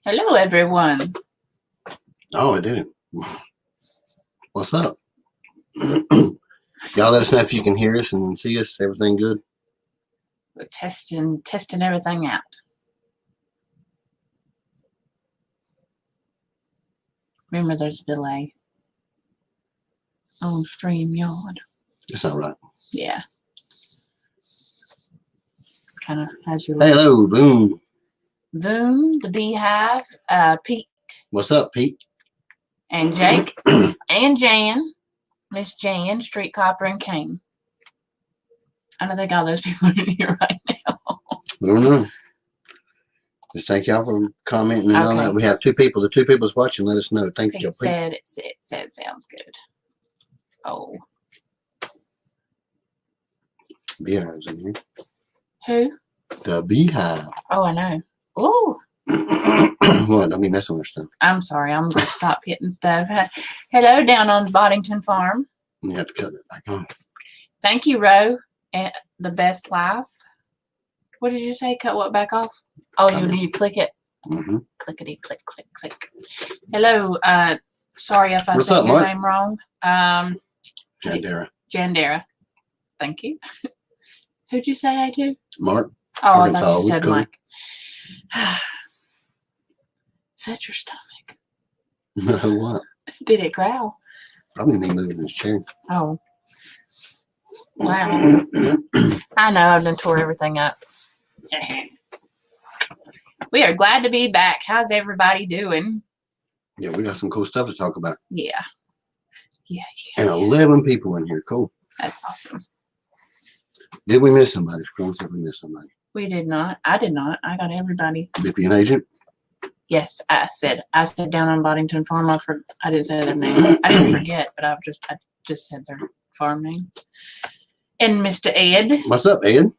Hello, everyone. Oh, it didn't. What's up? Y'all let us know if you can hear us and see us. Everything good? We're testing everything out. Remember, there's a delay on StreamYard. It's all right. Yeah. Kind of has you. Hello, Boom. Boom, the Beehive, Pete. What's up, Pete? And Jake and Jan, Miss Jan, Street Copper, and Kane. I don't think all those people are in here right now. I don't know. Just thank y'all for commenting and all that. We have two people. The two people's watching. Let us know. Thank you, Pete. It said sounds good. Oh. Beehive's in here. Who? The Beehive. Oh, I know. Ooh. What? I mean, that's on our stuff. I'm sorry. I'm going to stop hitting stuff. Hello, down on Boddington Farm. You have to cut it back on. Thank you, Ro. And the best life. What did you say? Cut what back off? Oh, you need to click it. Mm-hmm. Clickety, click, click, click. Hello. Sorry if I said your name wrong. Jandera. Jandera. Thank you. Who'd you say I to? Mark. Oh, I thought you said Mike. Is that your stomach? No, what? Did it growl? Probably need to move in his chair. Oh. Wow. I know, I've done tore everything up. We are glad to be back. How's everybody doing? Yeah, we got some cool stuff to talk about. Yeah. And 11 people in here. Cool. That's awesome. Did we miss somebody? Scroll see if we missed somebody. We did not. I did not. I got everybody. Bippy and Agent? Yes, I said down on Boddington Farm. I didn't say their name. I didn't forget, but I just said their farm name. And Mr. Ed. What's up, Ed?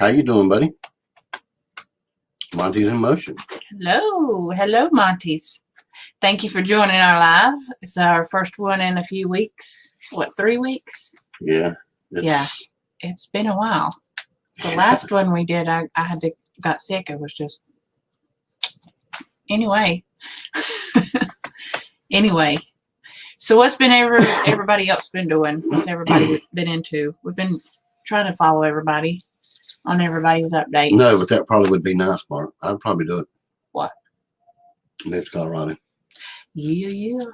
How you doing, buddy? Monty's in motion. Hello, Monty's. Thank you for joining our live. It's our first one in a few weeks. What, 3 weeks? Yeah. It's been a while. The last one we did, I got sick. It was just anyway. So what's been everybody else been doing? What's everybody been into? We've been trying to follow everybody on everybody's updates. No, but that probably would be nice, Mark. I'd probably do it. What? Move to Colorado. Yeah.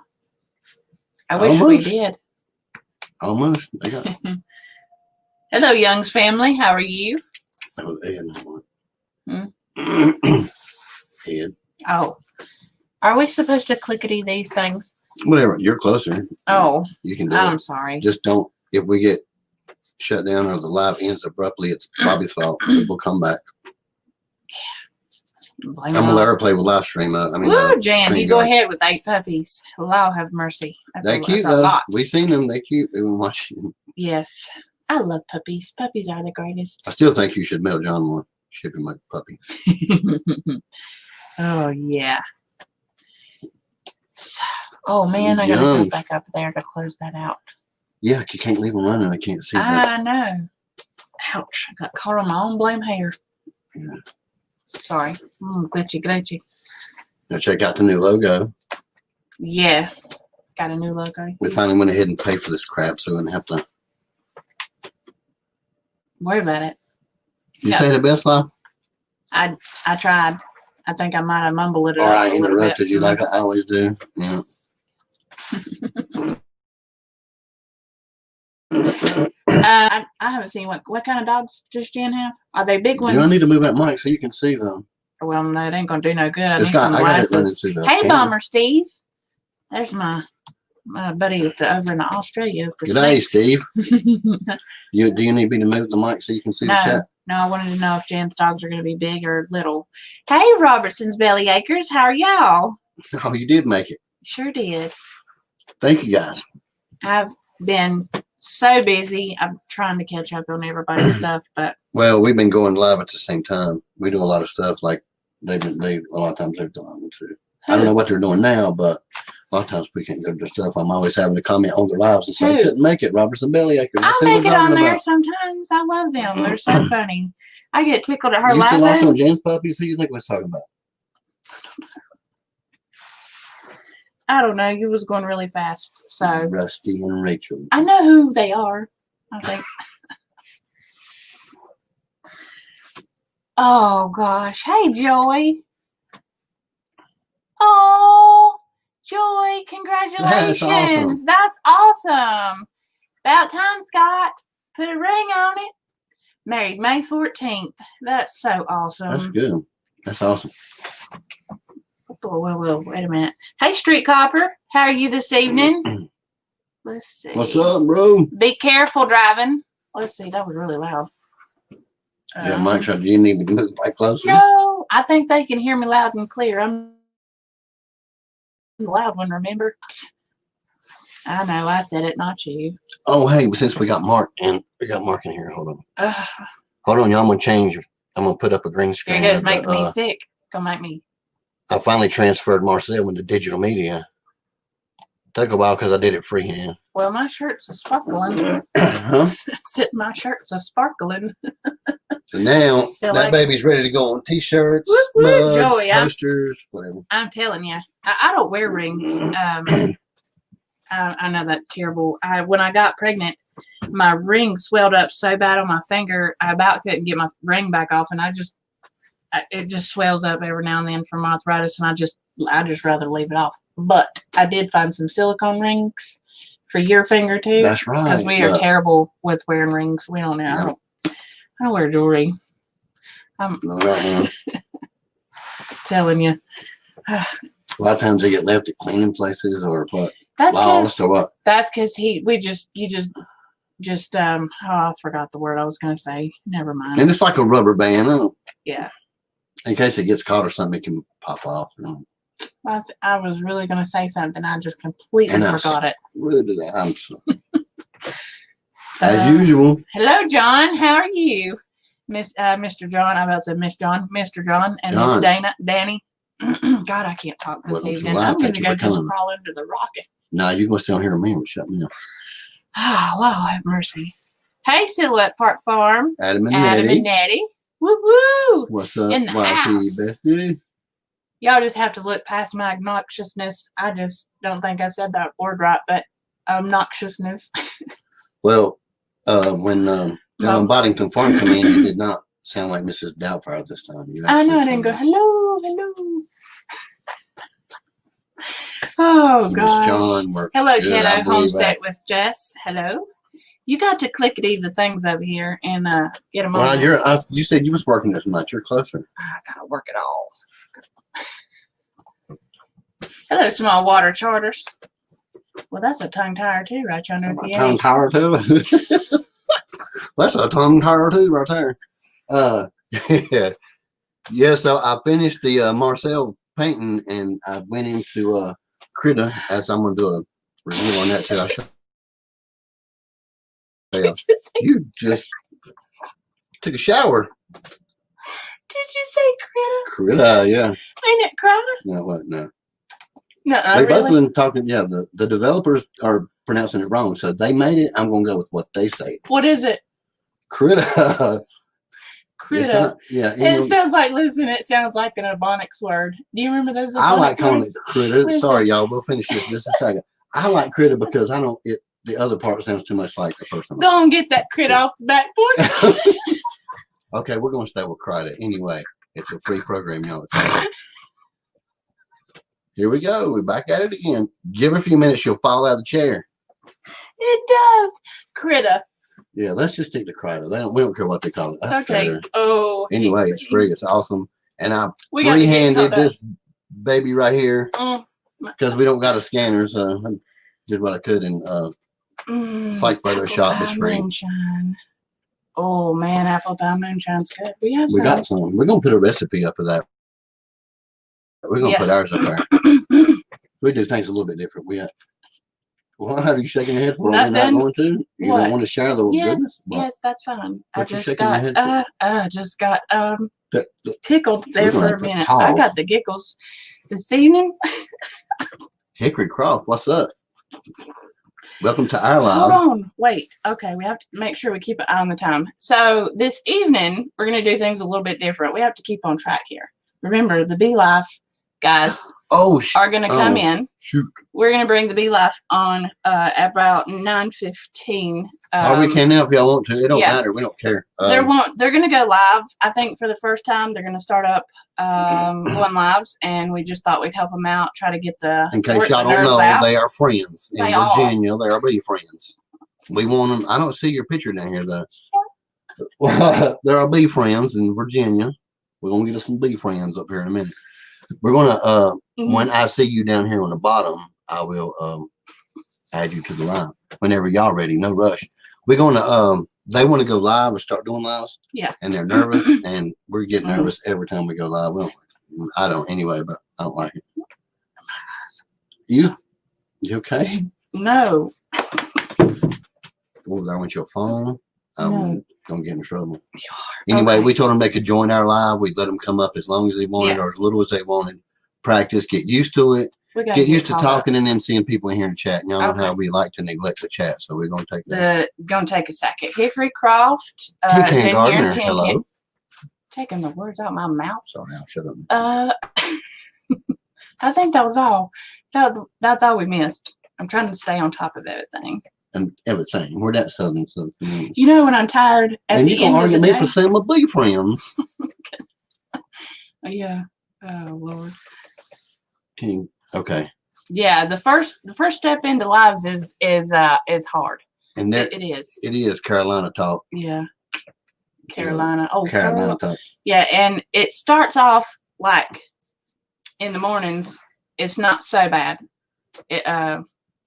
I wish we did. Almost. Hello, Young's family. How are you? That was Ed. Ed. Oh. Are we supposed to clickety these things? Whatever. You're closer. Oh. You can do it. I'm sorry. Just don't. If we get shut down or the live ends abruptly, it's Bobby's fault. We'll come back. I'm gonna let her play with live stream. Woo, Jan, you go ahead with 8 puppies. Allow have mercy. They're cute though. We seen them. They're cute. We were watching. Yes, I love puppies. Puppies are the greatest. I still think you should mail John one. Ship him like a puppy. Oh yeah. Oh man, I gotta go back up there to close that out. Yeah, you can't leave them running. I can't see that. I know. Ouch! I got caught on my own blame hair. Yeah. Sorry. Glitchy. Now check out the new logo. Yeah. Got a new logo. We finally went ahead and paid for this crap so we didn't have to worry about it. You say the best life? I tried. I think I might have mumbled it. Or I interrupted you like I always do. Yeah. I haven't seen what kind of dogs does Jen have? Are they big ones? I need to move that mic so you can see them. Well, no, it ain't gonna do no good. I need some glasses. Hey, Bomber Steve. There's my buddy over in Australia. Good day, Steve. Do you need me to move the mic so you can see the chat? No, I wanted to know if Jan's dogs are going to be big or little. Hey, Robertson's Belly Acres. How are y'all? Oh, you did make it. Sure did. Thank you, guys. I've been so busy. I'm trying to catch up on everybody's stuff, but well, we've been going live at the same time. We do a lot of stuff like a lot of times they've done too. I don't know what they're doing now, but a lot of times we can't go to their stuff. I'm always having to comment on their lives and say, I couldn't make it. Robertson Belly Acres. I'll make it on there sometimes. I love them. They're so funny. I get tickled at her laughing. You still lost on Jen's puppies? Who you think was talking about? I don't know. You was going really fast, so Rusty and Rachel. I know who they are. I think. Oh gosh. Hey, Joy. Oh, Joy, congratulations. That's awesome. About time, Scott. Put a ring on it. Married May 14th. That's so awesome. That's good. That's awesome. Whoa, wait a minute. Hey, Street Copper. How are you this evening? Let's see. What's up, bro? Be careful driving. Let's see. That was really loud. Yeah, Mike, do you need to move back closer? No, I think they can hear me loud and clear. I'm the loud one, remember? I know, I said it, not you. Oh, hey, since we got Mark in here, hold on. Hold on, y'all. I'm gonna put up a green screen. You're gonna make me sick. Gonna make me. I finally transferred Marcel into digital media. Took a while because I did it freehand. Well, my shirt's a sparkling. Huh? Said my shirt's a sparkling. So now So that baby's ready to go on t-shirts, mugs, Joey, posters, whatever. I'm telling you, I don't wear rings. I know that's terrible. When I got pregnant, my ring swelled up so bad on my finger, I about couldn't get my ring back off, and it just swells up every now and then from arthritis, and I just rather leave it off. But I did find some silicone rings for your finger too. That's right. Because we are terrible with wearing rings. We don't know. Yeah. I don't wear jewelry. I'm telling you. A lot of times they get left at cleaning places or what? That's Lost or what? That's because I forgot the word I was gonna say. Never mind. And it's like a rubber band. Yeah. In case it gets caught or something, it can pop off. You know. I was really gonna say something. I just completely forgot it. I'm sorry. As usual. Hello, John. How are you, Mr. John? I about to say Miss John, Mr. John, and Miss Danny. God, I can't talk this evening. I'm going to go just crawl into the rocket. No, you're going to stay on here a minute. Shut me up. Oh, wow, have mercy. Hey, Silhouette Park Farm. Adam and Nettie. Woo woo. What's up, in the house. Bestie? Y'all just have to look past my obnoxiousness. I just don't think I said that word right, but obnoxiousness. Well, when John Boddington Farm came in, you did not sound like Mrs. Doubtfire this time. I know, I didn't go, hello, hello. Oh, God. John works hello, good, Kiddo Homestead with Jess. Hello. You got to clickety the things over here and get them on. Well, you said you was working this much. You're closer. I got to work it all. Hello, Small Water Charters. Well, that's a tongue tire too, right? Y'all know if you tongue tire too. That's a tongue tire too, right there. Yeah. So I finished the Marcel painting, and I went into Critta, as I'm going to do a review on that too. You just took a shower. Did you say Critta? Critta, yeah. Ain't it Critta? No, what? No. No, They've both been talking. Yeah, the developers are pronouncing it wrong, so they made it. I'm going to go with what they say. What is it? Critta. Critta. Yeah. It sounds like, listen, it sounds like an Ebonics word. Do you remember those? I like calling it Critta. Listen. Sorry, y'all. We'll finish this in just a second. I like Critta because I don't. The other part sounds too much like the first one. Go and get that Critta off the back porch. Okay, we're going to stay with Critta. Anyway, it's a free program, y'all. Here we go. We're back at it again. Give her a few minutes. She'll fall out of the chair. It does. Critta. Yeah, let's just stick to Critta. We don't care what they call it. That's okay. Better. Oh. Anyway, it's free. It's awesome. And I free-handed this baby right here because we don't got a scanner. So I did what I could in it's like Photoshop the screen. Moonshine. Oh man, apple pie moonshine's good. We got some. We're gonna put a recipe up of that. We're gonna put ours up there. We do things a little bit different. Well, how are you shaking your head for? We're not going to. You don't want to share the goodness? Yes, that's fine. I just got tickled there for a minute. I got the giggles this evening. Hickory Croft, what's up? Welcome to our live. Hold on, wait. Okay, we have to make sure we keep an eye on the time. So this evening we're gonna do things a little bit different. We have to keep on track here. Remember the Bee Life, guys. are going to come in. Shoot. We're going to bring the Bee Life on at about 9:15. Or we can now if y'all want to. It don't yeah. matter. We don't care. They're going to go live. I think for the first time they're going to start up going lives, and we just thought we'd help them out, try to get the in case y'all don't know, out. they are friends in They Virginia. They are bee friends. We want them. I don't see your picture down here though. There are bee friends in Virginia. We're gonna get us some bee friends up here in a minute. We're gonna when I see you down here on the bottom, I will add you to the live whenever y'all ready. No rush. We're gonna they want to go live and start doing lives. Yeah. And they're nervous, and we're getting nervous every time we go live. Well, I don't anyway, but I don't like it. You okay? No. Oh, I want your phone. I'm No. gonna get in trouble. You are. Anyway, Okay. we told them they could join our live. We'd let them come up as long as they wanted Yeah. or as little as they wanted. Practice, get used to it, We gotta get used to caught talking up. and then seeing people in here and chat. Y'all know Okay. how we like to neglect the chat, so we're gonna take that. Gonna take a second. Hickory Croft is Tin Can in Gardner, here. Tin Can. hello. Taking the words out of my mouth. Sorry, I'll shut up. I think that was all. That's all we missed. I'm trying to stay on top of everything. And everything. We're that southern stuff. You know when I'm tired at And the you can end of argue the me day. for saying my bee friends. Yeah. Oh Lord. Okay. Yeah. The first step into lives is hard. And that It is. it is Carolina talk. Yeah. Carolina. Oh, Carolina talk. Yeah, and it starts off like in the mornings. It's not so bad.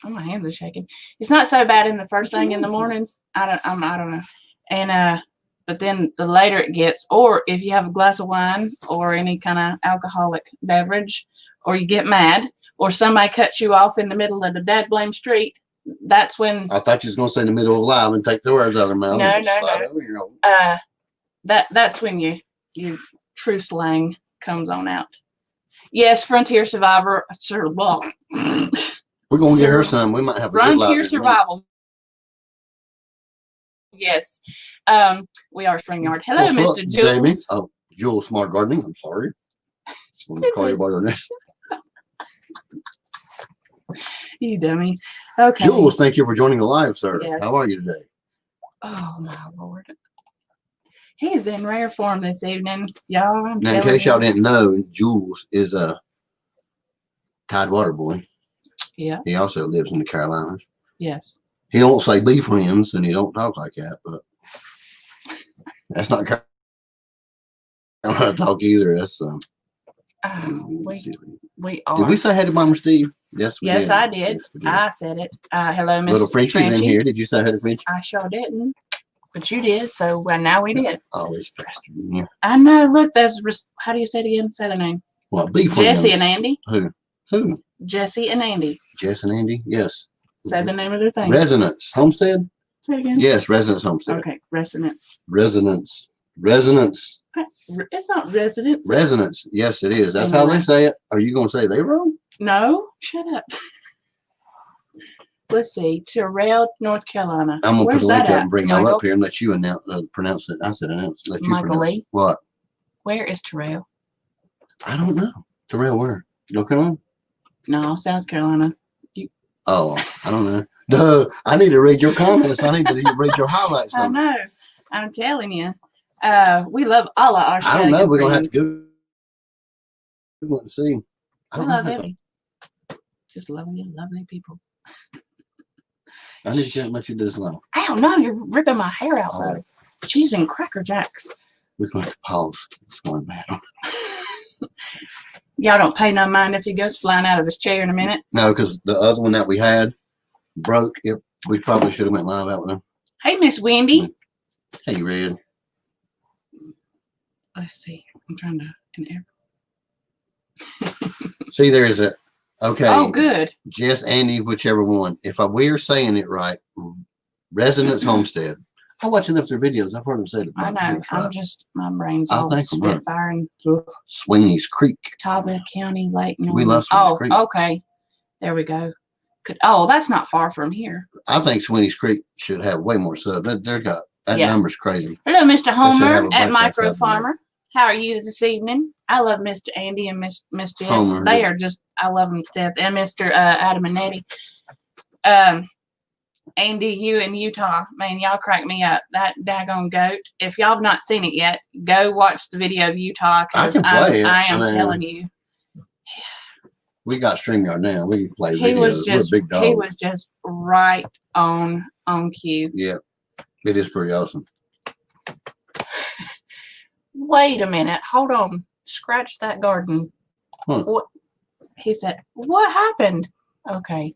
Oh, my hands are shaking. It's not so bad in the first thing in the mornings. I don't know. And but then the later it gets, or if you have a glass of wine or any kind of alcoholic beverage, or you get mad, or somebody cuts you off in the middle of the dad blame street, that's when I thought you was gonna say in the middle of live and take the words out of their mouth. No, and no, slide no. over your own. that's when your true slang comes on out. Yes, Frontier Survivor. Well, We're gonna get her some. We might have a good live Frontier in a minute. Survival. Yes. We are StreamYard. Hello, What's up, Mr. Jamie? Jules. Oh, Jules Smart Gardening. I'm sorry. I'm gonna call you by your name. You dummy. Okay. Jules, thank you for joining the live, sir. Yes. How are you today? Oh my Lord. He is in rare form this evening, y'all. I'm Now, in telling case y'all you. didn't know, Jules is a Tidewater boy. Yeah. He also lives in the Carolinas. Yes. He don't say be friends and he don't talk like that, but that's not Carolina talk either. That's We are. did we say hey to Bomber Steve? Yes, we Yes, did. I did. Yes, we did. I said it. Hello, Miss Little Frenchie's in Frenchie. here. Did you say hey to Frenchie? I sure didn't, but you did. So now we did. Always faster than you. I know. Look, how do you say it again? Say their name. Well, be friends. Jesse and Andy. Who? Jesse and Andy. Jess and Andy? Yes. Say the name of their thing. Resonance Homestead? Say it again. Yes, Resonance Homestead. Okay. Resonance. Resonance. It's not residence. Resonance. Yes, it is. That's how they say it. Are you going to say they wrong? No. Shut up. Let's see. Terrell, North Carolina. I'm going to put Where's a link that up at, and bring y'all Michael? up here and let you pronounce it. I said announce. Let you Michael pronounce Lee? it. What? Where is Terrell? I don't know. Terrell, where? North Carolina? No, South Carolina. Oh, I don't know. Duh. I need to read your comments. I need to read your highlights. I From it. know. I'm telling you. We love all of our I don't know. Australian We're going to have to friends. go and see. I We don't love know. them. Just lovely people. I need to get much you do this now. Ow, no, you're ripping my hair out, Oh. though. Cheese and Cracker Jacks. We're going to have to pause. It's going bad. Y'all don't pay no mind if he goes flying out of his chair in a minute. No, because the other one that we had broke. We probably should have went live out with them. Hey, Miss Wendy. Hey, Red. Let's see. I'm trying to. See, there is a. Okay. Oh, good. Jess, Andy, whichever one. If we're saying it right, Resonance Homestead. I watch enough of their videos. I've heard them say it. I know. I'm just, my brain's I all think I'm right. spitfiring through Sweeney's Creek. Catawba County, Lake Norman. We love Sweeney's Oh, Creek. okay. There we go. Oh, that's not far from here. I think Sweeney's Creek should have way more subs. They're got that Yeah. number's crazy. Hello, Mr. have Homer a bunch at of Micro stuff in there. Farmer. How are you this evening? I love Mr. Andy and Miss Jess. Homer. They are just, I love them to death. And Mr. Adam and Nettie. Andy, you in Utah, man, y'all crack me up. That daggone goat. If y'all have not seen it yet, go watch the video of Utah because I can play it. I am I mean, telling you. We got StreamYard now. We can play He videos. was just We're a big dog. he was just right on cue. Yeah, it is pretty awesome. Wait a minute, hold on. Scratch that garden. Huh. What he said, what happened? Okay.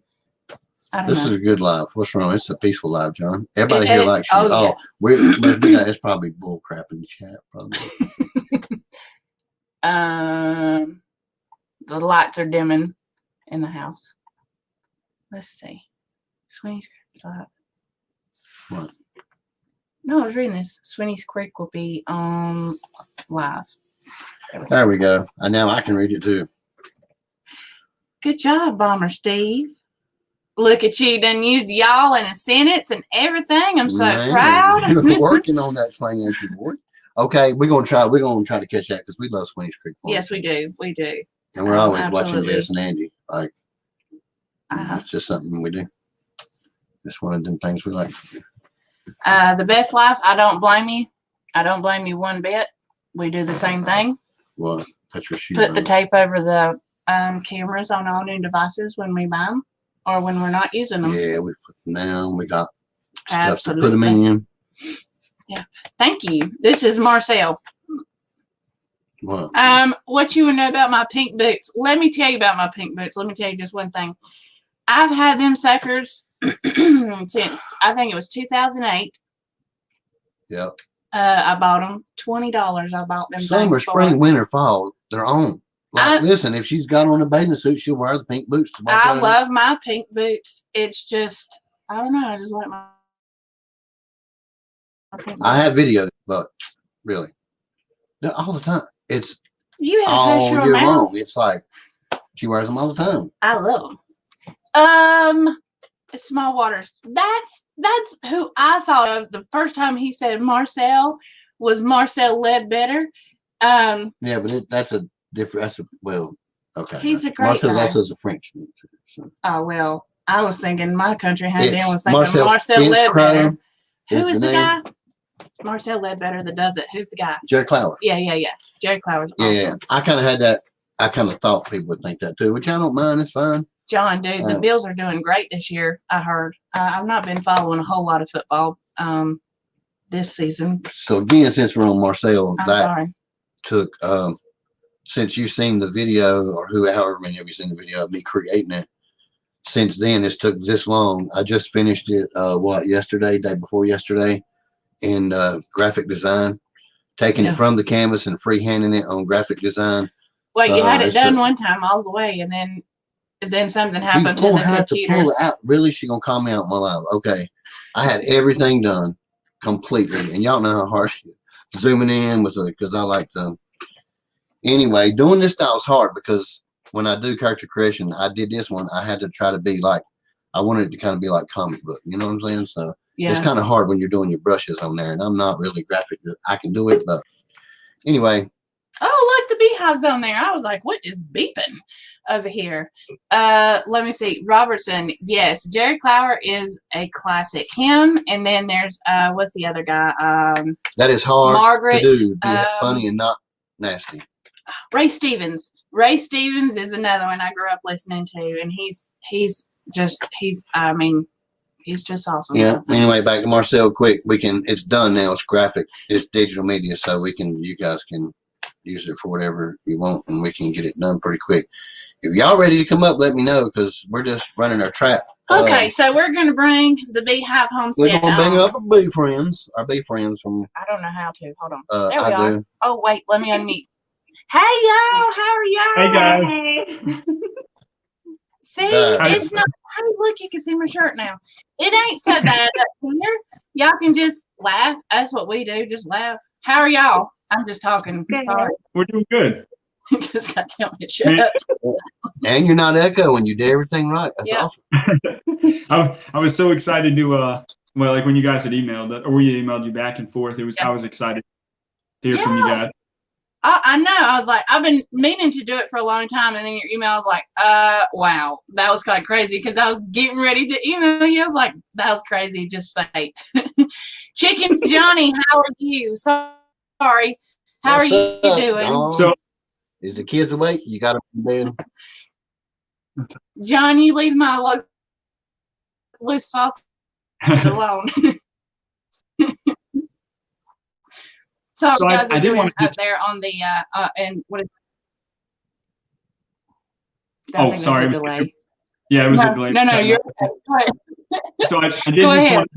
I don't This know. is a good live. What's wrong? It's a peaceful live, John. Everybody It- here it- likes you. oh, Oh, yeah. it's probably bull crap in the chat. Probably. The lights are dimming in the house. Let's see. Sweeney's Creek. What? No, I was reading this. Sweeney's Creek will be on live. There we go. And now I can read it too. Good job, Bomber Steve. Look at you, done used y'all in a sentence and everything. I'm so Man, proud. We're working on that slang entry board. Okay, we're gonna try to catch that because we love Sweeney's Creek. Farm. Yes, we do. We do. And we're always watching absolutely. Jess and Andy. Like Uh-huh. it's just something we do. It's one of them things we like to do. The best life, I don't blame you. I don't blame you one bit. We do the same thing. Well, that's your shoe. Put the tape over the cameras on all new devices when we buy them or when we're not using them. Yeah, we put them down. We got stuff to put them Absolutely. in. Thank you. This is Marcel. Well, What you want to know about my pink boots? Let me tell you about my pink boots. Let me tell you just one thing. I've had them suckers since I think it was 2008. yep. I bought them $20. I bought them. Summer, things for- spring, winter, fall, they're on. Like, I- listen, if she's got on a bathing suit, she'll wear the pink boots to I love my pink boots. It's just, I don't know. I just like my pink I boots. have videos, but really, they're all the time. It's You had to all push your year mouth. long. It's like she wears them all the time. I love them. Small Waters. That's who I thought of the first time he said Marcel was Marcel Ledbetter. Yeah, but that's a different. That's a well, okay. He's a great Marcel's guy. also is a Frenchman. So. Oh well, I was thinking my country hand It's in was thinking Marcel Finch Ledbetter. Crow Who is the name. guy? Marcel Ledbetter that does it. Who's the guy? Jerry Clower. Yeah. Jerry Clower's Yeah, awesome. yeah. I kind of had that. I kind of thought people would think that too, which I don't mind. It's fine. John, dude, the Oh. Bills are doing great this year. I heard. I've not been following a whole lot of football this season. So again, since we're on Marcel, I'm that sorry. took since you've seen the video or however many of you seen the video of me creating it. Since then, it's took this long. I just finished it. Yesterday, day before yesterday, in graphic design, taking Yeah. it from the canvas and freehanding it on graphic design. Well, you had it it's done took- one time all the way, and then something You happened to don't the have to computer. pull it out. Really, she gonna call me out in my live. Okay, I had everything done completely, and y'all know how hard zooming in with it because I like to. Anyway, doing this style is hard because when I do character creation, I did this one. I had to try to be like, I wanted it to kind of be like comic book. You know what I'm saying? So it's Yeah. kind of hard when you're doing your brushes on there, and I'm not really graphic. I can do it, but anyway, Oh, look, the beehive's on there. I was like, what is beeping over here? Let me see. Robertson. Yes, Jerry Clower is a classic. Him, and then there's what's the other guy? that is hard Margaret. to do. Be um, funny and not nasty. Ray Stevens. Ray Stevens is another one I grew up listening to, and he's just awesome. Yeah. Anyway, back to Marcel quick. It's done now. It's graphic. It's digital media. So you guys can use it for whatever you want and we can get it done pretty quick. If y'all ready to come up, let me know because we're just running our trap. Okay, so we're going to bring the beehive We're homestead going to bring on. up our bee friends from, I don't know how to. Hold on. There we I are. do. Oh, wait. Let me unmute. Hey, y'all. How are y'all? Hey, guys. Hey. See, There. it's not. Hey, look, you can see my shirt now. It ain't so bad up here. Y'all can just laugh. That's what we do. Just laugh. How are y'all? I'm just talking. Good. Sorry. We're doing good. You just got to tell me to shut Man. up. And you're not echoing. You did everything right. That's Yeah. awesome. I was so excited to like when you guys had emailed or we emailed you back and forth. I was excited to hear from you Yeah. guys. I know. I was like, I've been meaning to do it for a long time, and then your email was like, wow, that was kind of crazy because I was getting ready to email you. I was like, that was crazy, just fate. Chicken Johnny, how are you? Sorry, how are What's you up, doing? John? So Is the kids awake? You got them in bed? John, you leave my loose faucet alone. So, So you I- guys are I did doing wanna up there on the and what is? I Oh, think that's sorry. a delay. yeah, it was a No, delay. no, you're okay. Go ahead. So I did Go just ahead. want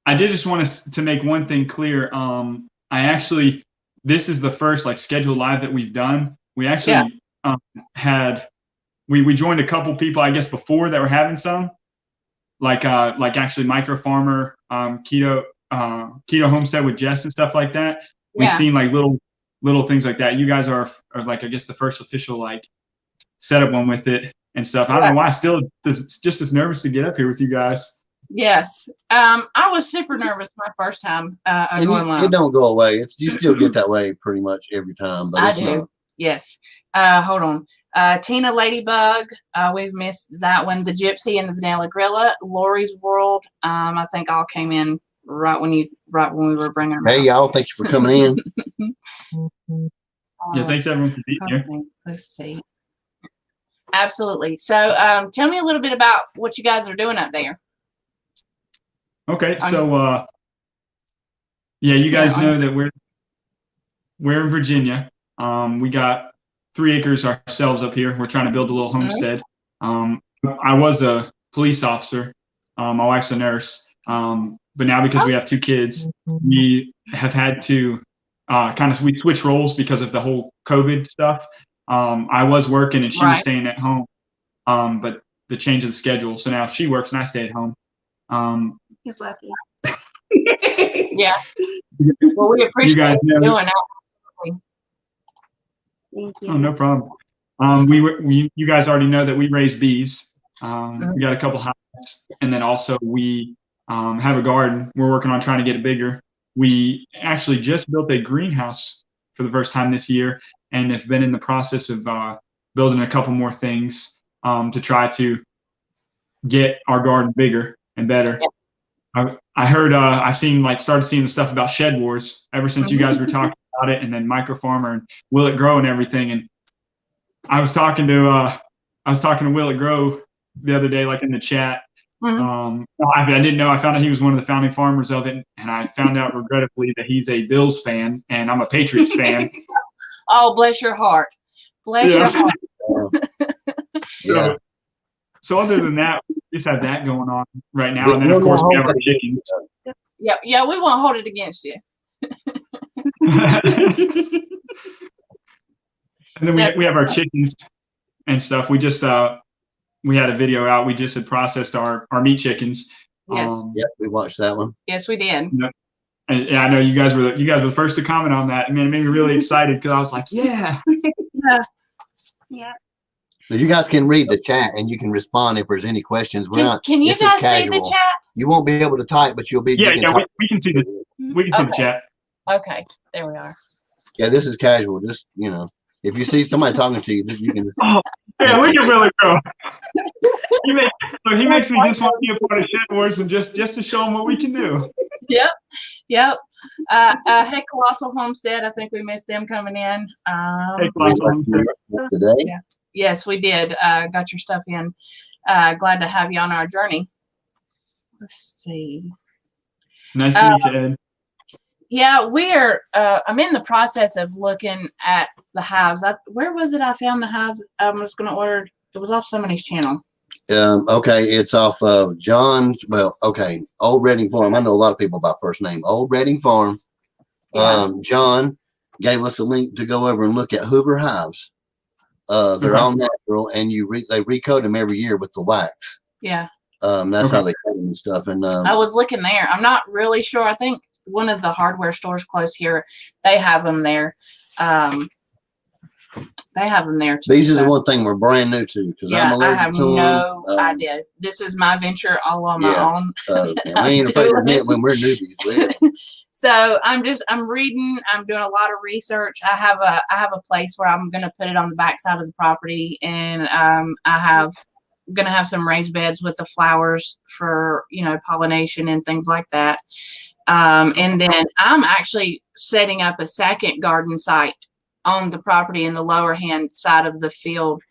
I did just want to make one thing clear. I actually this is the first like scheduled live that we've done. We actually had we joined a couple people I guess before that were having some like actually Micro Farmer, Keto Homestead with Jess and stuff like that. We've Yeah. seen like little things like that. You guys are like I guess the first official like setup one with it and stuff. I don't know why I still just as nervous to get up here with you guys. Yes. I was super nervous my first time And going live. it don't go away. You still get that way pretty much every time, but I it's do. not. Yes. Hold on. Tina Ladybug. We've missed that one. The Gypsy and the Vanilla Grilla. Lori's World. I think all came in right when we were bringing them. Hey, out. y'all, thank you for coming in. Yeah, thanks everyone for being here. Okay, let's see. Absolutely. So, tell me a little bit about what you guys are doing up there. Okay, so yeah, you guys know that we're in Virginia. We got 3 acres ourselves up here. We're trying to build a little homestead. I was a police officer. My wife's a nurse. But now because we have 2 kids, we have had to we switch roles because of the whole COVID stuff. I was working and she was staying at home. But the change of the schedule. So now she works and I stay at home. He's lucky. Yeah. Well, we appreciate guys you know- doing that. Thank you. Oh, no problem. You guys already know that we raise bees. We got a couple hives, and then also we have a garden. We're working on trying to get it bigger. We actually just built a greenhouse for the first time this year, and have been in the process of building a couple more things to try to get our garden bigger and better. Yeah. I heard started seeing the stuff about Shed Wars ever since you guys were talking about it, and then Micro Farmer and Will It Grow and everything. And I was talking to Will It Grow the other day, like in the chat. I didn't know. I found out he was one of the founding farmers of it, and I found out regrettably that he's a Bills fan and I'm a Patriots fan. Oh, bless your heart. Bless your heart. So other than that, we just have that going on right now, and then of course we have our chickens. Yeah, we won't hold it against you. And then we have our chickens and stuff. We just we had a video out. We just had processed our meat chickens. Yes. Yep, we watched that one. Yes, we did. And I know you guys were the first to comment on that. I mean, it made me really excited because I was like, yeah. Yeah. So you guys can read the chat and you can respond if there's any questions. Can you this is guys see the casual. chat? You won't be able to type, but you'll be. Yeah, you can type. we can see the chat. Okay, there we are. Yeah, this is casual. Just if you see somebody talking to you, you can. Oh, yeah, look at Willie Grow. He makes me just want to be a part of Shed Wars and just to show him what we can do. Yep. Hey, Colossal Homestead. I think we missed them coming in. Hey, Colossal. Today. Yeah. Yes, we did. Got your stuff in. Glad to have you on our journey. Let's see. Nice to meet you, Ed. Yeah, we're. I'm in the process of looking at the hives. Where was it? I found the hives. I was going to order. It was off somebody's channel. Okay, it's off of John's. Well, okay, Old Redding Farm. I know a lot of people by first name. Old Redding Farm. Yeah. John gave us a link to go over and look at Hoover hives. They're all natural, and they recode them every year with the wax. Yeah. That's how they coat them and stuff. And I was looking there. I'm not really sure. I think one of the hardware stores close here, they have them there. They have them there too. these is the one thing we're brand new to because I'm I allergic have to them. no idea. This is my venture all on my own. So we ain't afraid to admit when we're newbies. So I'm reading, I'm doing a lot of research. I have a place where I'm going to put it on the backside of the property, and I'm going to have some raised beds with the flowers for, pollination and things like that. And then I'm actually setting up a second garden site on the property in the lower hand side of the field.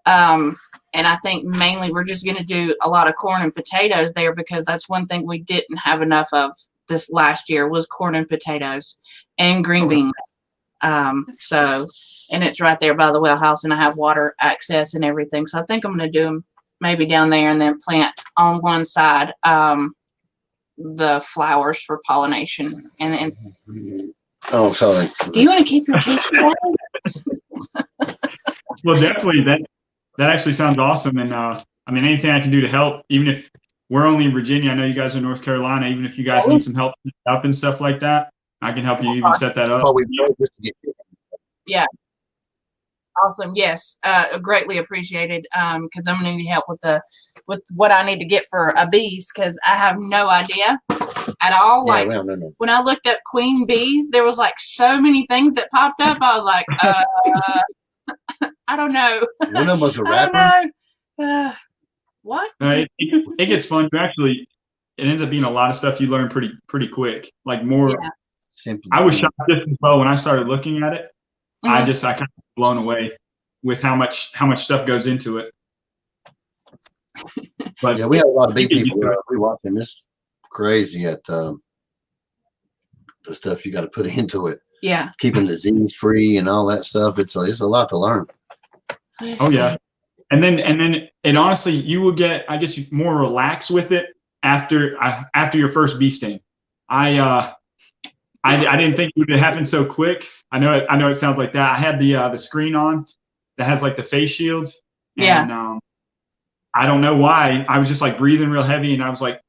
And I think mainly we're just going to do a lot of corn and potatoes there, because that's one thing we didn't have enough of this last year was corn and potatoes and green beans. And it's right there by the well house, and I have water access and everything. So I think I'm going to do them maybe down there, and then plant on one side, the flowers for pollination. And then, Oh, sorry. do you want to keep your teeth shut? Well, definitely that actually sounds awesome. And anything I can do to help, even if we're only in Virginia, I know you guys are in North Carolina, even if you guys need some help and stuff like that, I can help you even set that up. Yeah. Awesome. Yes. Greatly appreciated. Cause I'm going to need help with what I need to get for bees. Cause I have no idea at all. Yeah, like no. when I looked up queen bees, there was like so many things that popped up. I was like, I don't know. One of them was a I rapper. don't know. What? It gets fun. It ends up being a lot of stuff you learn pretty quick. Like more, Yeah. Simply. I was shocked just as well when I started looking at it. Mhm. I kind of blown away with how much stuff goes into it. But Yeah, we have a lot of bee people. We're watching this crazy at the stuff you got to put into it. Yeah. Keeping disease free and all that stuff. It's a lot to learn. Oh yeah. And then it honestly, you will get, I guess, more relaxed with it after your first bee sting. I didn't think it would happen so quick. I know it sounds like that. I had the screen on that has like the face shield. And I don't know why. I was just like breathing real heavy, and I was like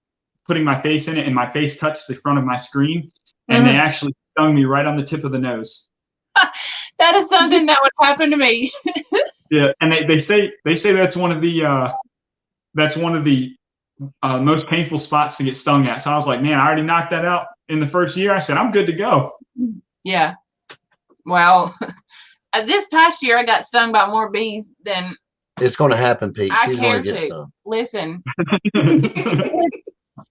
putting my face in it, and my face touched the front of my screen, and they actually stung me right on the tip of the nose. That is something that would happen to me. Yeah, and they say that's one of the most painful spots to get stung at. So I was like, man, I already knocked that out in the first year. I said, I'm good to go. Yeah. Well, this past year I got stung by more bees than It's going to happen, Pete. I She's going care to get to. stung. Listen.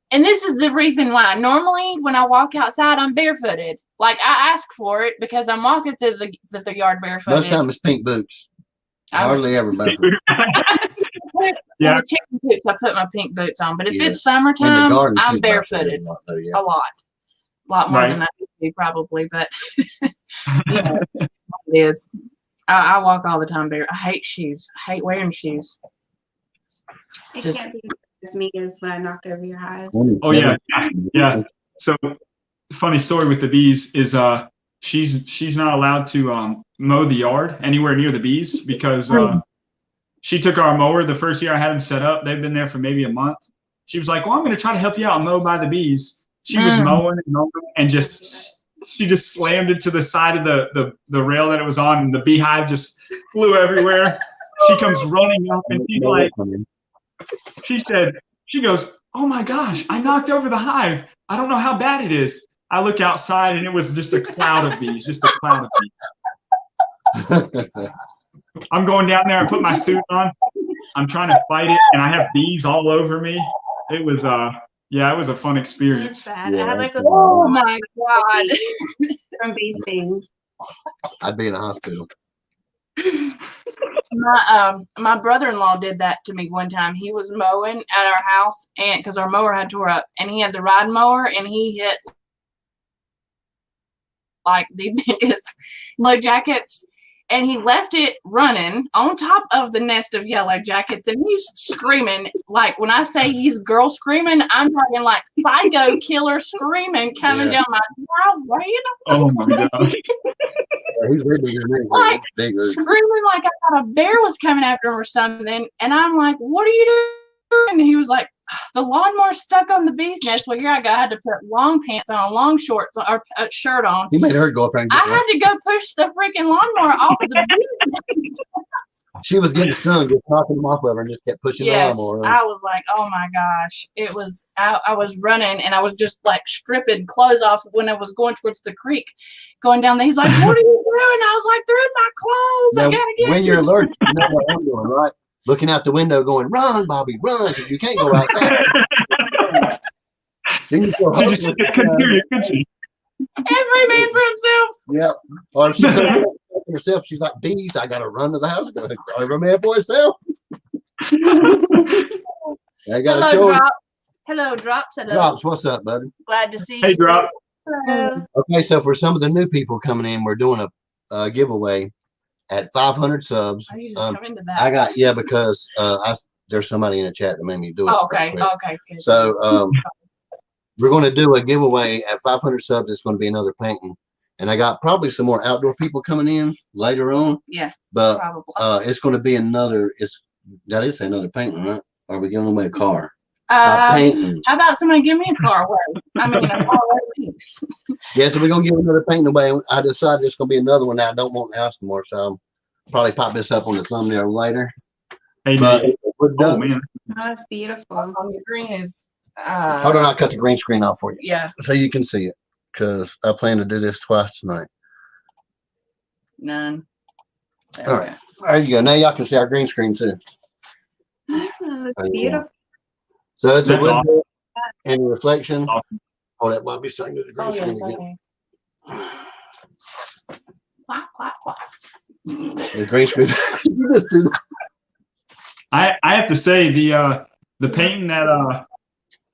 And this is the reason why. Normally, when I walk outside, I'm barefooted. Like, I ask for it because I'm walking to the yard barefooted. Most time it's pink boots. Hardly ever barefoot. Yeah. The chicken coops, I put my pink boots on. But if Yeah. it's In summertime, the garden, I'm she's barefooted. a lot, though, yeah. A lot more Right. than I used to probably. But it is. I walk all the time bare. I hate shoes. I hate wearing shoes. It Just- can't be as me as when I knocked over your hives. Oh yeah. Yeah. So funny story with the bees is she's not allowed to mow the yard anywhere near the bees because she took our mower the first year I had them set up. They've been there for maybe a month. She was like, well, I'm going to try to help you out and mow by the bees. She was mowing and she just slammed into the side of the rail that it was on, and the beehive just flew everywhere. She comes running up and she's like, she goes, oh my gosh, I knocked over the hive. I don't know how bad it is. I look outside and it was just a cloud of bees, I'm going down there. I put my suit on. I'm trying to fight it, and I have bees all over me. It was it was a fun It's experience. sad. Yeah, I had like a Oh my God. from bee stings. I'd be in a hospital. My brother-in-law did that to me one time. He was mowing at our house, and because our mower had tore up, and he had the ride mower, and he hit like the biggest yellow jackets, and he left it running on top of the nest of yellow jackets, and he's screaming. Like, when I say he's girl screaming, I'm talking like psycho killer screaming coming down my driveway. Oh my gosh. He's way bigger than me. Like, He's bigger. screaming like I thought a bear was coming after him or something. And I'm like, what are you doing? And he was like, the lawnmower's stuck on the bee's nest. Well, here I go. I had to put long pants on, long shorts, or a shirt on. He made her go up there and I get had to go push the freaking lawnmower off of the bee's nest. She was getting stung, just knocking them off of her and just kept pushing the Yes, lawnmower. I was like, oh my gosh. It was, I was running and I was just like stripping clothes off when I was going towards the creek, going down there. He's like, what are you doing? I was like, they're in my clothes. I Now, gotta get when you. you're allergic, you know what I'm doing, right? Looking out the window going, run, Bobby, run, because you can't go outside. Then you feel She just hopeless. couldn't hear you, could she? Every man for himself. Yeah. Or if she comes up herself, she's like, bees, I got to run to the house. Go, every man for himself. I got a Hello, choice. Drops. Hello, Drops. Hello. Drops, what's up, buddy? Glad to see Hey, you. Drop. Hello. Okay, so for some of the new people coming in, we're doing a giveaway at 500 subs. Oh, you just come into that. I got, because there's somebody in the chat that made me do it. Oh, okay. real quick. Okay. Good. So we're going to do a giveaway at 500 subs. It's going to be another painting. And I got probably some more outdoor people coming in later on. Yeah, But probably. it's going to be another, that is another painting, right? Or are we giving away a car? A painting. How about somebody give me a car away? I mean, a car away. Yeah, so we're going to give another painting away. I decided it's going to be another one that I don't want in the house anymore. So I'll probably pop this up on the thumbnail later. Hey, But man. we're Oh, done. man. Oh, that's beautiful. On the green is. Hold on, I'll cut the green screen off for you Yeah, so you can see it because I plan to do this twice tonight. none. There All we right. There you go. Now y'all can see our green screen too. Oh, that's There you go. beautiful. So it's a That's window and a reflection. Awesome. Oh, that might be something to the go. green Oh, yes, screen again. okay. Quack, quack, quack. The green screen. You just do that. I have to say the painting that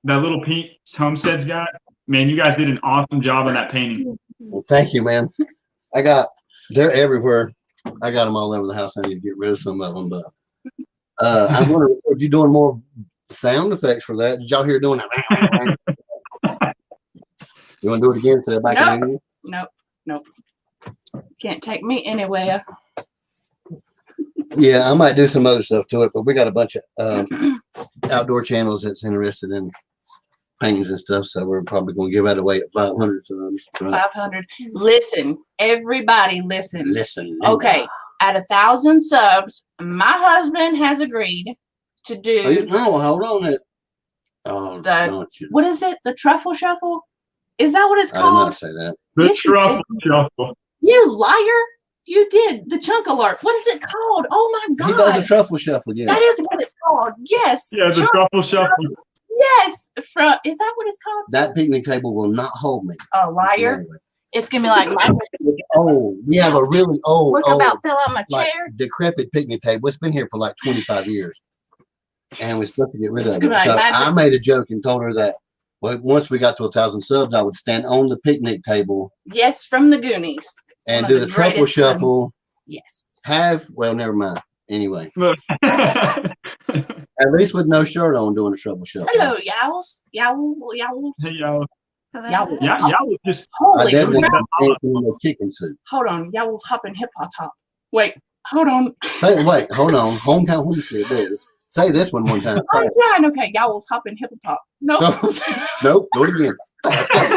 little Pete's Homestead's got, man, you guys did an awesome job on that painting. Well, thank you, man. They're everywhere. I got them all over the house. I need to get rid of some of them, but I wonder if you're doing more sound effects for that. Did y'all hear doing that? You want to do it again so they're back Nope. in here? Nope. Can't take me anywhere. Yeah, I might do some other stuff to it, but we got a bunch of outdoor channels that's interested in paintings and stuff, so we're probably going to give that away at 500 subs. Right? 500. Listen, everybody, listen. Listen. Okay, at 1,000 subs, my husband has agreed to do No, hold on it. Oh, The- don't you. what is it? The truffle shuffle? Is that what it's I did not called? say that. The Yes, you truffle shuffle. You liar! You did the chunk alert. What is it called? Oh my He does a god! truffle shuffle, yes. That is what it's called. Yes. Yeah, the Chunk- truffle shuffle. yes. From is that what it's called? That picnic table will not hold me. Oh, liar! Anyway. It's gonna be like my Oh, we have a really old, look about fell out my like chair. decrepit picnic table. It's been here for like 25 years. And we're supposed to get rid of It's it. like So magic. I made a joke and told her that once we got to 1,000 subs, I would stand on the picnic table Yes, from the Goonies. and One do of the the truffle greatest shuffle. Yes. Well, never mind. Anyway, Look. at least with no shirt on doing the truffle shuffle. Hello, yowls. Yowls. Hey, y'all. Hello. Y'all. Yeah, y'all just I Holy definitely crap. got in the chicken soup. Hold on. Yowls hopping hip hop top. Wait. Hold on. Wait, hold on. Hometown homestead. There. Say this one time. I'm trying. Okay. Yowls hopping hip hop. Nope. Nope. Do it again. Let's go.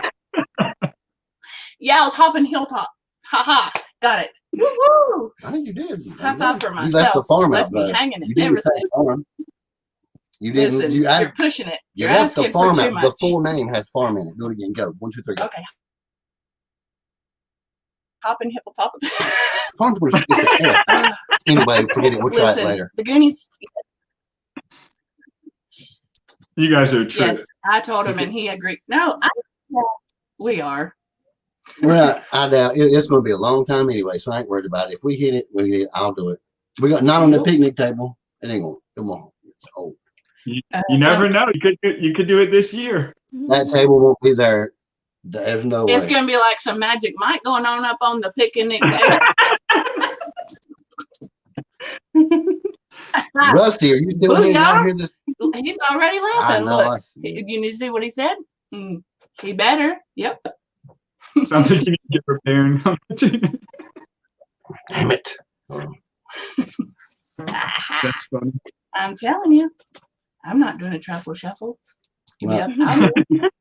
Yowls hopping hilltop. Ha ha. Got it. Woo-hoo. I think you did. High five for You left myself. the farm Left out me there. hanging You and didn't say everything. farm. You didn't. Listen, you you're pushing it. you You're left the asking farm for too out. much. The full name has farm in it. Do it again. Go. 1, 2, 3, go. Okay. Hopping hip hop. Farm's where it's at. Anyway, forget it. We'll try Listen, it later. the Goonies. you guys are true. Yes, I told him and he agreed. No, we are. We're not. I doubt it's going to be a long time anyway, so I ain't worried about it. If we hit it, I'll do it. We got not on the picnic table. It ain't going. Come on. It's old. You never know. You could do it this year. That table won't be there. There's no It's way. gonna be like some magic Mike going on up on the picnic table. Rusty, are you still Well, here? yeah. Y'all hear this? He's already I laughing. know. Look, I see. you need to see what he said. He better. Yep. Sounds like you need to get preparing. Damn it. That's funny. I'm telling you, I'm not doing a truffle shuffle. Well, Yep.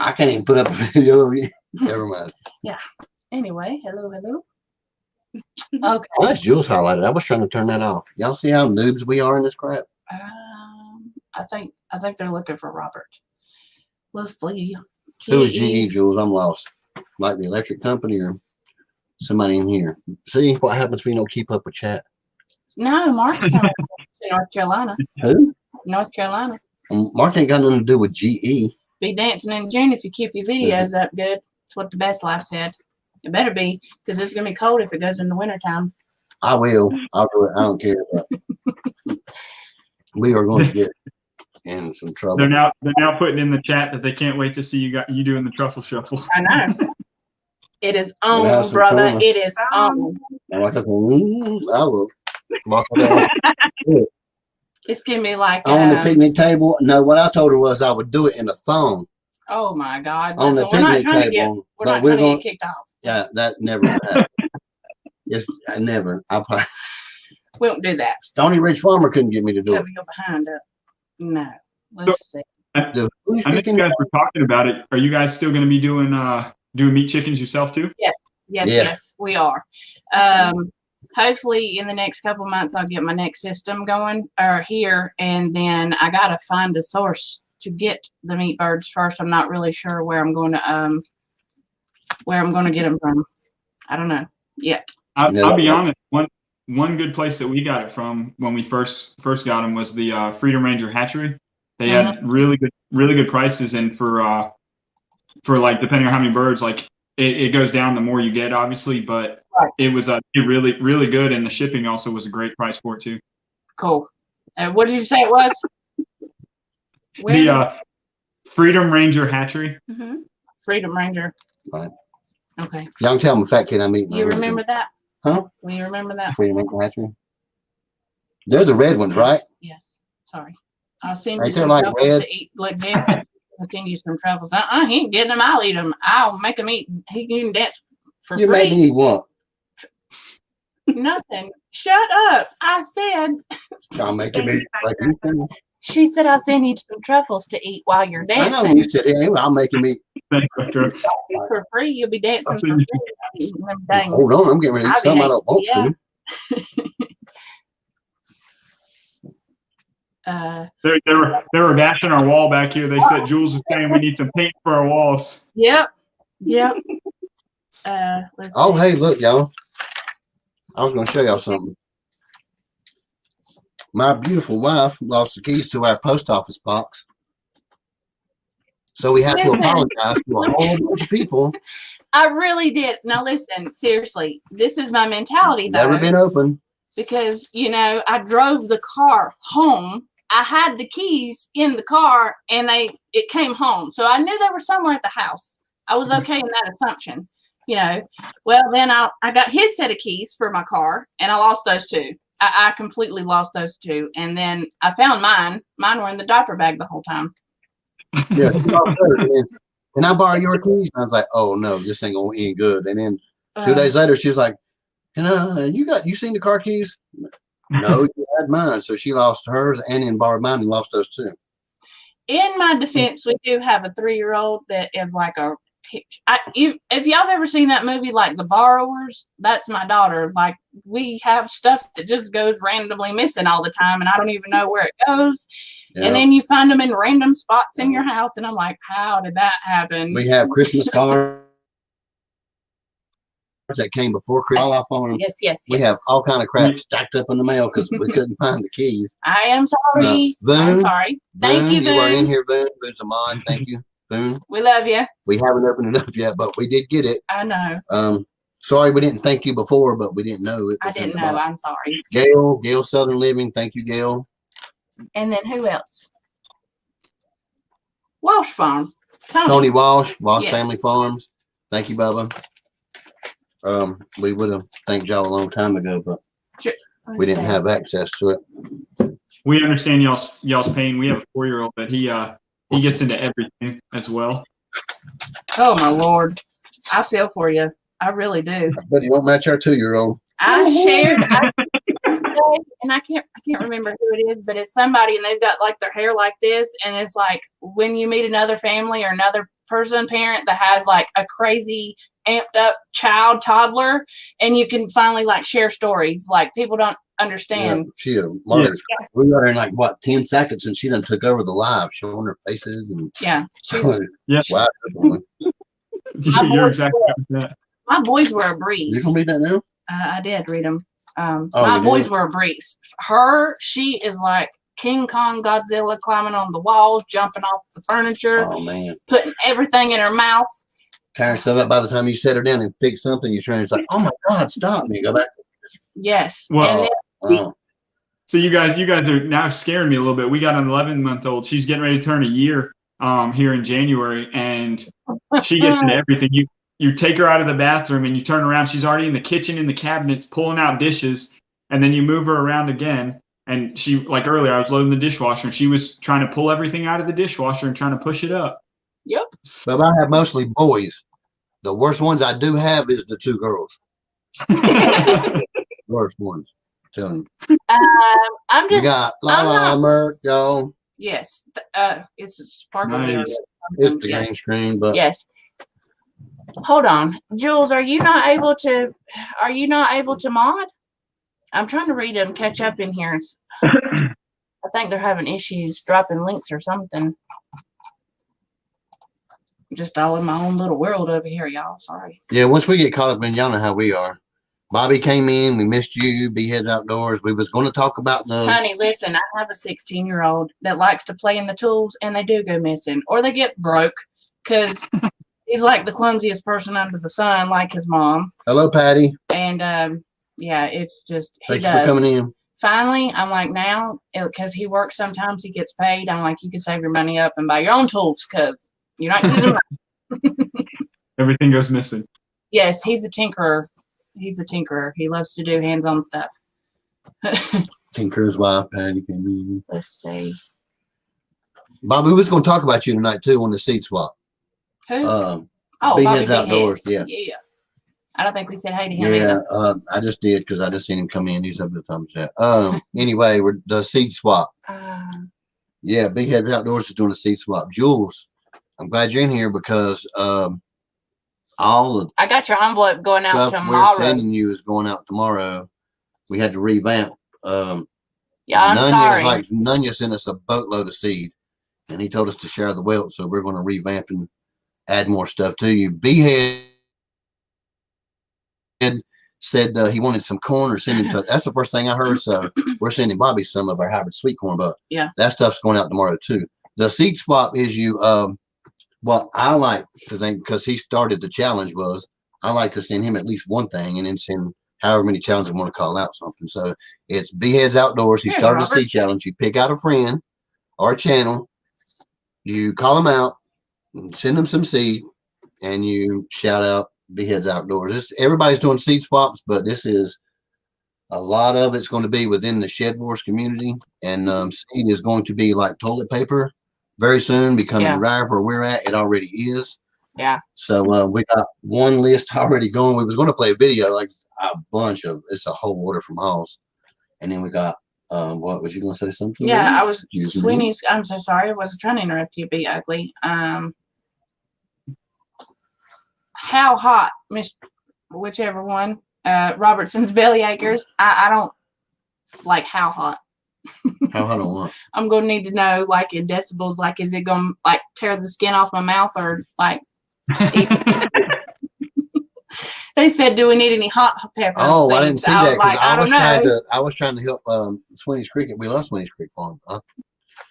I can't even put up a video of you. Never mind. Anyway, hello. Okay. Oh, that's Jules highlighted. I was trying to turn that off. Y'all see how noobs we are in this crap? I think they're looking for Robert. Let's see. Who is GE, GE's. Jules? I'm lost. Like the electric company or somebody in here. See what happens when you don't keep up with chat. No, Mark's coming to North Carolina. Who? North Carolina. Mark ain't got nothing to do with GE. Be dancing in June if you keep your videos up good. That's what the best life said. It better be, because it's gonna be cold if it goes in the wintertime. I will. I'll do it. I don't care. But we are going to get in some trouble. They're now putting in the chat that they can't wait to see you doing the truffle shuffle. I know. It is We'll have on, some brother. fun. It is on. And like I will. Walk around. It's gonna be like On the picnic table. No, what I told her was I would do it in a thong oh my God. on the Listen, we're not picnic trying to get table. we're But not we're trying to going. get kicked off. Yeah, that never happened. Yes, I never. I probably, We won't do that. Stony Ridge Farmer couldn't get me to do it. Cover your behind up. No. Let's see. The, who's I know you picking- guys were talking about it. Are you guys still going to be doing meat chickens yourself too? Yes, Yeah. yes, we are. Hopefully in the next couple months I'll get my next system going here, and then I gotta find a source to get the meat birds first. I'm not really sure where I'm going to get them from. I don't know yet. I'll be honest. One good place that we got it from when we first got them was the Freedom Ranger Hatchery. They had really good prices, and for like depending on how many birds, like it goes down the more you get, obviously. But Right. it was really good, and the shipping also was a great price for it too. Cool. What did you say it was? Where? The Freedom Ranger Hatchery. Mhm. Freedom Ranger. Right. Okay. Y'all can tell I'm a fat kid. I'm eating. You remember that? Huh? Will you remember that? Freedom Ranger Hatchery. They're the red ones, right? Yes. Sorry. I'll send Right, you they're some like truffles red. to eat. Look, Jan said I'll send you some truffles. He ain't getting them. I'll eat them. I'll make him eat. He can dance for You made free. me eat one. Nothing. Shut up. I said. I'll make him eat. Like you said. She said I'll send you some truffles to eat while you're I know dancing. you said it. Anyway, I'll make him eat. For free. You'll be dancing I'll for send free. you Eating them dang- Hold on, I'm getting ready to eat I'll be something I don't want hating, to. They were bashing our wall back here. They said Jules was saying we need some paint for our walls. Yep. Let's Oh, see. hey, look, y'all. I was going to show y'all something. My beautiful wife lost the keys to our post office box. So we have to Listen. apologize to a whole bunch of people. I really did. Now listen, seriously, this is my mentality though. Never been open. Because I drove the car home. I had the keys in the car and it came home. So I knew they were somewhere at the house. I was okay in that assumption. Well then I got his set of keys for my car and I lost those two. I completely lost those two. And then I found mine. Mine were in the diaper bag the whole time. Yeah. she lost hers, and then, can I borrow your keys? And I was like, oh no, this ain't gonna end good. And then 2 days later, she was like, you seen the car keys? No, you had mine. So she lost hers and then borrowed mine and lost those two. In my defense, we do have a 3-year-old that is like a if y'all have ever seen that movie like The Borrowers, that's my daughter. Like we have stuff that just goes randomly missing all the time and I don't even know where it goes. Yeah. And then you find them in random spots in your house and I'm like, how did that happen? We have Christmas cards that came before Christmas. All up on them. Yes. We have all kind of crap stacked up in the mail because we couldn't find the keys. I am sorry. Boone, I'm sorry. Thank you, You are in Boone. here, Boone. Boone's a mod. Thank you, Boone. We love you. We haven't opened it up yet, but we did get it. I know. Sorry we didn't thank you before, but we didn't know it. I was in didn't the know. box. I'm sorry. Gail Southern Living. Thank you, Gail. And then who else? Walsh Farm. Tony Walsh, Yes. Family Farms. Thank you, Bubba. We would have thanked y'all a long time ago, but we didn't have access to it. We understand y'all's pain. We have a 4-year-old, but he gets into everything as well. Oh my Lord. I feel for you. I really do. But you won't match our 2-year-old. I shared and I can't remember who it is, but it's somebody and they've got like their hair like this, and it's like when you meet another family or another parent that has like a crazy amped up toddler, and you can finally like share stories. Like people don't understand. Margaret's we got her in like what 10 seconds, and she done took over the live, showing her faces and Yeah, she's, Yeah. wow. You're exactly like that. my boys were a breeze. You gonna read that now? I did read them. Oh, My you boys did? were a breeze. She is like King Kong Godzilla, climbing on the walls, jumping off the furniture, Oh man, putting everything in her mouth. tearing stuff up. By the time you set her down and fix something, you're trying to like, oh my God, stop me, go back. Yes. Well, And then, Oh, So you guys are now scaring me a little bit. We got an 11-month-old. She's getting ready to turn a year here in January, and she gets into everything. You take her out of the bathroom and you turn around. She's already in the kitchen, in the cabinets, pulling out dishes, and then you move her around again. And she, like earlier, I was loading the dishwasher, and she was trying to pull everything out of the dishwasher and trying to push it up. Yep. but I have mostly boys. The worst ones I do have is the 2 girls. Worst ones. I'm telling you. I'm You just got La I'm La not- Merc, yo. yes. It's a sparkle. Nice. It's the yes. green screen, but Yes. Hold on, Jules. Are you not able to mod? I'm trying to read them, catch up in here. I think they're having issues dropping links or something. Just all in my own little world over here, y'all. Sorry. yeah, once we get caught up in, y'all know how we are. Bobby came in, we missed you, Beheads Outdoors. We was going to talk about the Honey, listen, I have a 16-year-old that likes to play in the tools, and they do go missing or they get broke because he's like the clumsiest person under the sun, like his mom. hello, Patty. And yeah, it's just he Thanks for does. coming in. Finally, I'm like, now because he works sometimes, he gets paid. I'm like, you can save your money up and buy your own tools because you're not using mine. Everything goes missing. Yes, he's a tinkerer. He's a tinkerer. He loves to do hands-on stuff. Tinker's wife, Patty came in. Let's see. Bobby, we was going to talk about you tonight too on the seat swap. Who? Oh, Bobby Beheads Behead. Outdoors, yeah. Yeah. I don't think we said hey to him Yeah, either. I just did because I just seen him come in. He's up the thumbs up. Anyway, we're the seed swap. Yeah, Big Heads Outdoors is doing a seed swap. Jules, I'm glad you're in here because all the I got your envelope going out stuff tomorrow. we're sending you is going out tomorrow. We had to revamp. Yeah, I'm sorry. Nunya sent us a boatload of seed, and he told us to share the wealth. So we're going to revamp and add more stuff to you. Behead said he wanted some corn or send him some. That's the first thing I heard. So we're sending Bobby some of our hybrid sweet corn, but Yeah. that stuff's going out tomorrow too. The seed swap is you. What I like to think, because he started the challenge, was I like to send him at least one thing and then send however many challenges I want to call out something. So it's Beheads Outdoors. He Here's started a Robert. seed challenge. You pick out a friend or a channel, you call them out, and send them some seed, and you shout out Beheads Outdoors. Everybody's doing seed swaps, but this is a lot of it's going to be within the Shed Wars community, and seed is going to be like toilet paper very soon, becoming Yeah. rare where we're at. It already is. Yeah. So we got one list already going. We was going to play a video, like a bunch of. It's a whole order from Halls, and then we got. What was you going to say? Something? Yeah, I was Excuse me. Sweeney's. I'm so sorry. I wasn't trying to interrupt you. Be ugly. How hot, Miss? Whichever one. Robertson's Belly Acres. I don't like how hot. How hot on what? I'm gonna need to know, like in decibels. Like, is it gonna like tear the skin off my mouth or like? They said, "Do we need any hot pepper?" Oh, I didn't seeds?" see I that was like, I don't know. I was trying to help Sweeney's Creek. We love Sweeney's Creek Farm.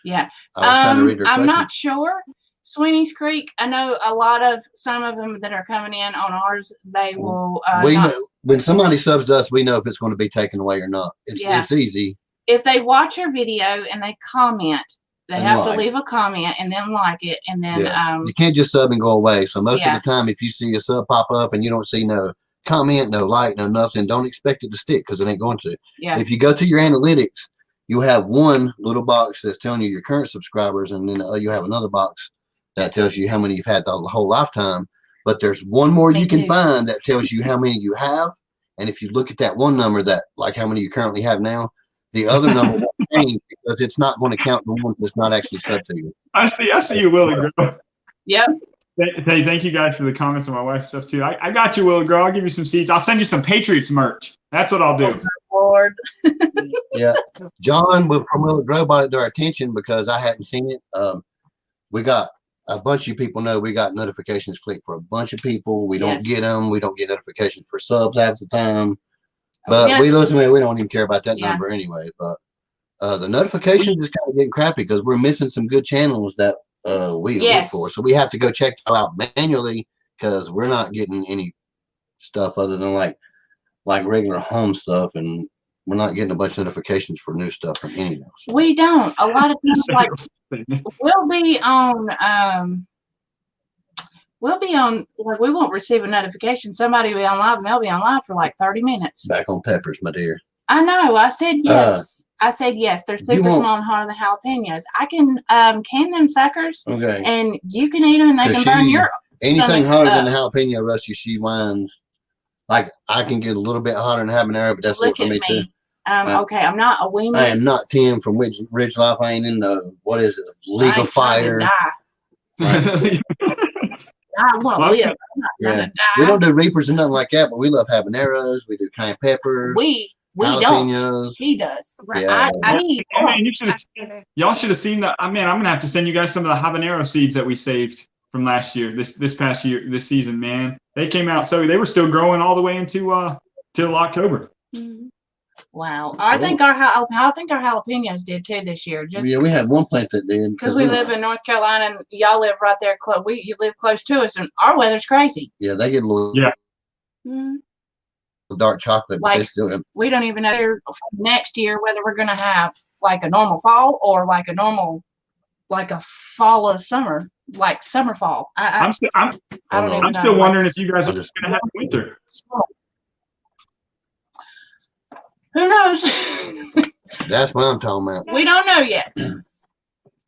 Yeah. I was trying to read their I'm questions. not sure. Sweeney's Creek. I know some of them that are coming in on ours. They will. We not, know when somebody subs to us, we know if it's going to be taken away or not. It's easy. if they watch your video and they comment, they And have to like. leave a comment and then like it and then You can't just sub and go away. So most Yeah. of the time, if you see a sub pop up and you don't see no comment, no like, no nothing, don't expect it to stick because it ain't going to. yeah, If you go to your analytics, you have one little box that's telling you your current subscribers, and then you have another box that tells you how many you've had the whole lifetime. But there's one more Me you can too. find that tells you how many you have. And if you look at that one number, that like how many you currently have now, the other number won't change because it's not going to count the ones that's not actually subbed to you. I see you, Willie. Girl. yep. Thank you guys for the comments on my wife's stuff too. I got you, Willow Girl. I'll give you some seeds. I'll send you some Patriots merch. That's what I'll do. Lord. Yeah. John from Willow Grove brought it to our attention because I hadn't seen it. We got a bunch of people know we got notifications clicked for a bunch of people. We don't Yes. get them. We don't get notifications for subs half the time. But Yes. we listen, we don't even care about that Yeah. number anyway. But the notifications is kind of getting crappy because we're missing some good channels that we look Yes. for. So we have to go check them out manually because we're not getting any stuff other than like regular home stuff, and we're not getting a bunch of notifications for new stuff from any of those. We don't. A lot of times, like we'll be on like we won't receive a notification. Somebody will be on live and they'll be on live for like 30 minutes. Back on peppers, my dear. I know. I said yes. I said yes. They're super won't- small and hot the jalapenos. I can can them suckers Okay. and you can eat them and they Cause can burn she- your Anything stomach hotter up. than the jalapeno, Rusty, she whines. Like I can get a little bit hotter than habanero, but that's Look it at for me too. me. Okay, I'm not a weenie. I am not Tim from Ridge Life. I ain't in the what is it? League I of ain't trying to Fire. die. I want to Well, live. I'm not Yeah. gonna We die. don't do reapers and nothing like that, but we love habaneros. We do cayenne peppers. We don't. jalapenos. He does. Right. Yeah. Y'all should have seen that. I'm gonna have to send you guys some of the habanero seeds that we saved from last year, this past year, this season. Man, they came out so they were still growing all the way into till October. Mhm. Wow. I think our jalapenos did too this year. Just Yeah, we had one plant that did because we live in North Carolina and y'all live right there close. You live close to us, and our weather's crazy. Yeah, they get a little Yeah. Mhm. dark chocolate, but they Like- still. We don't even know next year whether we're gonna have like a normal fall or like a fall of summer, like summer fall. I I'm still don't even I'm still know. wondering Like, if you guys are I'm just- gonna have winter. who knows? That's what I'm talking about. We don't know yet.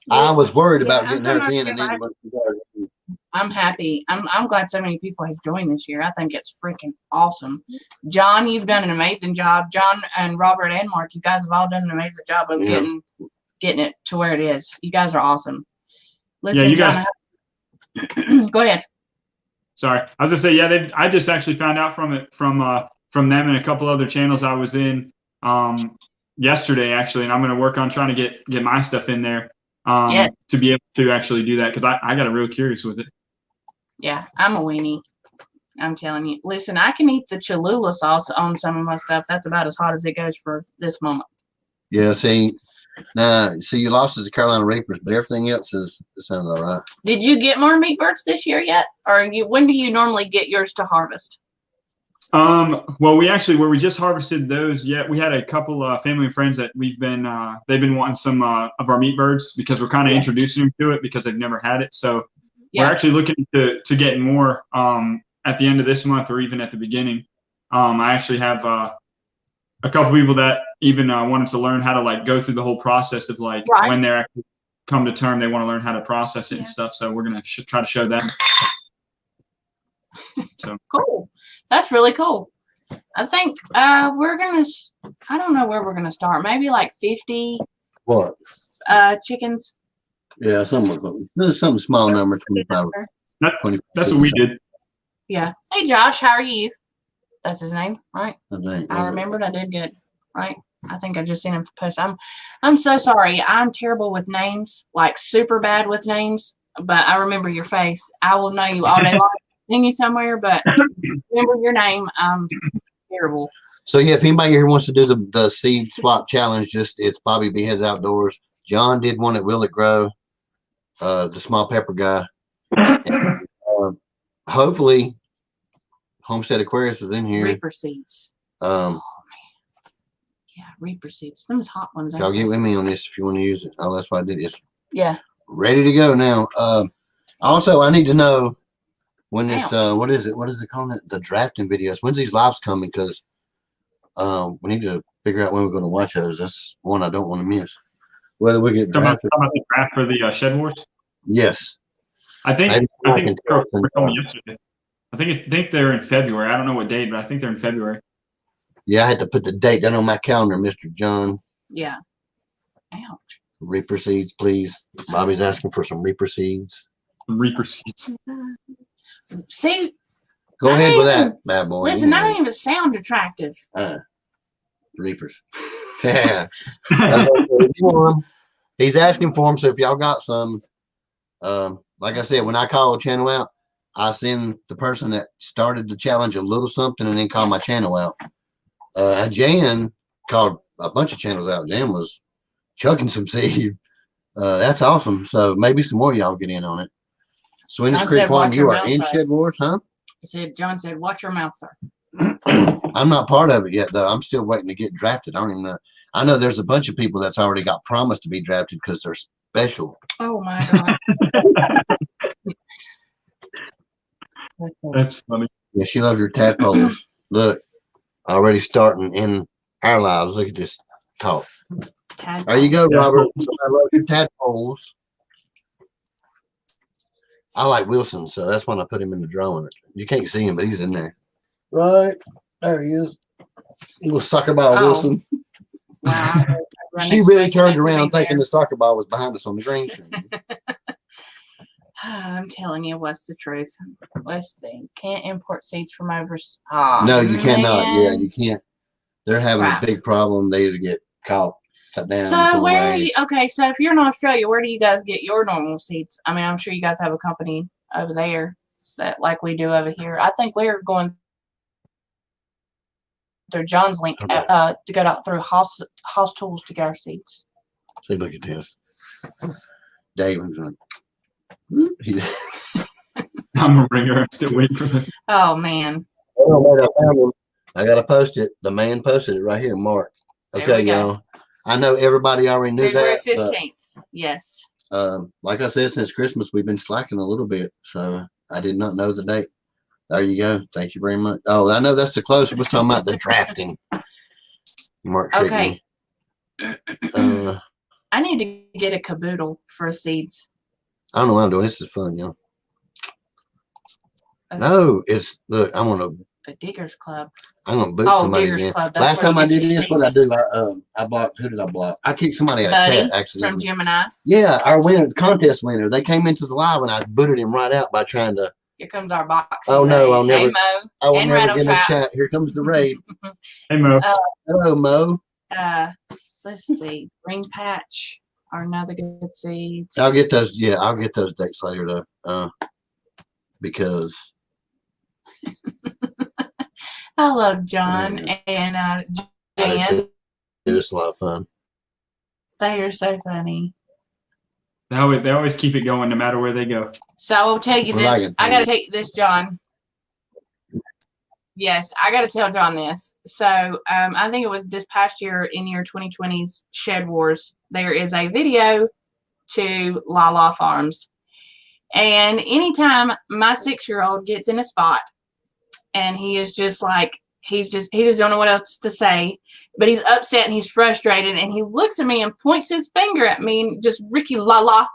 I was worried Yeah, about I'm getting gonna hers in, and give then I'm happy. I'm glad so many people have joined this year. I think it's freaking awesome. John, you've done an amazing job. John and Robert and Mark, you guys have all done an amazing job of Yeah. getting it to where it is. You guys are awesome. Listen, Yeah, you guys- John, go ahead. Sorry, I was gonna say I just actually found out from them and a couple other channels I was in yesterday actually, and I'm gonna work on trying to get my stuff in there Yeah. to be able to actually do that because I got real curious with it. Yeah, I'm a weenie. I'm telling you. Listen, I can eat the Cholula sauce on some of my stuff. That's about as hot as it goes for this moment. Yeah, see, you lost as the Carolina Reapers, but everything else it sounds all right. Did you get more meat birds this year yet? Or when do you normally get yours to harvest? Well, where we just harvested those, we had a couple family and friends that they've been wanting some of our meat birds because we're kind of introducing them to it because they've never had it. So Yeah. we're actually looking to get more at the end of this month or even at the beginning. I actually have a couple people that even wanted to learn how to like go through the whole process of like Right. when they're actually come to term, they want to learn how to process it and Yeah. stuff. So we're gonna try to show them. Cool. That's really cool. I think we're gonna. I don't know where we're gonna start. Maybe like 50 What? chickens. Yeah, something small number, 25. 20, That's what we did. Yeah. Hey, Josh, how are you? That's his name, right? I think. I remembered. I did good, right? I think I just seen him post. I'm so sorry. I'm terrible with names, like super bad with names. But I remember your face. I will know you all day long. Seen you somewhere, but remember your name. I'm terrible. So yeah, if anybody here wants to do the seed swap challenge, it's Bobby B Heads Outdoors. John did one at Will It Grow, the small pepper guy. And, hopefully, Homestead Aquarius is in here. Reaper seeds. Um, Yeah, Reaper seeds. Them's hot ones. y'all get with me on this if you want to use it. Oh, that's what I did. It's Yeah. ready to go now. Also, I need to know when this Ouch. what is it called? The drafting videos. When's these lives coming? Because we need to figure out when we're going to watch those. That's one I don't want to miss. Whether we get Talking about drafted. the draft for the Shed Wars. Yes. I think Maybe I can tell they told me yesterday. I think they're in February. I don't know what date, but I think they're in February. Yeah, I had to put the date down on my calendar, Mr. John. Yeah. Ouch. Reaper seeds, please. Bobby's asking for some Reaper seeds. Some Reaper seats. See, Go I ahead with even- that, bad boy. listen, that don't even sound attractive. Reapers. Yeah. That's what if you want 'em. He's asking for them, so if y'all got some, like I said, when I call a channel out, I send the person that started the challenge a little something and then call my channel out. Jan called a bunch of channels out. Jan was chucking some seed. That's awesome. So maybe some more of y'all get in on it. Sweeney's John Creek said, One, watch you your are mouth, in sir. Shed Wars, huh? John said, watch your mouth, sir. I'm not part of it yet, though. I'm still waiting to get drafted. I don't even know. I know there's a bunch of people that's already got promised to be drafted because they're special. Oh my God. That's funny. Yeah, she loves your tadpoles. Look, already starting in our lives. Look at this talk. There you go, Robert. I love your tadpoles. I like Wilson, so that's when I put him in the drawing. You can't see him, but he's in there. Right. There he is. Little soccer ball, Oh. Wilson. Wow. I She wasn't really expecting turned that to be around thinking there. the soccer ball was behind us on the green screen. I'm telling you what's the truth. Let's see. Can't import seeds from overseas. Oh, No, you cannot. Yeah, man. you can't. They're having Crap. a big problem. They either get caught, cut down. So thrown where are away. you? Okay, so if you're in Australia, where do you guys get your normal seeds? I mean, I'm sure you guys have a company over there that like we do over here. I think we're going through John's link Okay. to go out through House Tools to get our seeds. See, look at this. Dave was like, he, I'm a ringer. I'm still waiting for them. Oh man. oh, wait, I found him. I gotta post it. The man posted it right here, Mark. There Okay, we go. y'all. I know everybody already knew February that, 15th. Yes. but like I said, since Christmas we've been slacking a little bit, so I did not know the date. There you go. Thank you very much. Oh, I know that's the closest. We're talking about the drafting. Mark Okay. Shigney. I need to get a caboodle for seeds. I don't know what I'm doing. This is fun, y'all. No, it's look. I'm gonna A diggers club. boot Oh, somebody Diggers again. Club, that's Last where time you I get did your this, what I seats. do? I blocked. Who did I block? I kicked somebody out of Buddy chat from accidentally. Gemini. Yeah, our winner, the contest winner. They came into the live and I booted him right out by trying to. Here comes our box. Oh, no, I'll Hey never- Mo. I will And never Rattle get in the Trap. chat. Here comes the raid. Hey, Mo. Hello, Mo. Let's see. Ring patch are another good seeds. I'll get those. Yeah, I'll get those dates later though. Because I love John Yeah. and I do Jan. too. It's a lot of fun. They are so funny. They always keep it going no matter where they go. So I will tell you Well, I this. can I tell got to take this, John. Yes, I got to tell John this. So I think it was this past year in year 2020's Shed Wars. There is a video to Lala Farms. And anytime my 6-year-old gets in a spot and he is just like, he just don't know what else to say, but he's upset and he's frustrated and he looks at me and points his finger at me and just Ricky Lala.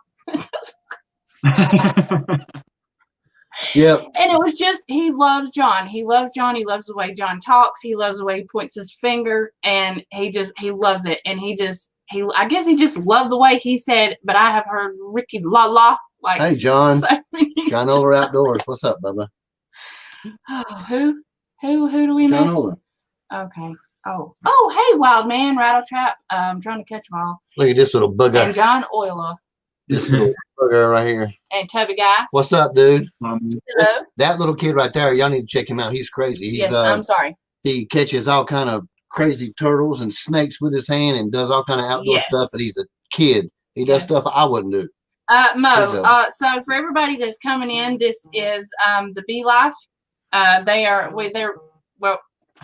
Yep. And it was just, he loves John. He loves John. He loves the way John talks. He loves the way he points his finger and he loves it. And I guess he just loved the way he said, but I have heard Ricky Lala. Like, Hey, John. so many John Oler Outdoors. What's up, Bubba? Who do we John miss? Oler. Okay. Oh, hey, Wild Man, Rattle Trap. I'm trying to catch them all. Look at this little And bugger. John Euler This little bugger right here. and Tubby Guy. What's up, dude? Hello. That little kid right there. Y'all need to check him out. He's crazy. He's Yes, I'm sorry. he catches all kind of crazy turtles and snakes with his hand and does all kind of outdoor Yes. stuff. But he's a kid. He does Yes. stuff I wouldn't do. Mo, so for everybody that's coming in, this is the Bee Life. They're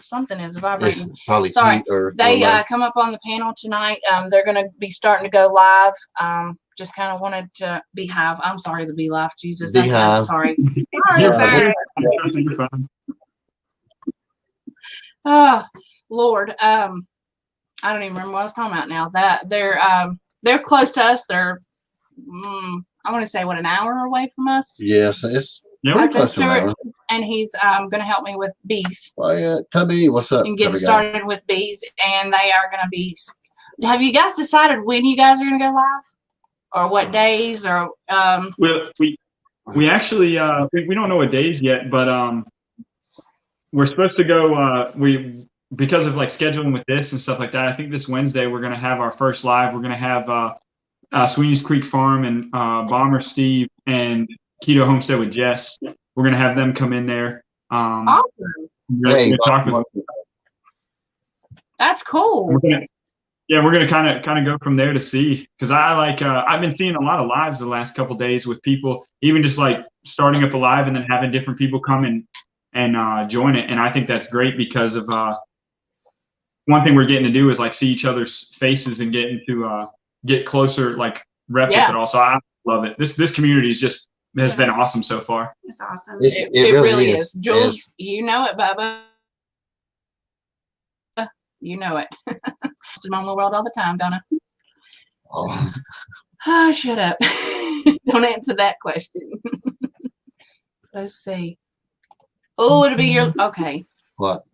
something is It's vibrating. probably Sorry. heat or They or come up on the panel tonight. They're going to be starting to go live. Just kind of wanted to Beehive. I'm sorry, the Bee Life. Jesus, I'm Beehive. sorry. You're Sorry. fine. You're fine. Oh, Lord. I don't even remember what I was talking about now. That they're close to us. They're I want to say an hour away from us. yes, it's Yeah, pretty I've been close to an Stuart, hour. and he's going to help me with bees Well, yeah, Tubby, what's up? and getting Tubby guy? started with bees. And they are going to be. Have you guys decided when you guys are going to go live, or what days, or we We actually we don't know what days yet, but we're supposed to go. We because of like scheduling with this and stuff like that. I think this Wednesday we're gonna have our first live. We're gonna have Sweeney's Creek Farm and Bomber Steve and Keto Homestead with Jess. We're gonna have them come in there. Awesome. Hey, we're gonna talk with them. That's cool. We're gonna kind of go from there to see, because I like I've been seeing a lot of lives the last couple days with people, even just like starting up a live and then having different people come and join it, and I think that's great because of one thing we're getting to do is like see each other's faces and get closer, like rep with it all. So I love it. This community has been awesome so far. It's awesome. It really is. Jules, you know it, Bubba. You know it. I'm on the world all the time, don't I? Oh, shut up. Don't answer that question. Let's see. Oh, it'll be your okay. What?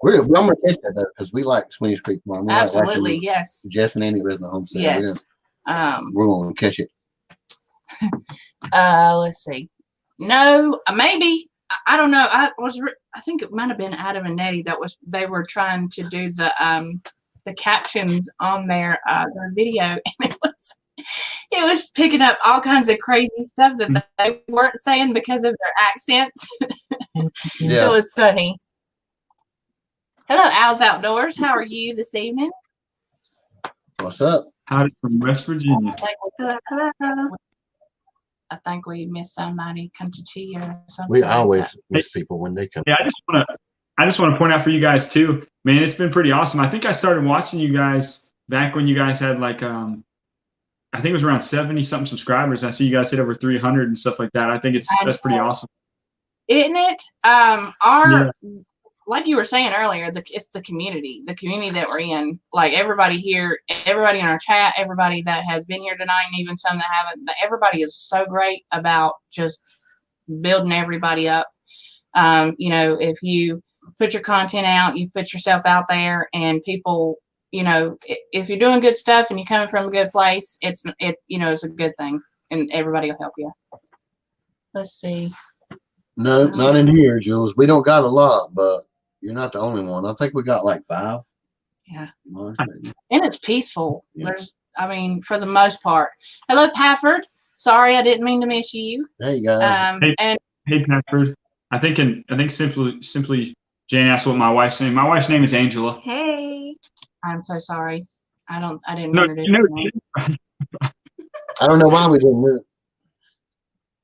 I'm gonna catch that though, because we like Sweeney's Creek Farm. We Absolutely, like yes. Jess and Andy Resident Homestead. Yes. We're gonna catch it. Let's see. No, maybe. I don't know. I think it might have been Adam and Nettie they were trying to do the captions on their video, and it was picking up all kinds of crazy stuff that they weren't saying because of their accents. Yeah. It was funny. Hello, Al's Outdoors. How are you this evening? What's up? Howdy from West Virginia. Hello. I think we missed somebody, Conchichi or something. We like always that. miss people when they come. Yeah, I just want to point out for you guys too, man. It's been pretty awesome. I think I started watching you guys back when you guys had like I think it was around 70 something subscribers. I see you guys hit over 300 and stuff like that. I think that's pretty awesome. Isn't it? Like you were saying earlier, it's the community that we're in. Like everybody here, everybody in our chat, everybody that has been here tonight, and even some that haven't. Everybody is so great about just building everybody up. If you put your content out, you put yourself out there, and people, if you're doing good stuff and you're coming from a good place, it's a good thing, and everybody will help you. Let's see. No, not in here, Jules. We don't got a lot, but you're not the only one. I think we got like 5. Yeah. Nice. And it's peaceful. Yeah. For the most part. Hello, Pafford. Sorry, I didn't mean to miss you. Hey guys. Hey, Patrick. I think simply Jane asked what my wife's name. My wife's name is Angela. Hey. I'm so sorry. I didn't No, introduce you. I don't know why we didn't do it.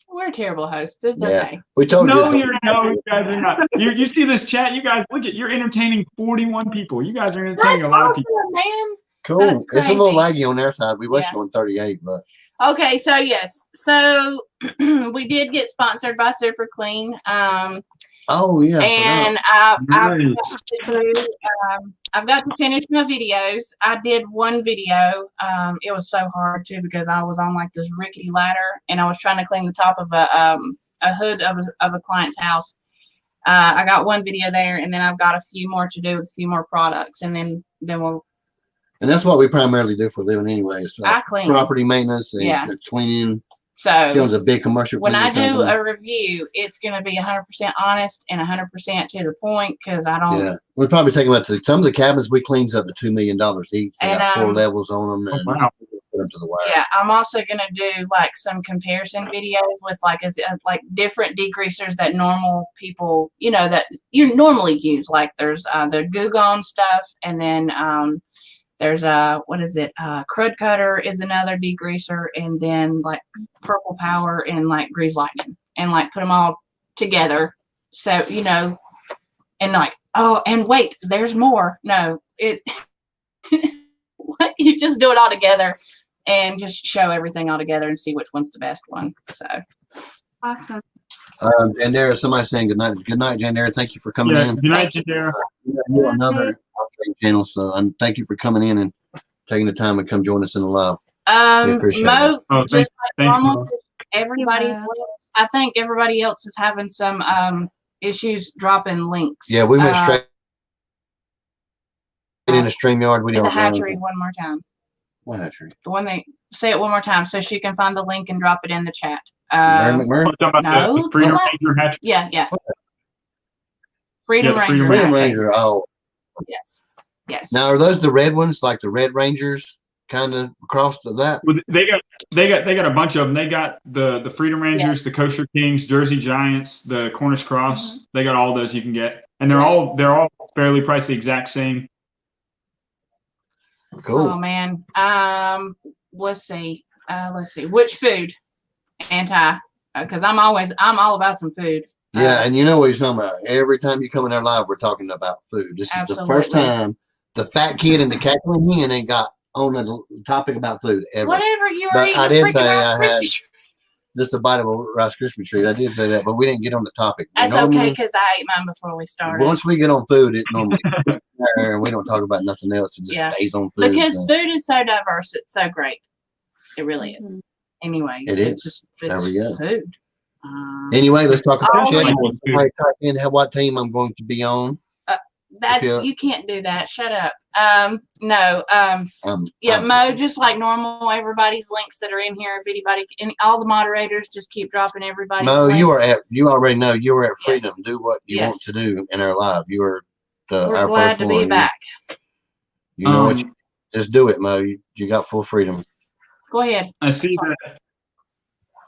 We're terrible hosts. It's Yeah. okay. We told No, you. you guys are not. You see this chat? You guys you're entertaining 41 people. You guys are entertaining a lot of people. Man. Cool. That's It's a little crazy. laggy on their side. We wish Yeah. you on 38, but Okay, so yes. So we did get sponsored by Super Clean. oh yeah. And Nice. I've got to finish my videos. I did one video. It was so hard too because I was on like this rickety ladder and I was trying to clean the top of a hood of a client's house. I got one video there, and then I've got a few more to do with a few more products, and then we'll. And that's what we primarily do for a living, anyways. I clean Property maintenance and Yeah. cleaning. So She owns a big commercial. when I cleaning do company. a review, it's going to be 100% honest and 100% to the point because I don't. Yeah, we're probably taking about to some of the cabins we cleans up to $2 million each. They And, got 4 levels on them, and wow. put them to the wire. Yeah, I'm also gonna do like some comparison videos with like different degreasers that normal people, that you normally use. Like there's the Goo Gone stuff, and then there's Crud Cutter is another degreaser, and then like Purple Power and like Grease Lightning, and like put them all together. So and like and wait, there's more. No, it. You just do it all together and just show everything all together and see which one's the best one. So Awesome. Jandera, somebody saying good night. Good night, Jandera. Thank you for coming Yeah, in. good night, Thank you. Jadera. You're another channel, so thank you for coming in and taking the time to come join us in the live. We appreciate Mo, Oh, just like thanks, normal, Mo. everybody Yeah. else, I think everybody else is having some issues dropping links. Yeah, we went straight in the StreamYard. We the didn't hatchery one more time. What hatchery? The one they say it one more time so she can find the link and drop it in the chat. Mary Um, McMurray? I'm talking about No, the Freedom the la- Ranger hatch. yeah. Freedom the Ranger. Freedom Freedom hatch. Ranger. Oh, Yes. Yes. now are those the red ones, like the Red Rangers, kind of across to that? Well, they got a bunch of them. They got the Freedom Rangers, the Kosher Kings, Jersey Giants, the Cornish Cross. They got all those you can get, and they're Yes. all fairly priced the exact same. Cool. Oh man. Let's see. Which food? Anti. Because I'm all about some food. Yeah, and you know what he's talking about. Every time you come in our live, we're talking about food. This is the first Absolutely. time the fat kid and the cackling hen ain't got on the topic about food ever. Whatever you But are eating, I did freaking say Rice I Krispies had treats. just a bite of a Rice Krispie treat. I did say that, but we didn't get on the topic. That's Normally, okay because I ate mine before we started. once we get on food, it normally there, and we don't talk about nothing else. It just Yeah. stays on food. Because so. food is so diverse, it's so great. It really is. Anyway, It is. Just, There it's we go. food. Anyway, let's talk about Oh, chat. yeah. Somebody type in what team I'm going to be on. That If you can't do that. Shut up. No. Yeah, I'm- Mo. Just like normal, everybody's links that are in here. If anybody, all the moderators, just keep dropping everybody's. Mo, links. you already know you are at Yes. freedom. Do what you want Yes. to do in our live. You are We're our glad first to one. be back. You know what? Just do it, Mo. You got full freedom. Go ahead. I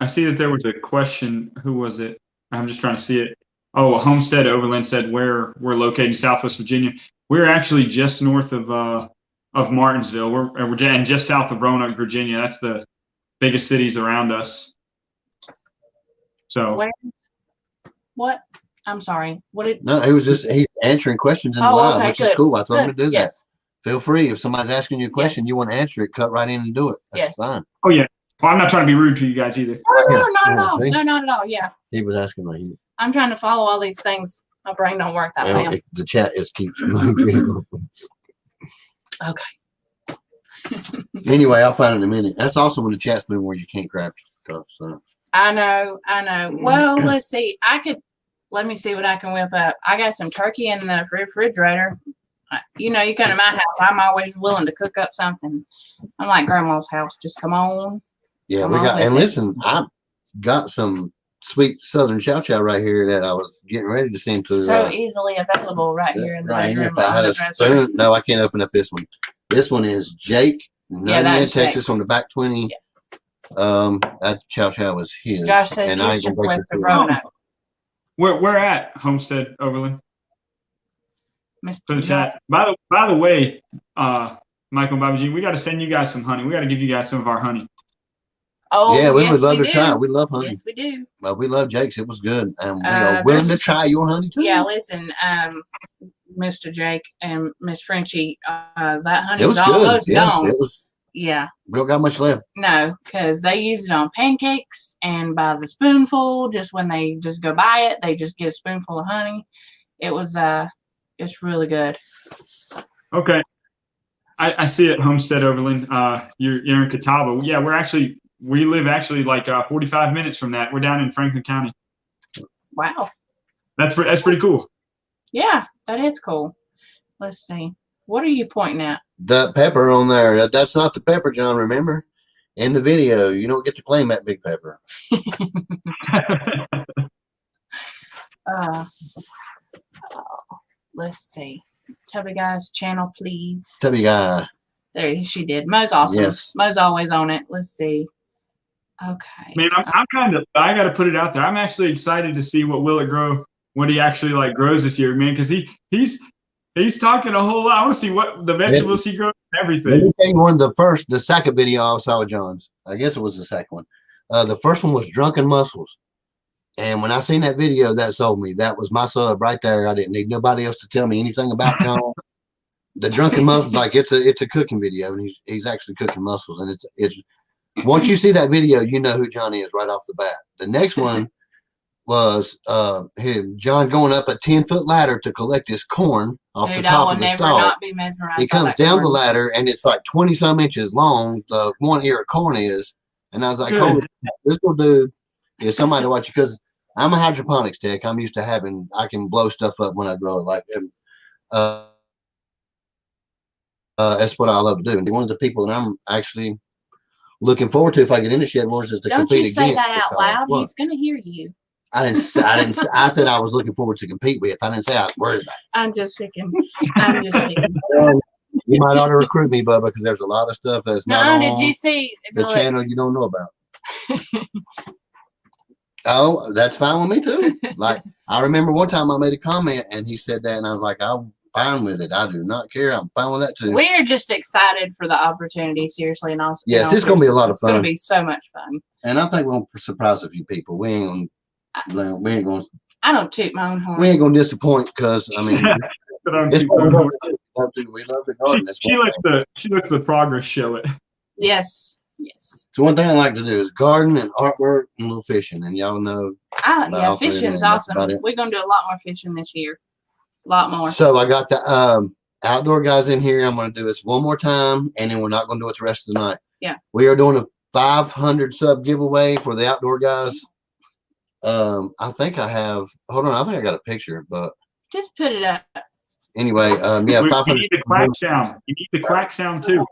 see that there was a question. Who was it? I'm just trying to see it. Oh, Homestead Overland said we're located in Southwest Virginia. We're actually just north of Martinsville. We're just south of Roanoke, Virginia. That's the biggest cities around us. So Where? What? I'm sorry. What did? No, it was just he's answering questions in the Oh, live, okay, which is good. cool. I told him to do that. Yes. Feel free. If somebody's asking you a question, you want to answer it, cut right in and do it. That's Yes. fine. oh yeah. Well, I'm not trying to be rude to you guys either. No, Yeah. not at Yeah, all. see? No, not at all. Yeah. He was asking me. I'm trying to follow all these things. My brain don't work that Well, way. the chat is keeps moving. Okay. Anyway, I'll find it in a minute. That's also when the chat's moving where you can't grab stuff. So I know. Well, let's see. Let me see what I can whip up. I got some turkey in the refrigerator. You come to my house. I'm always willing to cook up something. I'm like grandma's house. Just come on. yeah, Come we on got. with And it. listen, I got some sweet Southern chow chow right here that I was getting ready to send to. So easily available right here in the right here. bedroom. If I on had the a dresser. spoon, no, I can't open up this one. This one is Jake, Yeah, Nunya, that's Texas, Jake's. on the back 20. That chow chow was his. Josh says and I she's ain't just gonna break west the of food. Roanoke. We're at Homestead Overland. For the Mr. Josh. chat. By the way, Michael and Bobby G, we got to send you guys some honey. We got to give you guys some of our honey. Oh, Yeah, we yes, would love to do. try it. We love honey. Yes, we do. Well, we love Jake's. It was good. And we are willing to there's- try your honey too. Yeah, listen, Mr. Jake and Miss Frenchie, that honey It was was good. almost Yes, gone. it was. Yeah, We don't got much left. no, because they use it on pancakes and by the spoonful. Just when they just go buy it, they just get a spoonful of honey. It was it's really good. Okay. I see it, Homestead Overland. You're in Catawba. Yeah, we live actually like 45 minutes from that. We're down in Franklin County. Wow. That's pretty cool. Yeah, that is cool. Let's see. What are you pointing at? The pepper on there. That's not the pepper, John. Remember, in the video, you don't get to claim that big pepper. Let's see. Tubby Guy's channel, please. Tubby guy. There, she did. Mo's awesome. Yes. Mo's always on it. Let's see. Okay. Man, I got to put it out there. I'm actually excited to see what Will It Grow, what he actually like grows this year, man, because he's talking a whole lot. I want to see what the vegetables he grows and Let everything. me tell you the second video I saw with John's. I guess it was the second one. The first one was Drunken Muscles. And when I seen that video, that sold me. That was my sub right there. I didn't need nobody else to tell me anything about John. The Drunken Muscles, like it's a cooking video, and he's actually cooking mussels. And it's once you see that video, you know who John is right off the bat. The next one was John going up a 10-foot ladder to collect his corn off the Dude, I top will of the never stalk. not be mesmerized. He by comes that down the corn. ladder and it's like 20 some inches long. The one ear of corn is, and I was like, Good. "Holy, this little dude is somebody to watch." Because I'm a hydroponics tech. I'm used to I can blow stuff up when I grow it. Like, that's what I love to do. And one of the people that I'm actually looking forward to if I get into Shed Wars is to Don't compete you say against. that out because- loud. What? He's gonna hear you. I said I was looking forward to compete with. I didn't say I was worried about I'm just picking. I'm just picking. it. You might ought to recruit me, Bubba, because there's a lot of stuff that's not No, on did you see? the look, channel you don't know about. Oh, that's fine with me too. Like, I remember one time I made a comment and he said that, and I was like, I'm fine with it. I do not care. I'm fine with that too. We're just excited for the opportunity, seriously, and also. Yes, it's gonna be a lot of It's gonna fun. be so much fun. And I think we're gonna surprise a few people. We ain't gonna I don't toot my own horn. we ain't gonna disappoint because I mean But I'm it's too- what we love to do. We love the garden. That's she one lets thing. the progress show it. Yes, yes. So one thing I like to do is garden and artwork and a little fishing. And y'all know. Yeah, all three of fishing's them, that's awesome. about it. We're gonna do a lot more fishing this year. A lot more. So I got the outdoor guys in here. I'm gonna do this one more time, and then we're not gonna do it the rest of the night. Yeah. We are doing a 500 sub giveaway for the outdoor guys. I think I have. Hold on, I think I got a picture, but Just put it up. anyway, yeah, You 500. need the quack sound. You need the quack sound too.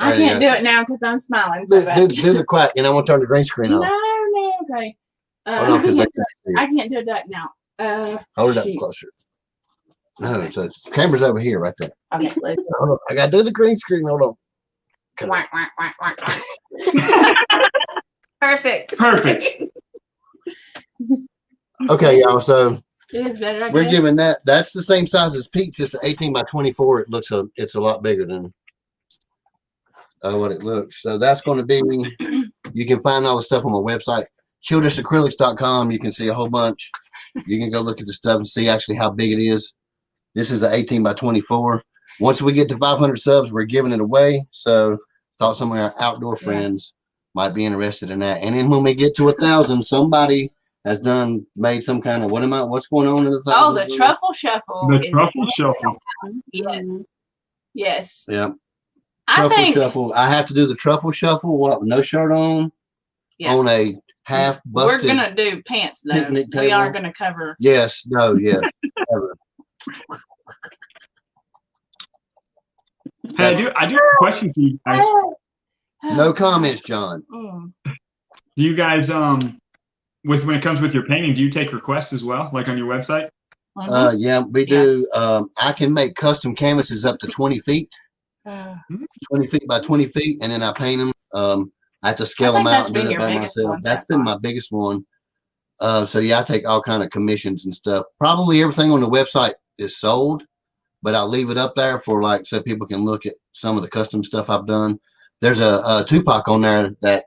I There you can't go. do it now because I'm smiling so Do, bad. do the quack, and I'm gonna turn the green screen No, on. no, okay. Hold on, 'cause they can't see I it. can't do that now. Hold it up shoot. closer. No, the camera's over here, right there. Okay, let's Hold on. I gotta do the green screen. Hold on. whack, whack, whack, whack. Perfect. Perfect. Okay, y'all. So It is better. I we're guess. giving that. That's the same size as Pete's. It's 18 by 24. It's a lot bigger than what it looks. So that's going to be. You can find all the stuff on my website, childressacrylics.com. You can see a whole bunch. You can go look at the stuff and see actually how big it is. This is an 18 by 24. Once we get to 500 subs, we're giving it away. So thought some of our outdoor Yeah. friends might be interested in that. And then when we get to 1,000, somebody has made some kind of what's going on in the Oh, the 1,000? truffle shuffle. The is truffle shuffle. Yes. Yes. Yeah. I Truffle think. shuffle. I have to do the truffle shuffle. What? With no shirt on. Yeah. On a half busted. We're gonna do pants though. picnic We are table. gonna cover. Yes. No. Yes. Ever. Hey, I do have a question for you guys. No comments, John. Mm. Do you guys when it comes with your painting, do you take requests as well, like on your website? Mhm. Yeah, we Yeah. do. I can make custom canvases up to 20 feet, 20 feet by 20 feet, and then I paint them. I have to scale think them that's out and do been it your by biggest myself. one That's so been far. my biggest one. So yeah, I take all kind of commissions and stuff. Probably everything on the website is sold, but I'll leave it up there for so people can look at some of the custom stuff I've done. There's a Tupac on there that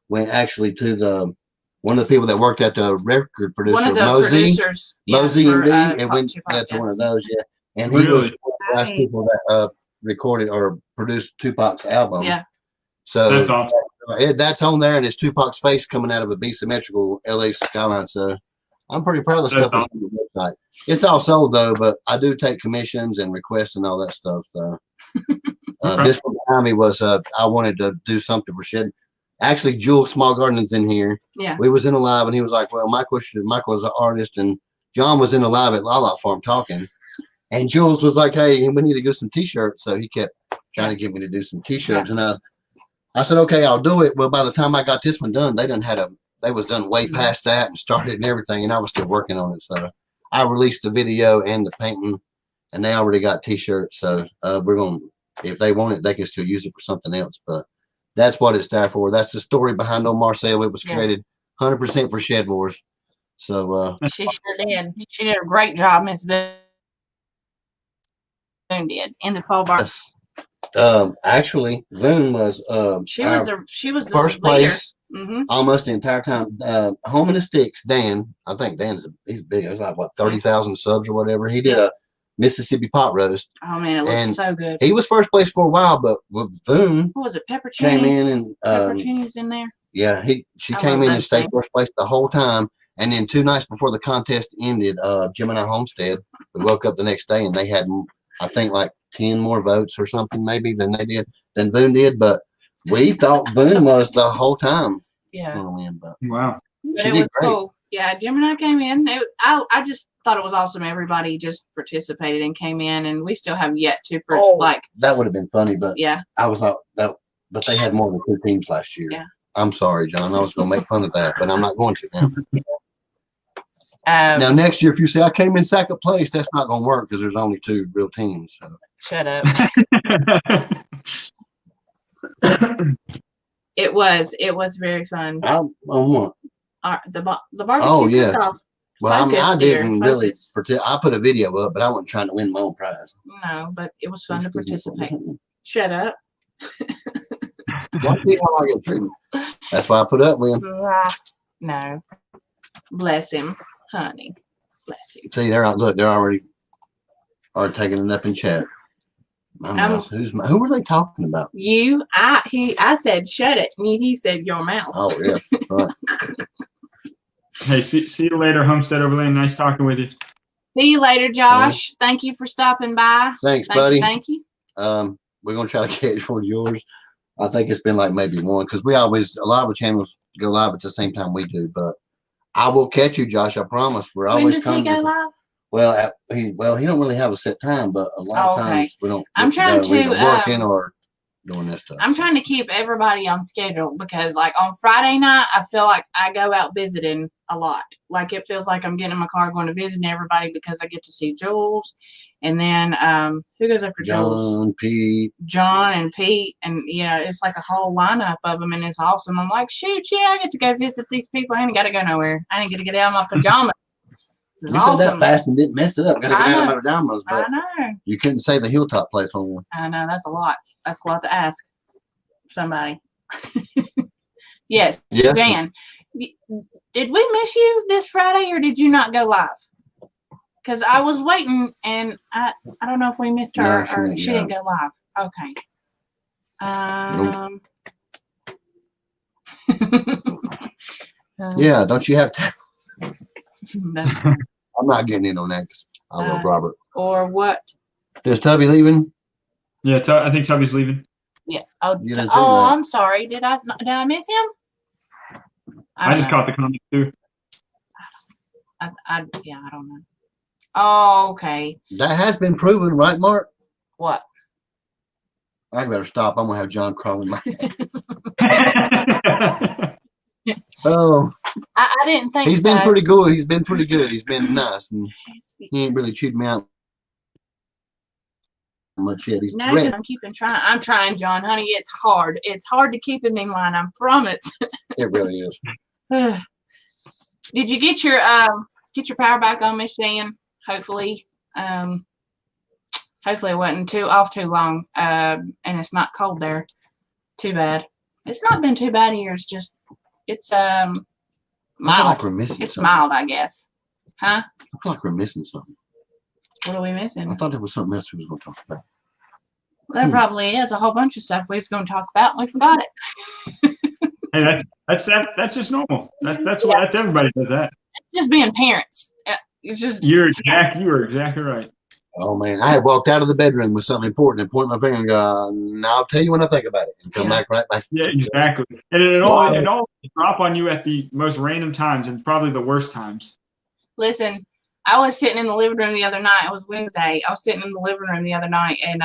went actually to one of the people that worked at the record producer, One of the Mosey. producers. Mosey for, and D, it Pop went Tupac, to one of those, yeah. And he was Really? one of the last people that recorded or produced Tupac's album. Yeah. So That's awesome. that's on there, and it's Tupac's face coming out of a B-symmetrical LA skyline. So I'm pretty proud of the That's stuff that's on the website. It's all sold though, but I do take commissions and requests and all that stuff. So Okay. this one behind me was I wanted to do something for Shed. Actually, Jules Small Gardening's in here. Yeah. We was in a live, and he was like, "Well, Michael's an artist, and John was in a live at Lala Farm talking." And Jules was like, "Hey, we need to do some T-shirts." So he kept trying to get me to do some T-shirts, and I said, "Okay, I'll do it." Well, by the time I got this one done, they was done way past that and started and everything, and I was still working on it. So I released the video and the painting, and they already got T-shirts. So we're gonna, if they want it, they can still use it for something else. But that's what it's there for. That's the story behind Old Marcel. It was Yeah. created 100% for Shed Wars. So She sure did. She did a great job, Miss Boone did in the fall bar. yes. Actually, Boone was She was our the first leader. place Mm-hmm. almost the entire time. Home in the Sticks, Dan. I think he's big. It's like 30,000 subs or whatever. He did a Mississippi pot roast. Oh man, it looks And so good. He was first place for a while, but with Boone What was it? Pepperoncinis. came in and Pepperoncinis in there. yeah, she I came love in and those stayed things. first place the whole time. And then 2 nights before the contest ended, Gemini Homestead, we woke up the next day and they had, I think, like 10 more votes or something maybe than Boone did. But we thought Boone was the whole time Yeah, going to win. But Wow. but she it did was great. cool. Yeah, Jim and I came in. I just thought it was awesome. Everybody just participated and came in, and we still have yet to That would have been funny, but yeah. I was not that. But they had more than 2 teams last year. Yeah. I'm sorry, John. I was going to make fun of that, but I'm not going to now. Um, Now next year, if you say I came in second place, that's not going to work because there's only 2 real teams. So. Shut up. It was very fun. On what? The barbecue Oh, yeah. cook-off. Well, I mean, I Focus, dear, didn't really. focus. I put a video up, but I wasn't trying to win my own prize. No, but it was fun to participate. Shut up. That's why I put up with. No. Bless him, honey. Bless him. See, they're out. Look, they're already taking it up in chat. My mouth. Who were they talking about? You, I said shut it. And he said your mouth. Oh yes, that's right. Hey, see you later, Homestead Overland. Nice talking with you. See you later, Josh. Thank you for stopping by. Thanks, buddy. Thank you. We're gonna try to catch one of yours. I think it's been like maybe one because a lot of the channels go live at the same time we do. But I will catch you, Josh. I promise. We're When always does he coming. go live? Well, he don't really have a set time, but a lot of Okay. times we don't. I'm trying we're either to, working or doing this stuff. I'm trying to keep everybody on schedule because, like, on Friday night, I feel like I go out visiting a lot. Like, it feels like I'm getting in my car going to visit everybody because I get to see Jules. And then, who goes after Jules? John and Pete. And, yeah, it's like a whole lineup of them, and it's awesome. I'm like, shoot, yeah, I get to go visit these people. I ain't got to go nowhere. I ain't get to get out of my pajamas. This is You awesome. said that fast and didn't mess it up. Got to get I out of know. my pajamas, I but know. you couldn't say the Hilltop place on one. I know, that's a lot. That's a lot to ask somebody. Yes, Yes. Jan. Did we miss you this Friday or did you not go live? Because I was waiting and I don't know if we missed her No, or she didn't go live. Okay. Yeah, don't you have to? that's- I'm not getting in on that 'cause I love Robert. or what? Is Tubby leaving? Yeah, I think Tubby's leaving. Yeah. Oh, You didn't say that. I'm sorry. Did I miss him? I just don't know. caught the comment too. I don't know. Oh, okay. That has been proven, right, Mark? What? I better stop. I'm gonna have John crawling my. Oh, I didn't think he's been so. pretty good. He's been pretty good. He's been nice, and he ain't really chewed me out much yet. He's No, 'cause I'm keeping trying. I'm trying, John, honey. It's hard. It's hard to keep him in line. I promise. It really is. Did you get your power back on, Miss Jan? Hopefully, hopefully it wasn't too long. And it's not cold there. Too bad. It's not been too bad here. It's just it's I feel mild. like we're missing It's something. mild, I guess. Huh? I feel like we're missing something. What are we I missing? thought there was something else we was going to talk about. There probably is a whole bunch of stuff we was going to talk about, and we forgot it. Hey, that's just normal. That's everybody does that. Just being parents. It's just You are exactly right. Oh man, I had walked out of the bedroom with something important and pointed my finger and go, "Now I'll tell you when I think about it," and come Yeah. right back. Yeah, exactly. And it all drop on you at the most random times and probably the worst times. listen. I was sitting in the living room the other night. It was Wednesday. I was sitting in the living room the other night, and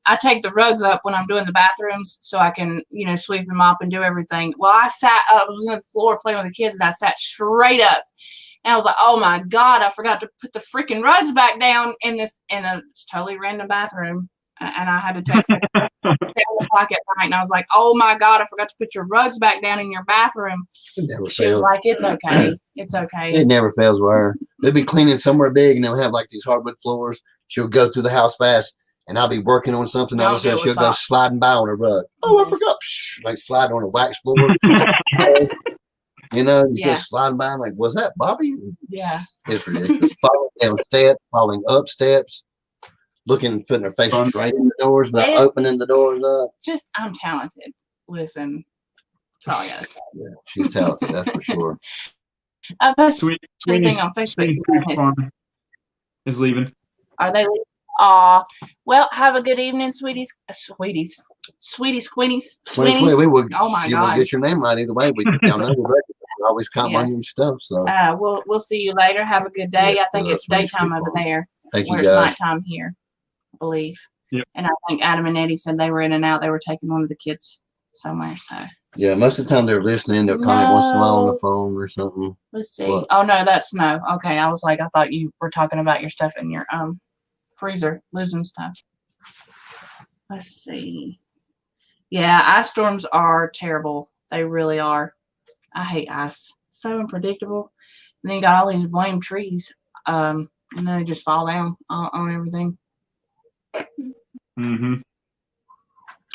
I take the rugs up when I'm doing the bathrooms so I can, sweep them up and do everything. Well, I was on the floor playing with the kids, and I sat straight up, and I was like, "Oh my God, I forgot to put the freaking rugs back down in a totally random bathroom." And I had to text at 7:00 at night, and I was like, "Oh my God, I forgot to put your rugs back down in your bathroom." It never She was fails. like, "It's okay, it's okay." It never fails with her. They'll be cleaning somewhere big, and they'll have like these hardwood floors. She'll go through the house fast, and I'll be working on something. All of a Don't do sudden, it she'll with go socks. sliding by on her rug. Oh, I forgot. Psh, like slide on a wax floor. Yeah. Just sliding by. Like, was that Bobby? Yeah. It's ridiculous. Falling down steps, falling up steps, putting her face Fun. straight in the doors without It- opening the doors up. Just, I'm talented. Listen, that's all I gotta say. Yeah, she's talented, that's for sure. I posted Sweeney's everything on Facebook. Sweeney's Creek Farm is leaving. Are they? Well, have a good evening, sweeties. Sweeties, Sweeney, we would. Oh my she will God. get your name right either way. Y'all know the record, always comment on Yes. your stuff. So We'll see you later. Have a good day. Yes, I think well, it's that's daytime really over cool. there, thank where you it's guys. nighttime here, I believe. Yep. And I think Adam and Eddie said they were in and out. They were taking one of the kids somewhere. So Yeah, most of the time they're listening. They'll comment once in a while on the No. phone or something. let's see. What? Oh no, that's snow. Okay, I was like, I thought you were talking about your stuff in your freezer, losing stuff. Let's see. Yeah, ice storms are terrible. They really are. I hate ice. So unpredictable. And then you got all these blame trees. And then they just fall down on everything. Mm-hmm.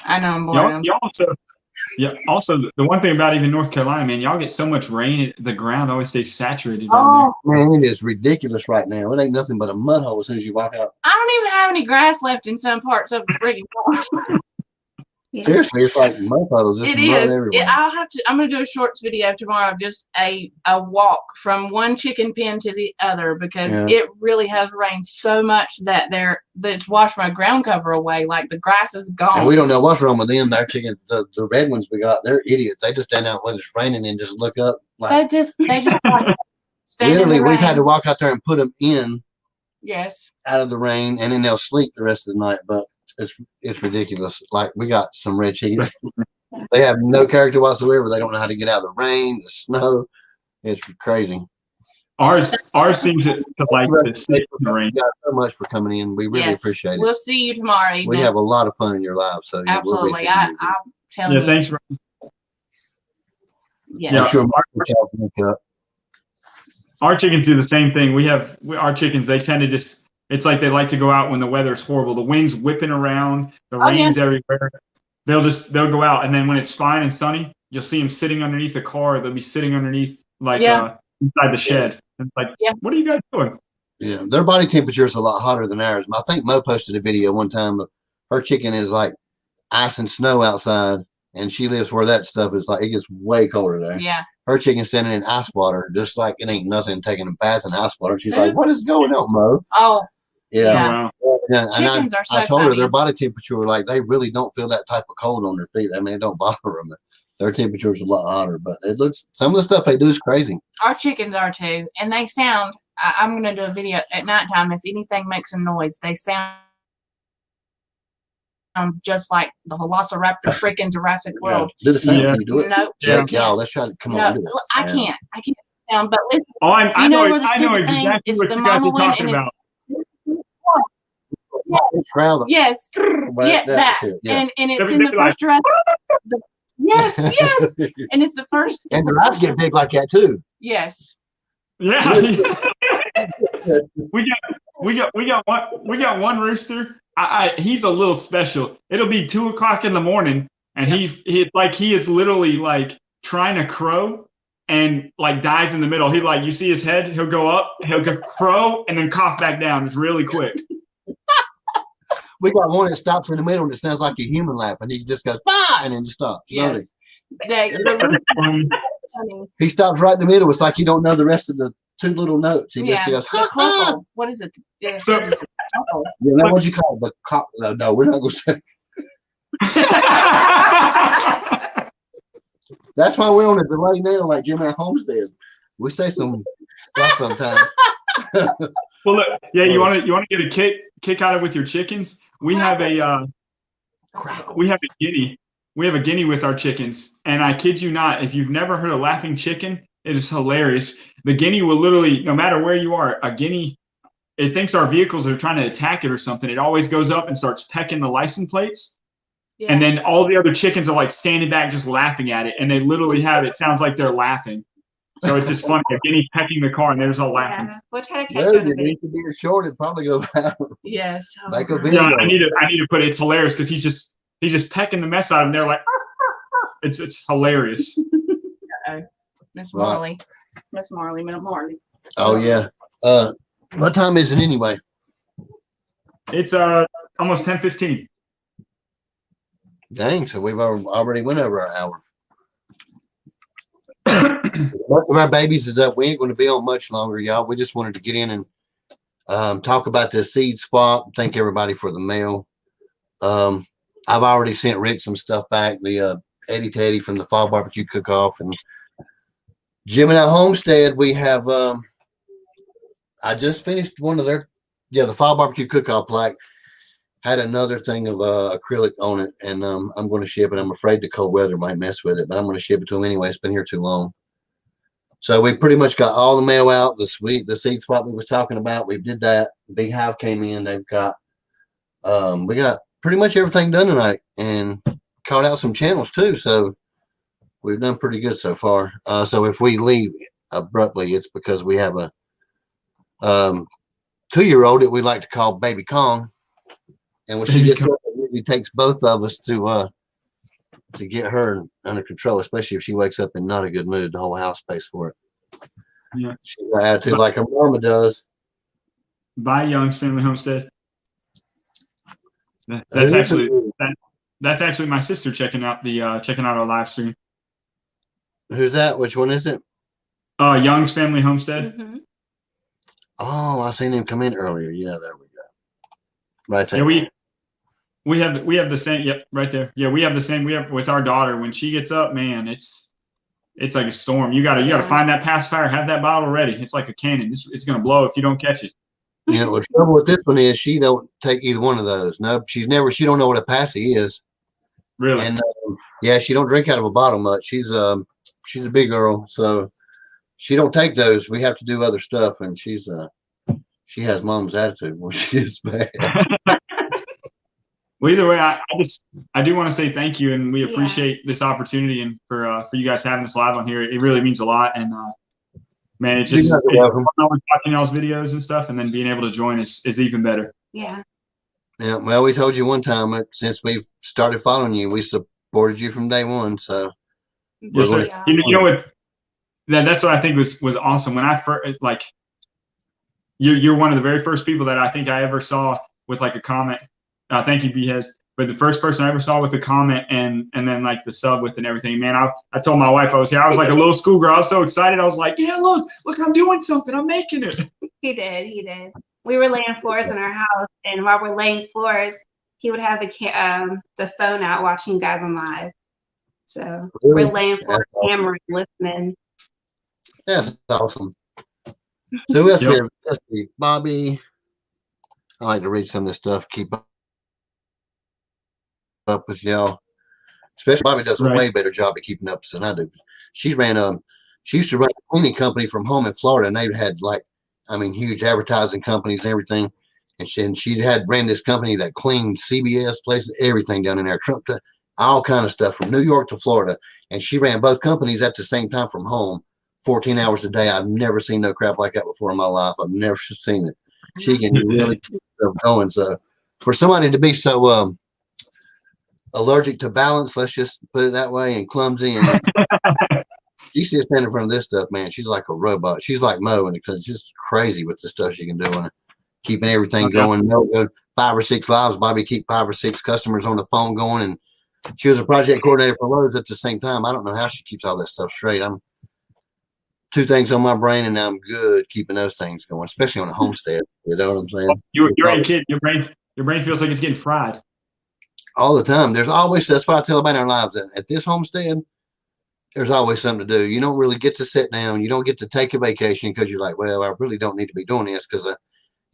I know I'm blaming them. Also, the one thing about even North Carolina, man, y'all get so much rain, the ground always stays saturated down there. Oh, Man, it is ridiculous right now. It ain't nothing but a mud hole as soon as you walk out. I don't even have any grass left in some parts of the friggin' farm. Seriously, it's like mud puddles. Just It mud is. everywhere. I'm gonna do a shorts video tomorrow of just a walk from one chicken pen to the other because Yeah. it really has rained so much that it's washed my ground cover away. Like the grass is gone. And we don't know what's wrong with them. Their chicken, the red ones we got, they're idiots. They just stand out when it's raining and just look up. Like They just like, stand in literally, the we've had rain. to walk out there and put them in Yes. out of the rain, and then they'll sleep the rest of the night. But it's ridiculous. Like we got some red chickens. They have no character whatsoever. They don't know how to get out of the rain, the snow. It's crazy. Ours seems to like to stay in the rain. Thank you guys so much for coming in. We really Yes. appreciate it. We'll see you tomorrow evening. We have a lot of fun in your lives. So yeah, we'll be Absolutely. seeing you. I'm telling Yeah, you. thanks. Yes. I'm sure Mark will tell you. Our chickens do the same thing. Our chickens, they tend to just, it's like they like to go out when the weather's horrible. The wind's whipping around, the Oh, yeah. rain's everywhere. They'll go out, and then when it's fine and sunny, you'll see them sitting underneath the car. They'll be sitting underneath, like, Yeah. inside the shed. It's like, Yeah. what are you guys doing? Yeah, their body temperature is a lot hotter than ours. I think Mo posted a video one time of her chicken is like ice and snow outside, and she lives where that stuff is like it gets way colder there. Yeah. Her chicken's standing in ice water, just like it ain't nothing, taking a bath in ice water. She's like, "What is going on, Mo?" Oh, Yeah, Oh, wow. yeah. And chickens are so I told her funny. their body temperature, like they really don't feel that type of cold on their feet. I mean, it don't bother them. Their temperature is a lot hotter, but it looks some of the stuff they do is crazy. Our chickens are too, and they sound. I'm gonna do a video at nighttime. If anything makes a noise, they sound just like the Velociraptor freaking Jurassic World. Do the same Yeah. thing. Do it. No, Check, you y'all. can't. Let's try to come No, on. Do it. I can't. I can't sound. But listen, Oh, I you know know where the I know stupid thing exactly is what the you guys mama are one, talking and about. Shroud. yes, Well, yeah, that, that's it, yeah. and it's They're- in the they're like- first Jurassic. Yes, yes, and it's the first. And their eyes get big like that too. Yes. Yeah. we got one rooster. He's a little special. It'll be 2:00 in the morning, and he is literally like trying to crow, and like dies in the middle. He like you see his head. He'll go up. He'll go crow and then cough back down. It's really quick. We got one that stops in the middle and it sounds like a human laugh, and he just goes bah, and then just stops. Yes. The He stops right in the middle. It's like you don't know the rest of the two little notes. He just goes, the ha ha. cluckle. What is it? Yeah. So Cluckle. Yeah, that's what you call it. The cop. No, we're not going to say. That's why we're on a delay now, like Jimmy Holmes did. We say some stuff sometimes. well, look, yeah, you want to get a kick out of with your chickens? We have a guinea. We have a guinea with our chickens, and I kid you not, if you've never heard a laughing chicken, it is hilarious. The guinea will literally, no matter where you are, a guinea, it thinks our vehicles are trying to attack it or something. It always goes up and starts pecking the license plates. Yeah. And then all the other chickens are like standing back just laughing at it. And they literally have it sounds like they're laughing. So it's just funny. A guinea pecking the car and they're just all laughing. Yeah. We'll try to catch Well, you on you the need to be short. It'd probably go viral. Yes. Oh, Like a God. video. Yeah, I need to put it. It's hilarious because he's just pecking the mess out of them. They're like, it's hilarious. Miss Right. Marley. Miss Marley. Miss Marley. Oh yeah. What time is it anyway? It's almost 10:15. Dang, so we've already went over our hour. Most of our babies is up. We ain't going to be on much longer, y'all. We just wanted to get in and talk about the seed swap. Thank everybody for the mail. I've already sent Rick some stuff back. The Eddie Teddy from the Fall Barbecue Cook-Off, and Gemini Homestead, we have, I just finished one of their, the fall barbecue cook-off plaque had another thing of acrylic on it, and I'm going to ship it. I'm afraid the cold weather might mess with it, but I'm going to ship it to them anyway. It's been here too long. So we pretty much got all the mail out. The seed spot we was talking about, we did that. Big Hive came in. They've got, we got pretty much everything done tonight, and caught out some channels too. So we've done pretty good so far. So if we leave abruptly, it's because we have a 2-year-old that we like to call Baby Kong, and when she gets up, it really takes both of us to get her under control, especially if she wakes up in not a good mood. The whole house pays for it. Yeah, she's got attitude like her mama does. By Young's Family Homestead. That's actually my sister checking out our live stream. Who's that? Which one is it? Young's Family Homestead. Mhm. Oh, I seen him come in earlier. Yeah, there we go. Right there. Yeah, we have the same. Yep, right there. Yeah, we have the same. We have with our daughter. When she gets up, man, it's like a storm. You gotta find that pacifier. Have that bottle ready. It's like a cannon. It's gonna blow if you don't catch it. You know, the trouble with this one is she don't take either one of those. No, she don't know what a passy is. Really? And yeah, she don't drink out of a bottle much. She's a big girl, so she don't take those. We have to do other stuff, and she has mom's attitude when she gets bad. Well, either way, I do want to say thank you, and we appreciate this opportunity, and for you guys having us live on here. It really means a lot, and man, it's just watching y'all's videos and stuff, and then being able to join is even better. Yeah. Yeah. Well, we told you one time since we started following you, we supported you from day one. So yes, sir. You know what? That's what I think was awesome. When I first you're one of the very first people that I think I ever saw with like a comment. Thank you, Behez. But the first person I ever saw with a comment and then like the sub with and everything, man, I told my wife I was here. I was like a little schoolgirl. I was so excited. I was like, yeah, look, I'm doing something. I'm making it. He did. We were laying floors in our house, and while we're laying floors, he would have the phone out watching you guys on live. So we're laying floors, hammering, listening. Yeah, that's awesome. So who else we have? Let's see, Bobby. I like to read some of this stuff. Keep up with y'all. Especially Bobby does a way better job of keeping up than I do. She used to run a cleaning company from home in Florida, and they had huge advertising companies and everything. And she had ran this company that cleaned CBS places, everything down in there, Trump, all kind of stuff from New York to Florida. And she ran both companies at the same time from home, 14 hours a day. I've never seen no crap like that before in my life. I've never seen it. She can really keep stuff going. So for somebody to be so allergic to balance, let's just put it that way, and clumsy, and she sits standing in front of this stuff, man. She's like a robot. She's like Mo, and it's just crazy with the stuff she can do and keeping everything going. Mo go 5 or 6 lives. Bobby keep 5 or 6 customers on the phone going, and she was a project coordinator for Lowe's at the same time. I don't know how she keeps all that stuff straight. I'm 2 things on my brain, and now I'm good keeping those things going, especially on a homestead. You know what I'm saying? You're a kid. Your brain feels like it's getting fried all the time. There's always, that's what I tell about our lives. At this homestead, there's always something to do. You don't really get to sit down. You don't get to take a vacation because you're like, well, I really don't need to be doing this, because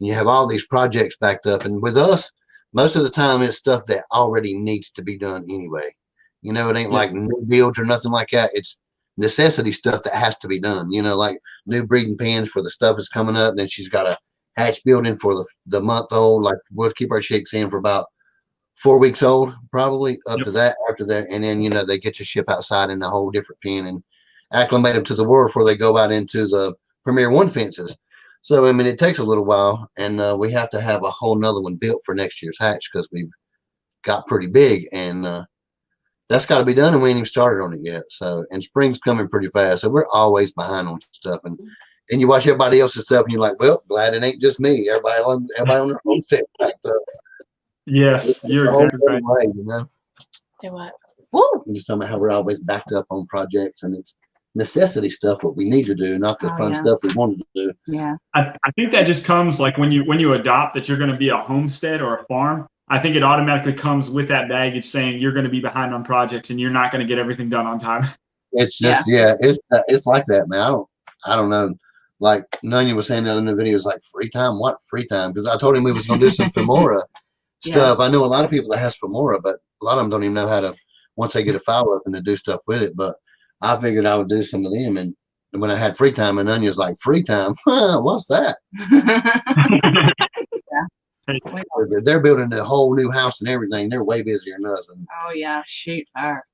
you have all these projects backed up. And with us, most of the time it's stuff that already needs to be done anyway. You know, it ain't like new builds or nothing like that. It's necessity stuff that has to be done. You know, like new breeding pens for the stuff that's coming up. Then she's got a hatch building for the month old. Like we'll keep our chicks in for about 4 weeks old, probably up to that, after that. And then, you know, they get to ship outside in a whole different pen and acclimate them to the world before they go out into the Premier One fences. So, I mean, it takes a little while, and we have to have a whole nother one built for next year's hatch because we've got pretty big, and that's got to be done, and we ain't even started on it yet. So, and spring's coming pretty fast, so we're always behind on stuff. And you watch everybody else's stuff, and you're like, well, glad it ain't just me. Everybody on their own set. So, yes, you're exactly right. Way, you know? Do what? Woo! I'm just talking about how we're always backed up on projects, and it's necessity stuff, what we need to do, not the fun stuff we wanted to do. Yeah. I think that just comes like when you adopt that you're going to be a homestead or a farm. I think it automatically comes with that baggage saying you're going to be behind on projects and you're not going to get everything done on time. It's just it's like that, man. I don't know. Like Nunya was saying in the videos, like free time. What free time? Because I told him we was gonna do some Filmora stuff. I know a lot of people that has Filmora, but a lot of them don't even know how to once they get a file up and to do stuff with it. But I figured I would do some of them, and when I had free time, and Nunya's like, free time? Huh, what's that? They're building a whole new house and everything. They're way busier than us. And oh yeah, shoot fire.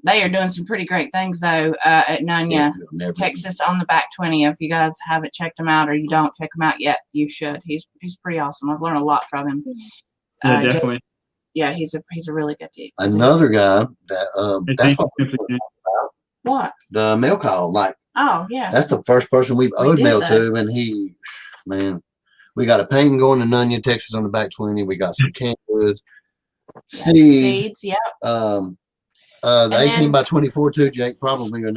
They are doing some pretty great things though at Nunya, Texas on the back 20. If you guys haven't checked him out or you don't check him out yet, you should. He's pretty awesome. I've learned a lot from him. Yeah, definitely. Yeah, he's a really good dude. Another guy that that's what the mail call. Like, oh yeah, that's the first person we've owed mail to, and he, man, we got a painting going to Nunya, Texas on the back 20. We got some canned goods, seeds, yep. The 18 by 24 too, Jake. Probably a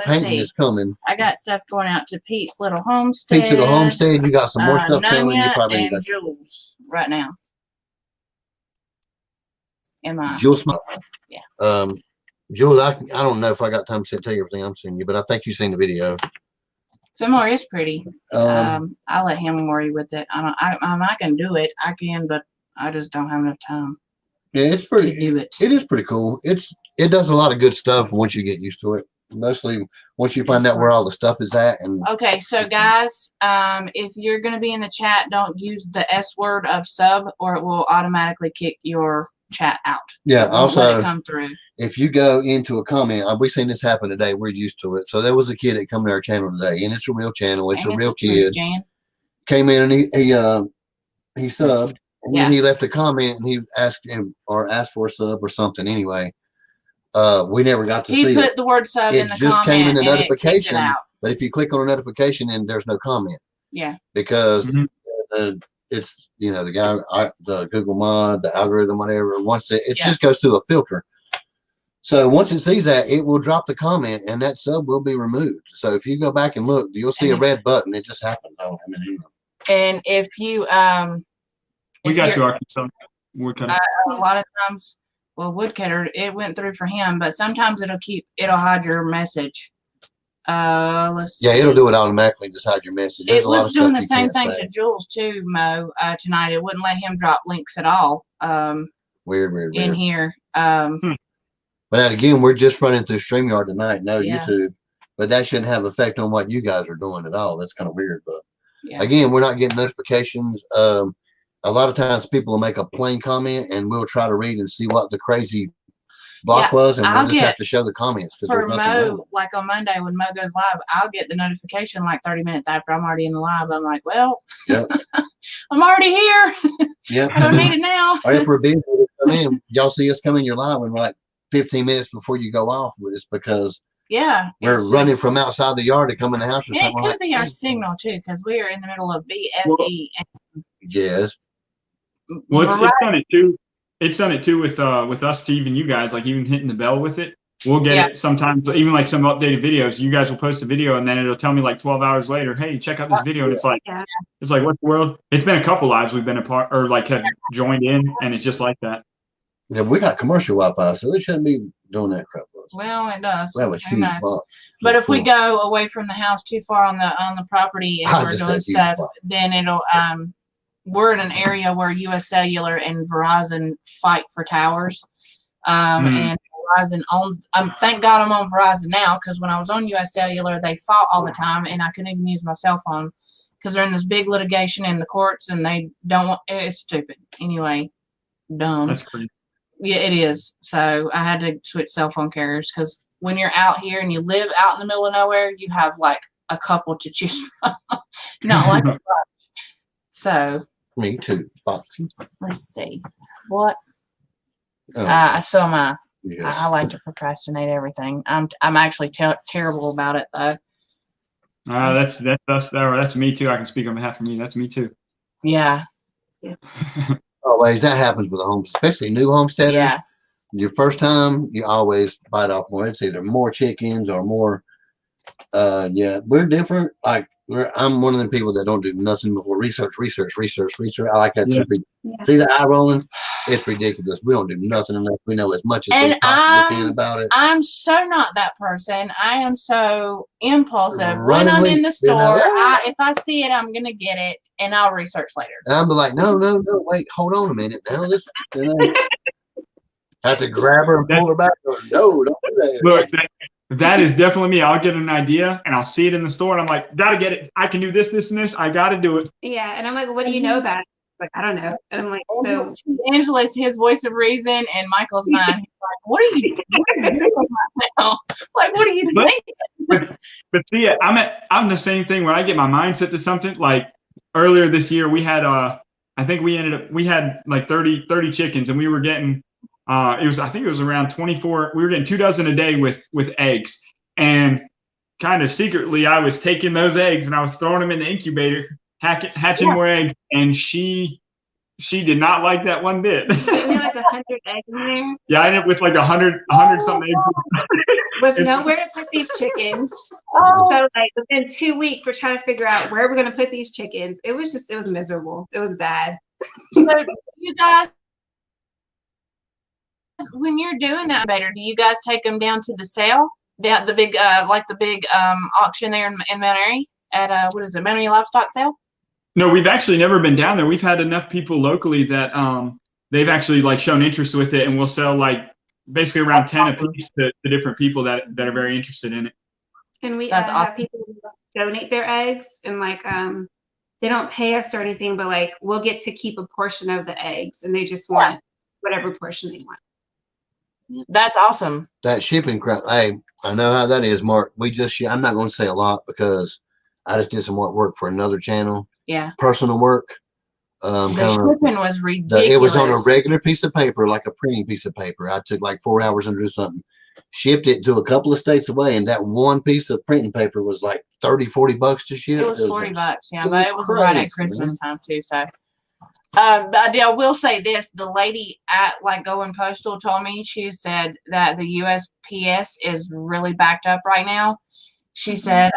painting is coming. I got stuff going out to Pete's Little Homestead. Pete's Little Homestead. You got some more stuff coming. You probably and Jules right now. Am I? Jules, yeah. Jules, I don't know if I got time to tell you everything I'm seeing you, but I think you've seen the video. Fillmore is pretty. I'll let him worry with it. I can do it. I can, but I just don't have enough time. Yeah, it's pretty. To do it. It is pretty cool. It does a lot of good stuff once you get used to it. Mostly once you find out where all the stuff is at. And okay, so guys, if you're going to be in the chat, don't use the S word of sub, or it will automatically kick your chat out. Yeah. Also, come through. If you go into a comment, we've seen this happen today. We're used to it. So there was a kid that come to our channel today, and it's a real channel. It's a real kid. Came in and he subbed. And then he left a comment and he asked for a sub or something. Anyway, we never got to see it. He put the word sub in the comment. It just came in the notification. But if you click on a notification and there's no comment. Yeah. Because it's, the guy, the Google mod, the algorithm, whatever, once it just goes through a filter. So once it sees that, it will drop the comment and that sub will be removed. So if you go back and look, you'll see a red button. It just happens. And if you, we got you, Arkansas. A lot of times, well, Woodcutter, it went through for him, but sometimes it'll hide your message. Let's see. Yeah, it'll do it automatically. Just hide your message. It was doing the same thing to Jules too, Mo. Tonight, it wouldn't let him drop links at all. Weird. In here. But now again, we're just running through StreamYard tonight, YouTube. But that shouldn't have effect on what you guys are doing at all. That's kind of weird. But again, we're not getting notifications. A lot of times people will make a plain comment and we'll try to read and see what the crazy block was, and we'll just have to show the comments. For Mo, like on Monday when Mo goes live, I'll get the notification like 30 minutes after I'm already in the live. I'm like, well, I'm already here. Yeah. I don't need it now. Or if we're busy, come in, y'all see us come in your live and we're like 15 minutes before you go off with us because we're running from outside the yard to come in the house or something. It could be our signal too, because we are in the middle of BFE. Yes. Well, it's done it too. It's done it too with us to even you guys, like even hitting the bell with it. We'll get it sometimes, even like some updated videos. You guys will post a video and then it'll tell me like 12 hours later, hey, check out this video. And it's like, what the world? It's been a couple lives we've been a part or like have joined in, and it's just like that. Yeah, we got commercial Wi-Fi, so it shouldn't be doing that crap. Well, it does. We have a huge box. But if we go away from the house too far on the property and we're doing stuff, then it'll we're in an area where US Cellular and Verizon fight for towers. And Verizon owns, thank God I'm on Verizon now, because when I was on US Cellular, they fought all the time and I couldn't even use my cell phone because they're in this big litigation in the courts and they don't want, it's stupid. Anyway, dumb. That's crazy. Yeah, it is. So I had to switch cell phone carriers because when you're out here and you live out in the middle of nowhere, you have like a couple to choose from. Not like a bunch. So. Me too. Boxing. Let's see. What? So am I. Yes. I like to procrastinate everything. I'm actually terrible about it though. That's me too. I can speak on behalf of me. That's me too. Yeah. Always that happens with the homes, especially new homesteaders. Yeah. Your first time, you always bite off more. It's either more chickens or more. We're different. Like I'm one of the people that don't do nothing before research. I like that. Yeah. See the eye rolling? it's ridiculous. We don't do nothing unless we know as much as And we possibly can about it. I'm so not that person. I am so impulsive. When Running I'm late, in the you store, know? if I see it, I'm gonna get it, and I'll research later. And I'm like, no, wait, hold on a minute. Now this, have to grab her and pull her back. No, don't do that. Look, that is definitely me. I'll get an idea and I'll see it in the store and I'm like, gotta get it. I can do this, this, and this. I gotta do it. Yeah, and I'm like, what do you know about it? Like, I don't know. And I'm like, so Angela's his voice of reason, and Michael's mine. He's like, what are you doing right now? Like, what are you thinking? But see, I'm the same thing when I get my mindset to something. Like earlier this year, we had I think we had like 30 chickens, and we were getting I think it was around 24. We were getting 2 dozen a day with eggs, and kind of secretly, I was taking those eggs and I was throwing them in the incubator, hatching more eggs, and she did not like that one bit. we had like 100 eggs in there. Yeah, I ended up with like 100 something eggs. With nowhere to put these chickens. Oh. So like within 2 weeks, we're trying to figure out where we're going to put these chickens. It was miserable. It was bad. So you guys, when you're doing that better, do you guys take them down to the sale? Down the big auction there in Mount Airy at what is it, Mount Airy Livestock Sale? No, we've actually never been down there. We've had enough people locally that they've actually like shown interest with it, and we'll sell like basically around 10 a piece to different people that are very interested in it. And we That's have awesome. people donate their eggs, and like they don't pay us or anything, but like we'll get to keep a portion of the eggs, and they just want whatever portion they want. That's awesome. That shipping crap. Hey, I know how that is, Mark. I'm not going to say a lot because I just did some work for another channel. Yeah. Personal work. The shipping was ridiculous. It was on a regular piece of paper, like a printing piece of paper. I took like 4 hours and drew something. Shipped it to a couple of states away, and that one piece of printing paper was like $30-$40 to ship. It was $40, yeah, but it was right at Christmas time too. So, but I will say this: the lady at like Going Postal told me, she said that the USPS is really backed up right now. She said,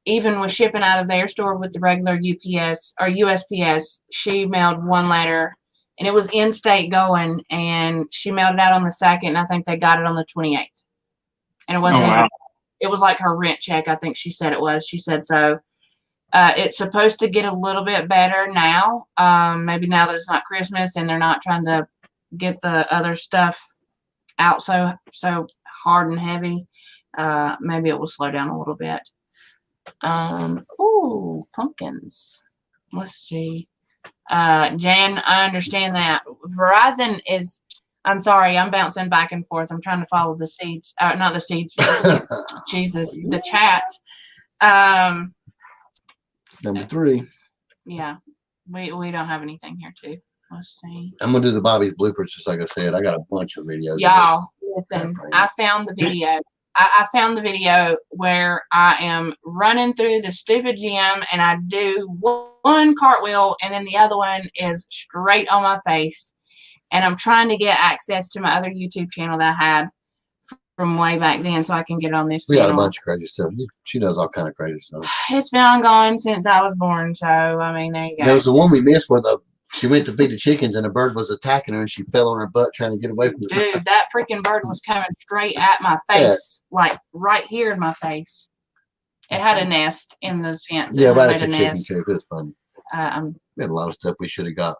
even with shipping out of their store with the regular UPS or USPS, she mailed one letter. And it was in-state going, and she mailed it out on the 2nd, and I think they got it on the 28th. And it wasn't. Oh, wow. It was like her rent check. I think she said it was. She said so. It's supposed to get a little bit better now. Maybe now that it's not Christmas and they're not trying to get the other stuff out so hard and heavy. Maybe it will slow down a little bit. Ooh, pumpkins. Let's see. Jan, I understand that. Verizon is, I'm sorry, I'm bouncing back and forth. I'm trying to follow the seeds. Not the seeds. Jesus, the chat. Number 3. Yeah, we don't have anything here too. Let's see. I'm going to do the Bobby's bloopers, just like I said. I got a bunch of videos. Y'all, listen, I found the video. I found the video where I am running through the stupid gym and I do one cartwheel and then the other one is straight on my face. And I'm trying to get access to my other YouTube channel that I had from way back then so I can get on this We got a channel. bunch of crazy stuff. She does all kind of crazy stuff. It's been ongoing since I was born. So, I mean, there you go. There was the one we missed where she went to feed the chickens and a bird was attacking her and she fell on her butt trying to get away from the Dude, that freaking bird was coming straight at my face, like right here in my face. It had a nest in the fence. Yeah, It right had at a the chicken nest. coop. It was fun. I We had a lot of stuff we should have got.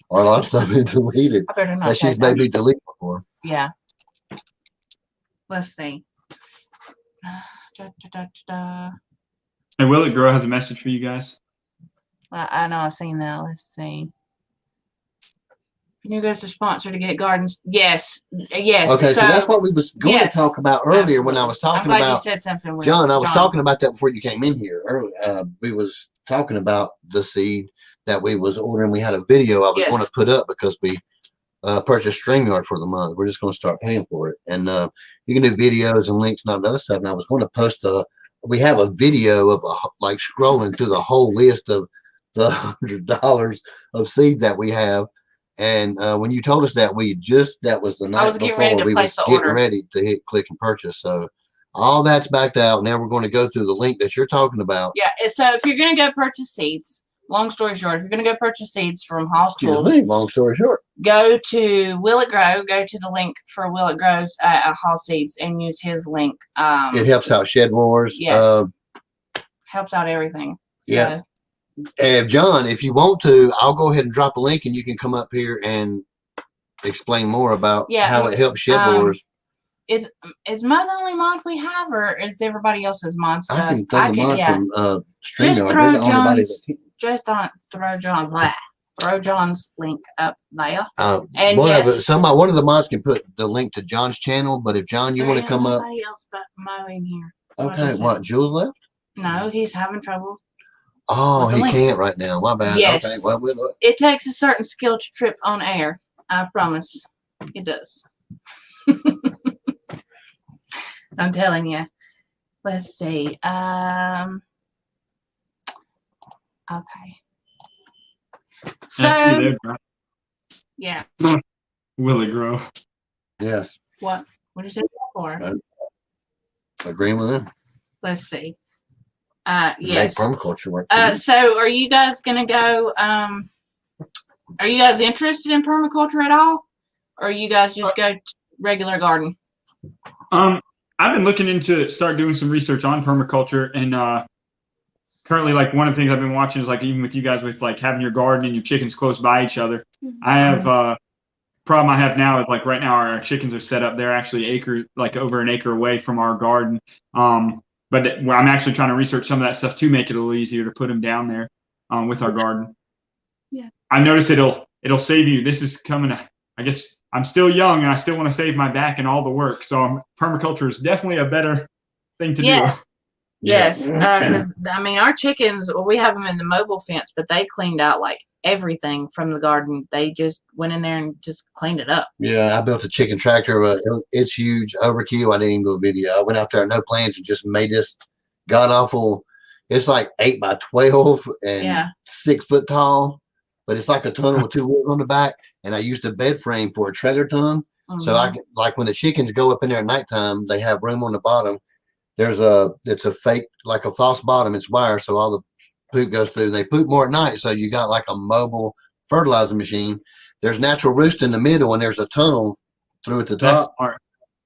Or a lot of stuff we deleted. better not That she's say that. maybe deleted before. Yeah. Let's see. Da, da, da, da. And Will It Grow has a message for you guys. I know I've seen that. Let's see. Can you guys to sponsor to get gardens? Yes. Yes. Okay, so that's what we was going yes, to talk about earlier when I was I'm talking glad you about said something. Will. John. I was talking about that before you came in here earlier. We was talking about the seed that we was ordering. We had a video I was Yes. going to put up because we purchased StreamYard for the month. We're just going to start paying for it. And you can do videos and links and all that other stuff. And I was going to post we have a video of like scrolling through the whole list of the $100 of seeds that we have. And when you told us that, that was the night was getting ready before to we place was the getting order. ready to hit click and purchase. So all that's backed out. Now we're going to go through the link that you're talking about. Yeah. So if you're going to go purchase seeds, long story short, if you're going to go purchase seeds from Hall's Excuse Tools, me, long story short. go to Will It Grow, go to the link for Will It Grows at Hall Seeds and use his link. It helps out Shed Wars. Yes. Helps out everything. So, Yeah. John, if you want to, I'll go ahead and drop a link and you can come up here and explain more about how it helps Shed Wars. Is mine the only mod we have, or is everybody else's mod stuff? I can throw the mod from StreamYard. Just They're the only body throw John's link up there. And one of the mods can put the link to John's channel, but if John, you want to come up. Else but Mo in here. Okay, what? Jules left? No, he's having trouble. Oh, he can't right now. My bad. Yes. Okay, well, we'll look. It takes a certain skill to trip on air. I promise. It does. I'm telling you. Let's see. Okay. So, yeah. Will it grow? Yes. What did you say before? Agreeing with him. Let's see. Make Yes. permaculture work. So are you guys gonna go? Are you guys interested in permaculture at all, or you guys just go regular garden? I've been looking into start doing some research on permaculture, and currently, like, one of the things I've been watching is, like, even with you guys with like having your garden and your chickens close by each other. I have problem I have now is, like, right now our chickens are set up. They're actually over an acre away from our garden. But I'm actually trying to research some of that stuff to make it a little easier to put them down there with our garden. Yeah. I noticed it'll save you. This is coming. I guess I'm still young and I still want to save my back and all the work. So permaculture is definitely a better thing to do. Yes. 'Cause, I mean, our chickens, we have them in the mobile fence, but they cleaned out like everything from the garden. They just went in there and just cleaned it up. Yeah, I built a chicken tractor, but it's huge, overkill. I didn't even do a video. I went out there, no plans, and just made this god awful. It's like 8 by 12 and 6 foot tall, but it's like a tunnel with 2 wheels on the back. And I used a bed frame for a trailer ton. So I like when the chickens go up in there at nighttime, they have room on the bottom. It's a fake, like a false bottom. It's wire, so all the poop goes through. They poop more at night, so you got like a mobile fertilizer machine. There's natural roost in the middle, and there's a tunnel through at the top.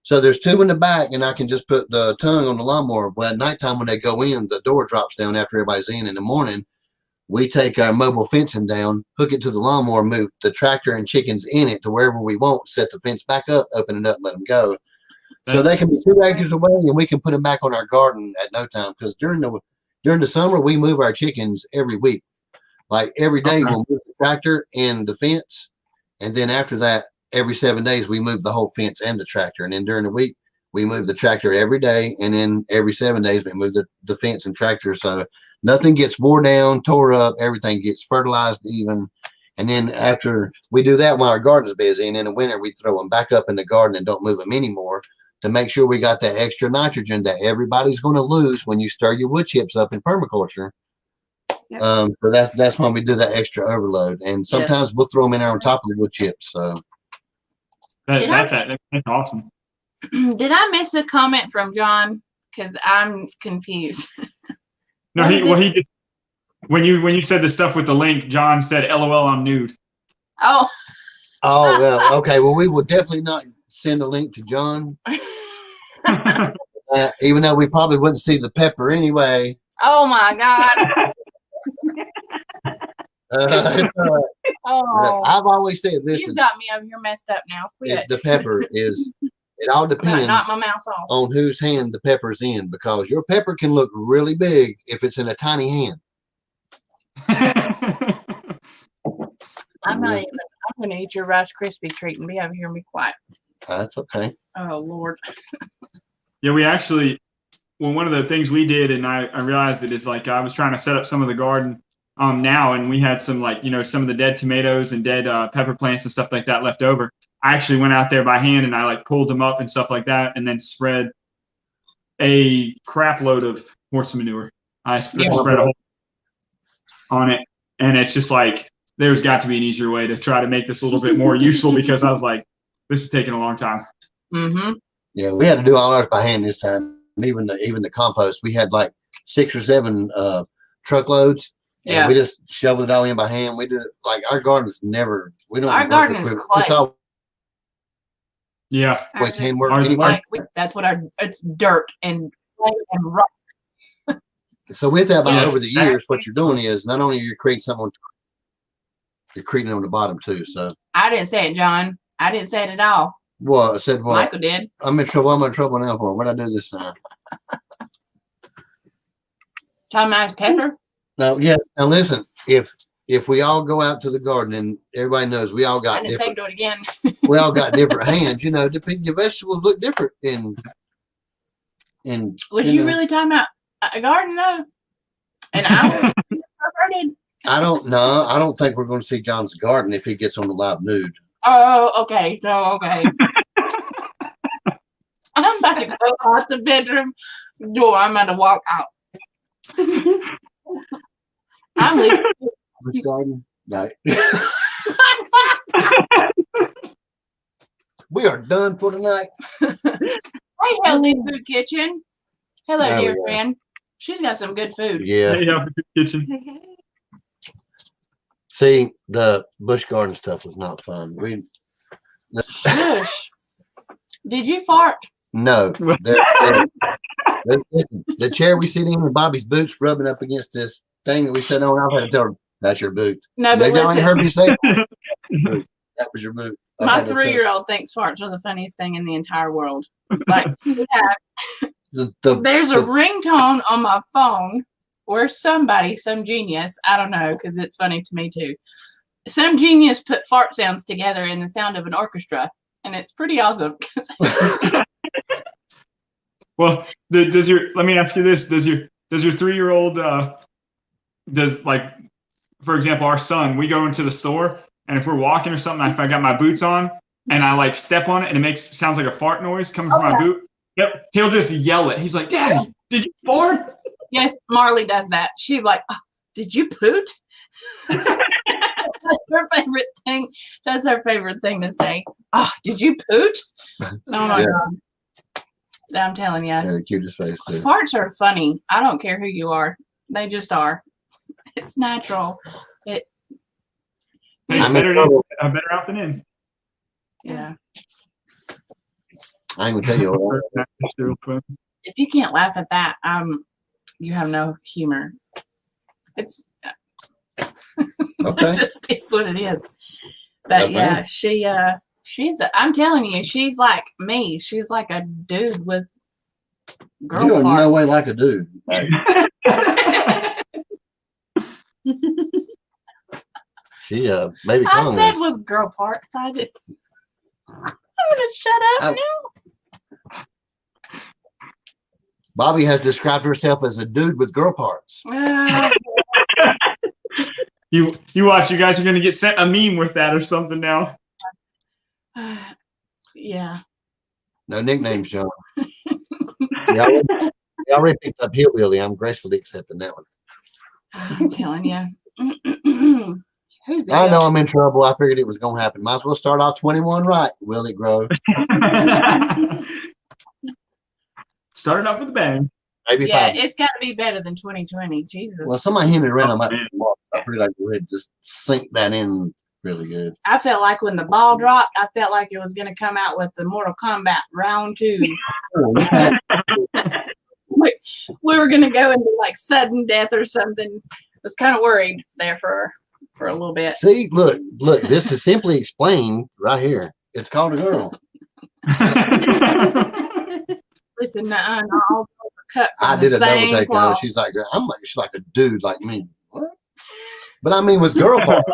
So there's 2 in the back, and I can just put the tongue on the lawnmower. Well, at nighttime when they go in, the door drops down after everybody's in the morning. We take our mobile fencing down, hook it to the lawnmower, move the tractor and chickens in it to wherever we want, set the fence back up, open it up, let them go. So they can be 2 acres away, and we can put them back on our garden at no time. Because during the summer, we move our chickens every week. Like every day, we'll move the tractor and the fence, and then after that, every 7 days, we move the whole fence and the tractor. And then during the week, we move the tractor every day, and then every 7 days, we move the fence and tractor. So nothing gets wore down, tore up. Everything gets fertilized even. And then after we do that while our garden's busy, and in the winter, we throw them back up in the garden and don't move them anymore, to make sure we got that extra nitrogen that everybody's going to lose when you stir your wood chips up in permaculture. Yep. So that's why we do that extra overload. And sometimes we'll throw them in there on top of the wood chips. So that's awesome. Did I miss a comment from John? Because I'm confused. No, he just, when you said the stuff with the link, John said, "LOL, I'm nude." Oh, well, okay. Well, we will definitely not send the link to John, even though we probably wouldn't see the pepper anyway. Oh my God. I've always said, listen, you got me over here messed up now. The pepper is, it all depends knock my mouth off. on whose hand the pepper's in, because your pepper can look really big if it's in a tiny hand. I'm going to eat your Rice Krispie treat and be over here and be quiet. That's okay. Oh, Lord. Yeah, we actually, one of the things we did, and I realized it, is like I was trying to set up some of the garden now, and we had some, like, some of the dead tomatoes and dead pepper plants and stuff like that left over. I actually went out there by hand and I like pulled them up and stuff like that, and then spread a crap load of horse manure. I spread a whole on it, and it's just like, there's got to be an easier way to try to make this a little bit more useful, because I was like, this is taking a long time. Mm-hmm. Yeah, we had to do all ours by hand this time. Even the compost, we had like 6 or 7 truckloads, And Yeah. we just shoveled it all in by hand. We did it like our garden's never. We don't. Our work garden is equipment. clay. It's always Yeah. Ours is handwork Ours- anyway. That's what it's dirt and clay and rock. So with that, Yes. over the years, what you're doing is not only you're creating something, you're creating it on the bottom too. So, I didn't say it, John. I didn't say it at all. well, I said, well, Michael did. I'm in trouble. I'm in trouble now for what I do this time. John Max Pepper. Now, yeah. Now listen, if we all go out to the garden and everybody knows we all I got didn't say different, do it again. we all got different hands. You know, your vegetables look different in. Was you really talking about a garden though? And I was perverted. I don't know. I don't think we're going to see John's garden if he gets on the live nude. Oh, okay. So okay. I'm about to go out the bedroom door. I'm about to walk out. I'm leaving. Which garden? No. We are done for tonight. Hey, Healthy Food Kitchen. Hello, There we dear go. friend. She's got some good food. Yeah. Yeah. Kitchen. See, the bush garden stuff was not fun. Shush. Did you fart? No. The chair we sit in with Bobby's boots rubbing up against this thing that we sat on. I've had to tell her, that's your boot. No, but Maybe I ain't listen, heard me say that was your boot. I've my had to tell- 3-year-old thinks farts are the funniest thing in the entire world. Like, yeah, the there's a the- ringtone on my phone where somebody, some genius, I don't know, because it's funny to me too. Some genius put fart sounds together in the sound of an orchestra, and it's pretty awesome. Well, let me ask you this: does your 3-year-old does, like, for example, our son? We go into the store, and if we're walking or something, if I got my boots on and I like step on it and it sounds like a fart noise coming from my boot. Yep, he'll just yell it. He's like, "Daddy, did you fart?" Yes, Marley does that. She's like, oh, did you poot? That's her favorite thing. That's her favorite thing to say. Oh, did you poot? Oh my Yeah. God. I'm telling you. Yeah, the cutest face too. Farts are funny. I don't care who you are. They just are. It's natural. Hey, I'm better in trouble. out than in. Yeah. I ain't gonna tell you all that. If you can't laugh at that, you have no humor. It's Okay. it just is what it is. But Yes, yeah, I'm telling you, she's like me. She's like a dude with girl You are parts. no way like a dude. Hey, she maybe I Congress. said was girl parts. I did. I'm gonna shut up Oh. Bobby has described herself as a dude with girl parts. now. You watch. You guys are gonna get sent a meme with that or something now. Yeah. No nicknames, John. You already picked up Hillbilly. I'm gracefully accepting that one. I'm telling you. Who's I it? know I'm in trouble. I figured it was going to happen. Might as well start off 21 right. Will it grow? Started off with a bang. Maybe Yeah, 5. it's got to be better than 2020. Jesus. Well, somebody hinted around. I might. man. I figured I'd go ahead and just sink that in really good. I felt like when the ball dropped, I felt like it was going to come out with the Mortal Kombat round 2. We were going to go into like sudden death or something. I was kind of worried there for a little bit. See, look. This is simply explained right here. It's called a girl. Listen, all were cut from I the did a double same take on her. cloth. She's like a dude like me. What? But I mean, with girl parts.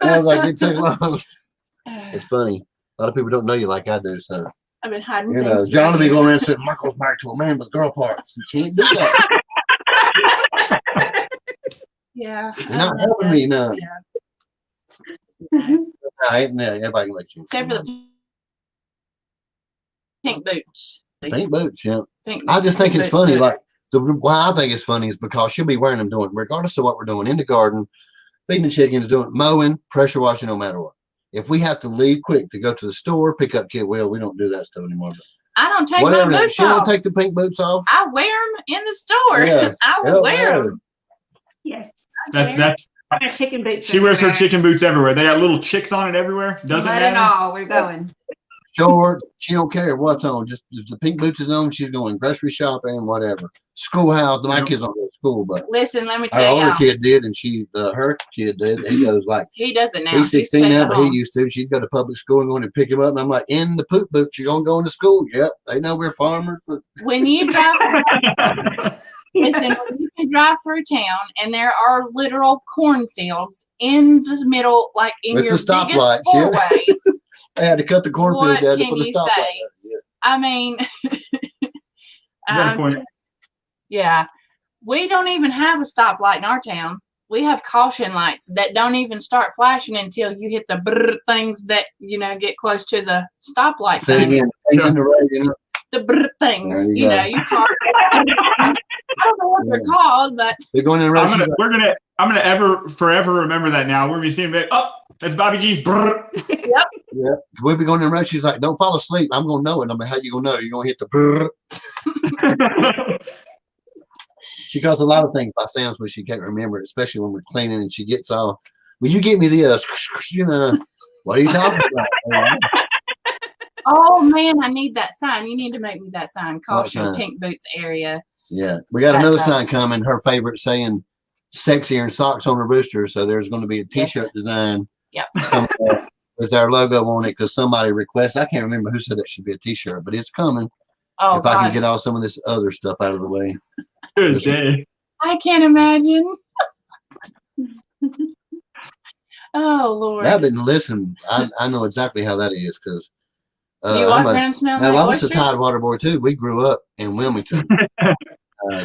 I was like, it took long. It's funny. A lot of people don't know you like I do. So, I've been hiding you things. know, John will from be you. going around saying, Michael's married to a man with girl parts. You can't do that. Yeah. You're not helping me none. Yeah. Everybody can let you. Except for the pink boots. Pink boots, yeah. Pink I just think pink it's boots funny. do it. Like, why I think it's funny is because she'll be wearing them doing, regardless of what we're doing in the garden, feeding the chickens, doing mowing, pressure washing, no matter what. If we have to leave quick to go to the store, pick up kid, well, we don't do that stuff anymore. But I don't take whatever. my boots She don't off. take the pink boots off. I wear them in the store. Yeah, I it will don't wear matter. them. Yes. That's Our chicken boots. she wears her everywhere. chicken boots everywhere. They got little chicks on it everywhere. Doesn't Mud and matter. all, we're going. Short, she don't care what's on. Just if the pink boots is on, she's going grocery shopping, whatever. Schoolhouse. My Yep. kids don't go to school, but Listen, let me our tell older y'all. kid did, and her kid did. He goes like, He does it now. he's 16 stays now, at but he home. used to. She'd go to public school and go in and pick him up. And I'm like, in the poop boots, you're going to go into school. Yep. They know we're farmers. But When you drive, listen, when you can drive through town and there are literal cornfields in the middle, like in With your the stoplights, biggest yeah. four-way. they had to cut the cornfield What down to can put a you stoplight. say? there. Yeah. I mean, You got a point. yeah, we don't even have a stoplight in our town. We have caution lights that don't even start flashing until you hit the brr things that get close to the stoplight. Say it thing. again. Things in the road, you know. The brr things, There you go. you call. I don't know what they're called, but They're going in the road. she's like, I'm gonna forever remember that now. We're gonna be seeing it. Oh, that's Bobby G's. Brr. yeah. We'll be going in the road. She's like, don't fall asleep. I'm going to know it. I'm like, how you going to know? You're going to hit the brrr. She calls a lot of things by sounds when she can't remember it, especially when we're cleaning and she gets all, will you get me the, what are you talking about? oh man, I need that sign. You need to make me that sign. Caution, sign? pink boots area. Yeah. We got That's another right. sign coming. Her favorite saying, sexier and socks on a rooster. So there's going to be a Yes. t-shirt design Yep. coming up with our logo on it because somebody requested. I can't remember who said it should be a t-shirt, but it's coming. Oh if I God, can get all some of this other stuff out of the way. Good day. I can't imagine. Oh Lord, I've been listening. I know exactly how that is because you walk around and smell now like I was a oysters? Tidewater boy too. We grew up in Wilmington.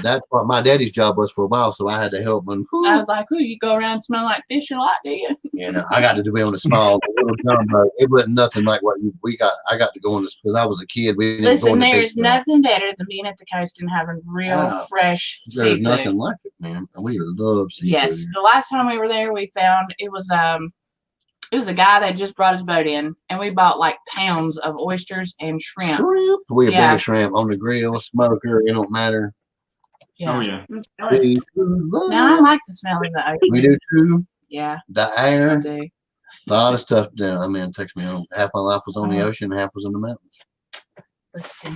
That's what my daddy's job was for a while, so I had to help him. I was like, "Ooh, you go around and smell like fish a lot, do you?" You know, I got to be on the small, the little jumbo. It wasn't nothing like what we got. I got to go on this because I was a kid. We didn't go Listen, on the big there's stuff. nothing better than being at the coast and having real Oh, fresh There's seafood. nothing like it, man. And we love seafood. Yes, the last time we were there, we found it was a guy that just brought his boat in, and we bought like pounds of oysters and shrimp. Shrimp. We Yeah. big shrimp on the grill, smoker. It don't matter. Oh yeah. I'm jealous. Now I like the smell of the We ocean. do too. Yeah, The I air, do. a lot of stuff. Down. I mean, it takes me home. Half my life was on the Uh-huh. ocean, half was in the mountains. Let's see.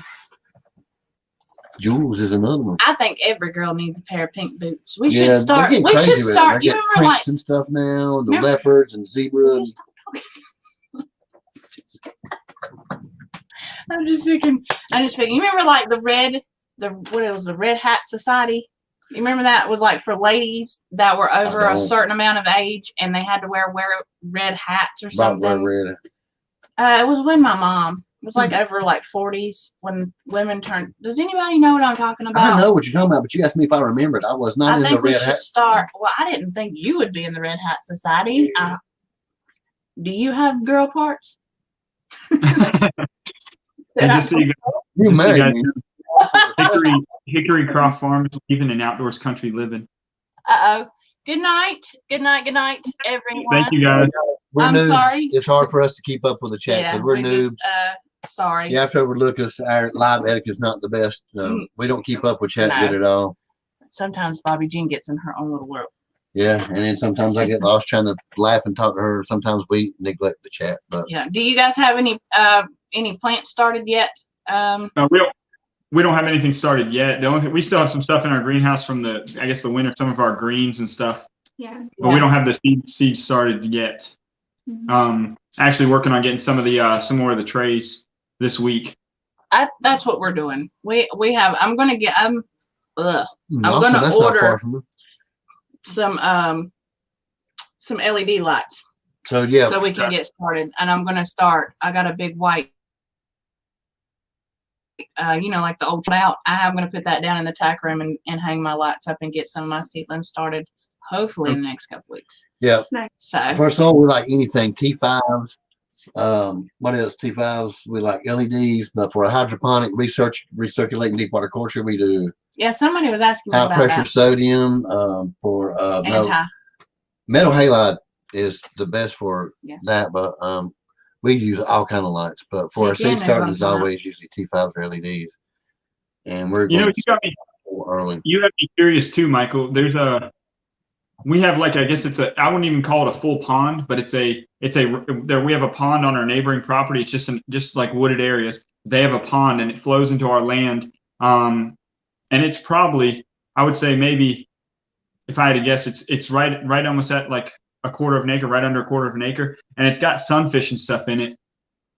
Jules is another one. I think every girl needs a pair of pink boots. We Yeah, should they're start. getting We crazy should with it. start. They You got remember like prints and stuff now. The Remember- leopards and zebras. I'm just thinking. You remember like the red hat society? You remember that was like for ladies that were over a don't. certain amount of age and they had to wear red hats or Right, something. red. It was when my mom it was like over like 40s when women turned. Does anybody know what I'm talking about? I know what you're talking about, but you asked me if I remembered. I was not I in the think we red should hat. start. Well, I didn't think you would be in the Red Hat Society. Do you have girl parts? And just so you You Just so you married guys me. know, Hickory Croft Farm is keeping an outdoors country living. Uh-oh. Good night. Good night, everyone. Thank you guys. We're I'm noobs. sorry. It's hard for us to keep up with the chat because we're noobs. Sorry. You have to overlook us. Our live etiquette is not the best. We don't keep up with chat No. good at all. Sometimes Bobby Jean gets in her own little world. Yeah, and then sometimes I get lost trying to laugh and talk to her. Sometimes we neglect the chat, but Yeah. Do you guys have any plants started yet? We don't have anything started yet. The only thing we still have some stuff in our greenhouse from the winter, some of our greens and stuff, Yeah. but we don't have the seeds started yet. Mhm. Actually working on getting some more of the trays this week. That's what we're doing. We have. I'm gonna get. I'm gonna that's not order- far from it. some LED lights So yeah, so we can get started. And I'm gonna start. I got a big white. Like the old out. I'm going to put that down in the tack room and hang my lights up and get some of my seedlings started, hopefully in the next couple weeks. yeah. So, First of all, we like anything T5s. What else? T5s. We like LEDs, but for a hydroponic recirculating deep water culture, we do yeah, somebody was asking me high about pressure that. sodium. For metal halide is the best for Yeah. that, but we use all kind of lights. But for our CPM seed is starting what is I'm talking always usually T5s or LEDs, and we're You know, going you got me early. You have me curious too, Michael. There's we have like, I guess I wouldn't even call it a full pond, but there we have a pond on our neighboring property. It's just like wooded areas. They have a pond and it flows into our land. And it's probably, I would say maybe, if I had to guess, it's right almost at like a quarter of an acre, right under a quarter of an acre. And it's got sunfish and stuff in it.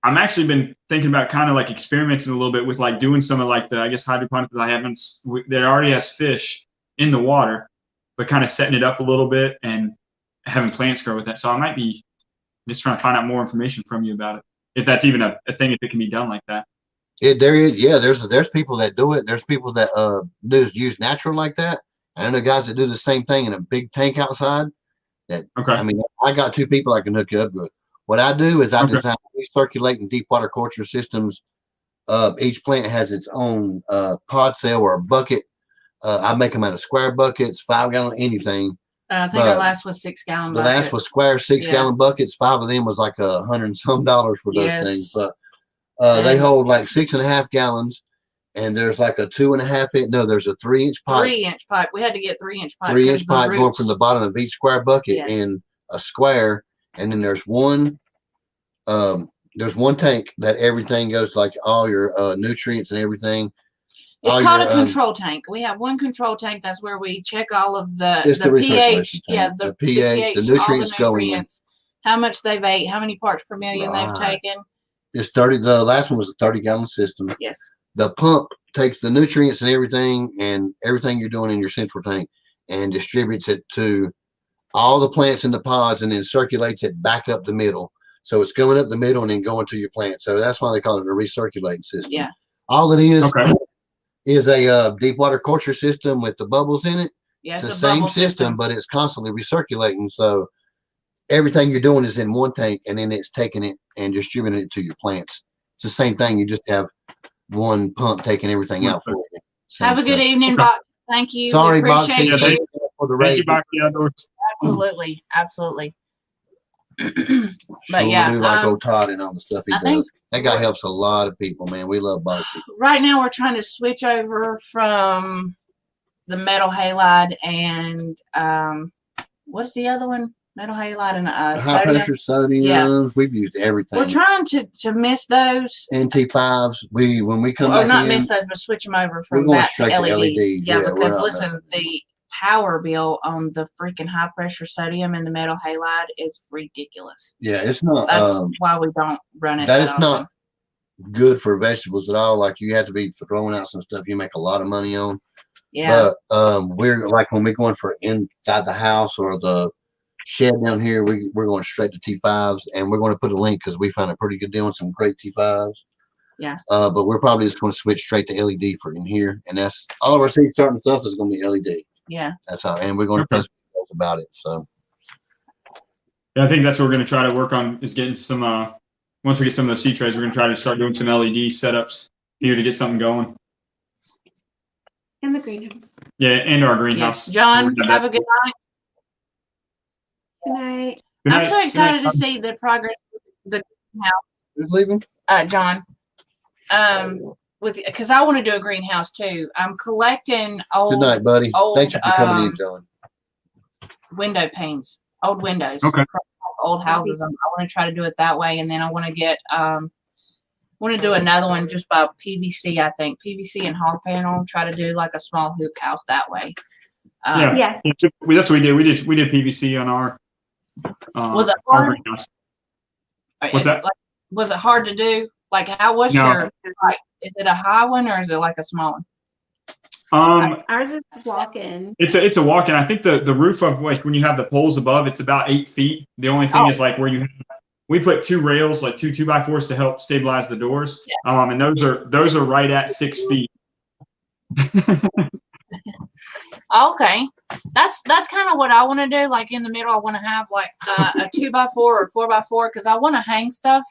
I'm actually been thinking about kind of like experimenting a little bit with like doing some of like I guess hydroponics that already has fish in the water, but kind of setting it up a little bit and having plants grow with that. So I might be just trying to find out more information from you about it, if that's even a thing, if it can be done like that. There is, yeah. There's people that do it. There's people that use natural like that. And I know guys that do the same thing in a big tank outside. That Okay. I mean, I got 2 people I can hook you up with. What I do is I Okay. design recirculating deep water culture systems. Each plant has its own pod cell or a bucket. I make them out of square buckets, 5-gallon, anything. I think our last was 6-gallon. The last was square 6-gallon buckets. 5 of them was like $100 and some for those things. But they hold like 6.5 gallons, and there's like a 2.5 inch. No, there's a 3-inch pipe. 3-inch pipe. We had to get 3-inch pipe. 3-inch pipe going from the bottom of each square bucket in a square, and then there's one tank that everything goes, like all your nutrients and everything. It's called a control tank. We have one control tank. That's where we check all of the pH. Yeah, the pH, the nutrients going in. How much they've ate, how many parts per million they've taken. It's 30. The last one was a 30-gallon system. Yes. The pump takes the nutrients and everything you're doing in your central tank and distributes it to all the plants in the pods, and then circulates it back up the middle. So it's going up the middle and then going to your plant. So that's why they call it a recirculating system. Yeah. All it is a deep water culture system with the bubbles in it. Yeah, it's the same system, but it's constantly recirculating. So everything you're doing is in one tank, and then it's taking it and distributing it to your plants. It's the same thing. You just have one pump taking everything out for you. Have a good evening, Box. Thank you. Sorry, Box. Thank you for the raid. Absolutely. Absolutely. But yeah, do like old Todd and all the stuff he does. That guy helps a lot of people, man. We love Boxy. Right now, we're trying to switch over from the metal halide and what's the other one? Metal halide and high pressure sodium. Yeah. We've used everything. We're trying to miss those. NT5s. When we come or not miss those, but switch them over from that to LEDs. Yeah, because listen, the power bill on the freaking high pressure sodium and the metal halide is ridiculous. Yeah, it's not. That's why we don't run it. That is not good for vegetables at all. Like, you have to be throwing out some stuff you make a lot of money on. Yeah. But we're like, when we're going for inside the house or the shed down here, we're going straight to T5s, and we're going to put a link because we found a pretty good deal on some great T5s. Yeah. But we're probably just going to switch straight to LED for in here, and that's all of our seed starting stuff is going to be LED. Yeah. That's how, and we're going to post about it. So. Yeah, I think that's what we're going to try to work on, is getting some. Once we get some of those seed trays, we're going to try to start doing some LED setups here to get something going. In the greenhouse. Yeah, and our greenhouse. Yes. John, have a good night. Good night. Good night. I'm so excited to see the progress of the greenhouse. Who's leaving? John. Because I want to do a greenhouse too. I'm collecting old. Good night, buddy. Thank you for coming in, John. Window panes, old windows. Okay. Old houses. I want to try to do it that way, and then I want to get want to do another one just by PVC. I think PVC and hog panel. Try to do like a small hoop house that way. Yeah. That's what we did. We did PVC on our. Was it hard? What's that? Like, was it hard to do? Like, how was your? Like, is it a high one or is it like a small one? Ours is walk-in. It's a walk-in. I think the roof of, like, when you have the poles above, it's about 8 feet. The only thing is, like, where we put 2 rails, like 2 2x4s to help stabilize the doors. Yeah. And those are right at 6 feet. Okay, that's kind of what I want to do. Like, in the middle, I want to have like a 2x4 or 4x4 because I want to hang stuff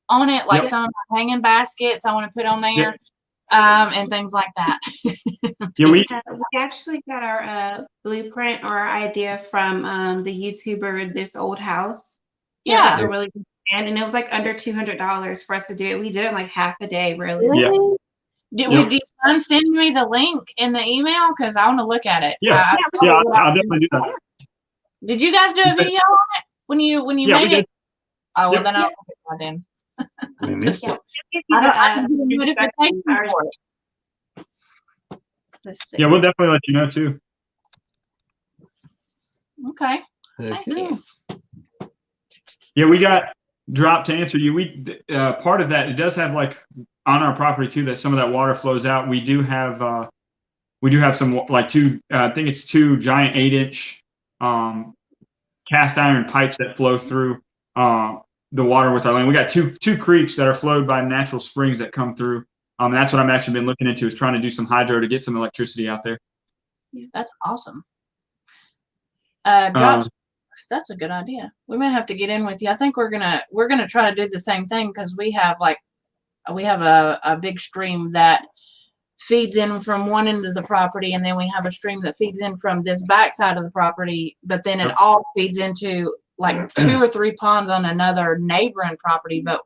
on it, like some of my hanging baskets I want to put on there. And things like that. Yeah, we actually got our blueprint or our idea from the YouTuber This Old House. Yeah, a really good brand, and it was like under $200 for us to do it. We did it in like half a day, really. Yeah. Did you send me the link in the email? Because I want to look at it. Yeah, I'll definitely do that. Did you guys do a video on it when you Yeah, we made it? did. Oh, well, Yep. then I'll look at that then. We missed it. I can get a notification for it. Let's see. Yeah, we'll definitely let you know too. Okay. Heck Thank yeah. you. Yeah, we got dropped to answer you. Part of that, it does have like on our property too, that some of that water flows out. We do have some like I think it's two giant 8-inch cast iron pipes that flow through the water with our land. We got two creeks that are flowed by natural springs that come through. That's what I've actually been looking into, is trying to do some hydro to get some electricity out there. That's awesome. Drops. That's a good idea. We may have to get in with you. I think we're gonna try to do the same thing, because we have a big stream that feeds in from one end of the property, and then we have a stream that feeds in from this back side of the property, but then it all feeds into like 2 or 3 ponds on another neighboring property. But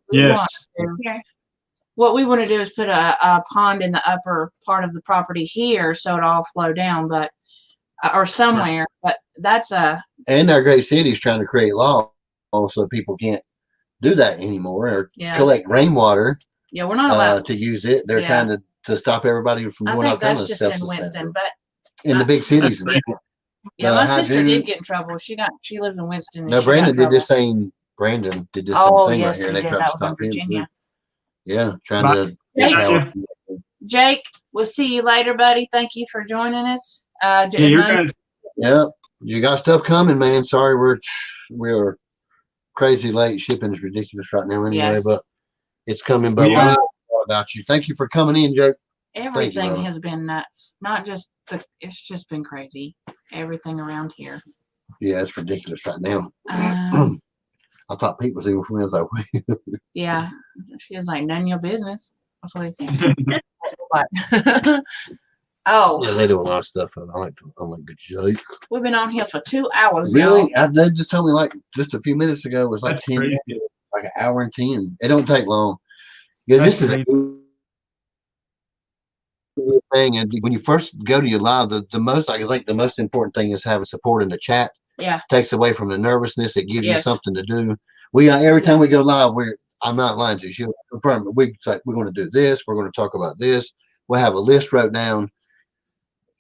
what we want to do is put a pond in the upper part of the property here, so it all flow down, but or somewhere. But that's And our great city is trying to create law so people can't do that anymore or collect rainwater. Yeah, we're not allowed to use it. They're trying to stop everybody from doing all kinds of stuff. That's just in Winston, but in the big cities. Yeah, my sister did get in trouble. She lives in Winston. No, Brandon did this same. Brandon did this same thing right here, and they tried to stop him. Yeah, trying to. Jake, we'll see you later, buddy. Thank you for joining us. Yeah, you got stuff coming, man. Sorry, we're crazy late. Shipping's ridiculous right now, anyway. But it's coming. But we know about you. Thank you for coming in, Jake. Everything has been nuts. Not just it's just been crazy. Everything around here. Yeah, it's ridiculous right now. I thought Pete was even from me. I was like, yeah. She was like, none of your business. That's what he said. Oh. Yeah, they do a lot of stuff. I like the Jake. We've been on here for 2 hours. Really? They just told me like just a few minutes ago. It was like 10 minutes, like an hour and 10. It don't take long. Yeah, this is a thing. And when you first go to your live, I think the most important thing is having support in the chat. Yeah. Takes away from the nervousness. It gives you something to do. We every time we go live, I'm not lying to you. She'll confirm it. We're going to do this. We're going to talk about this. We'll have a list wrote down.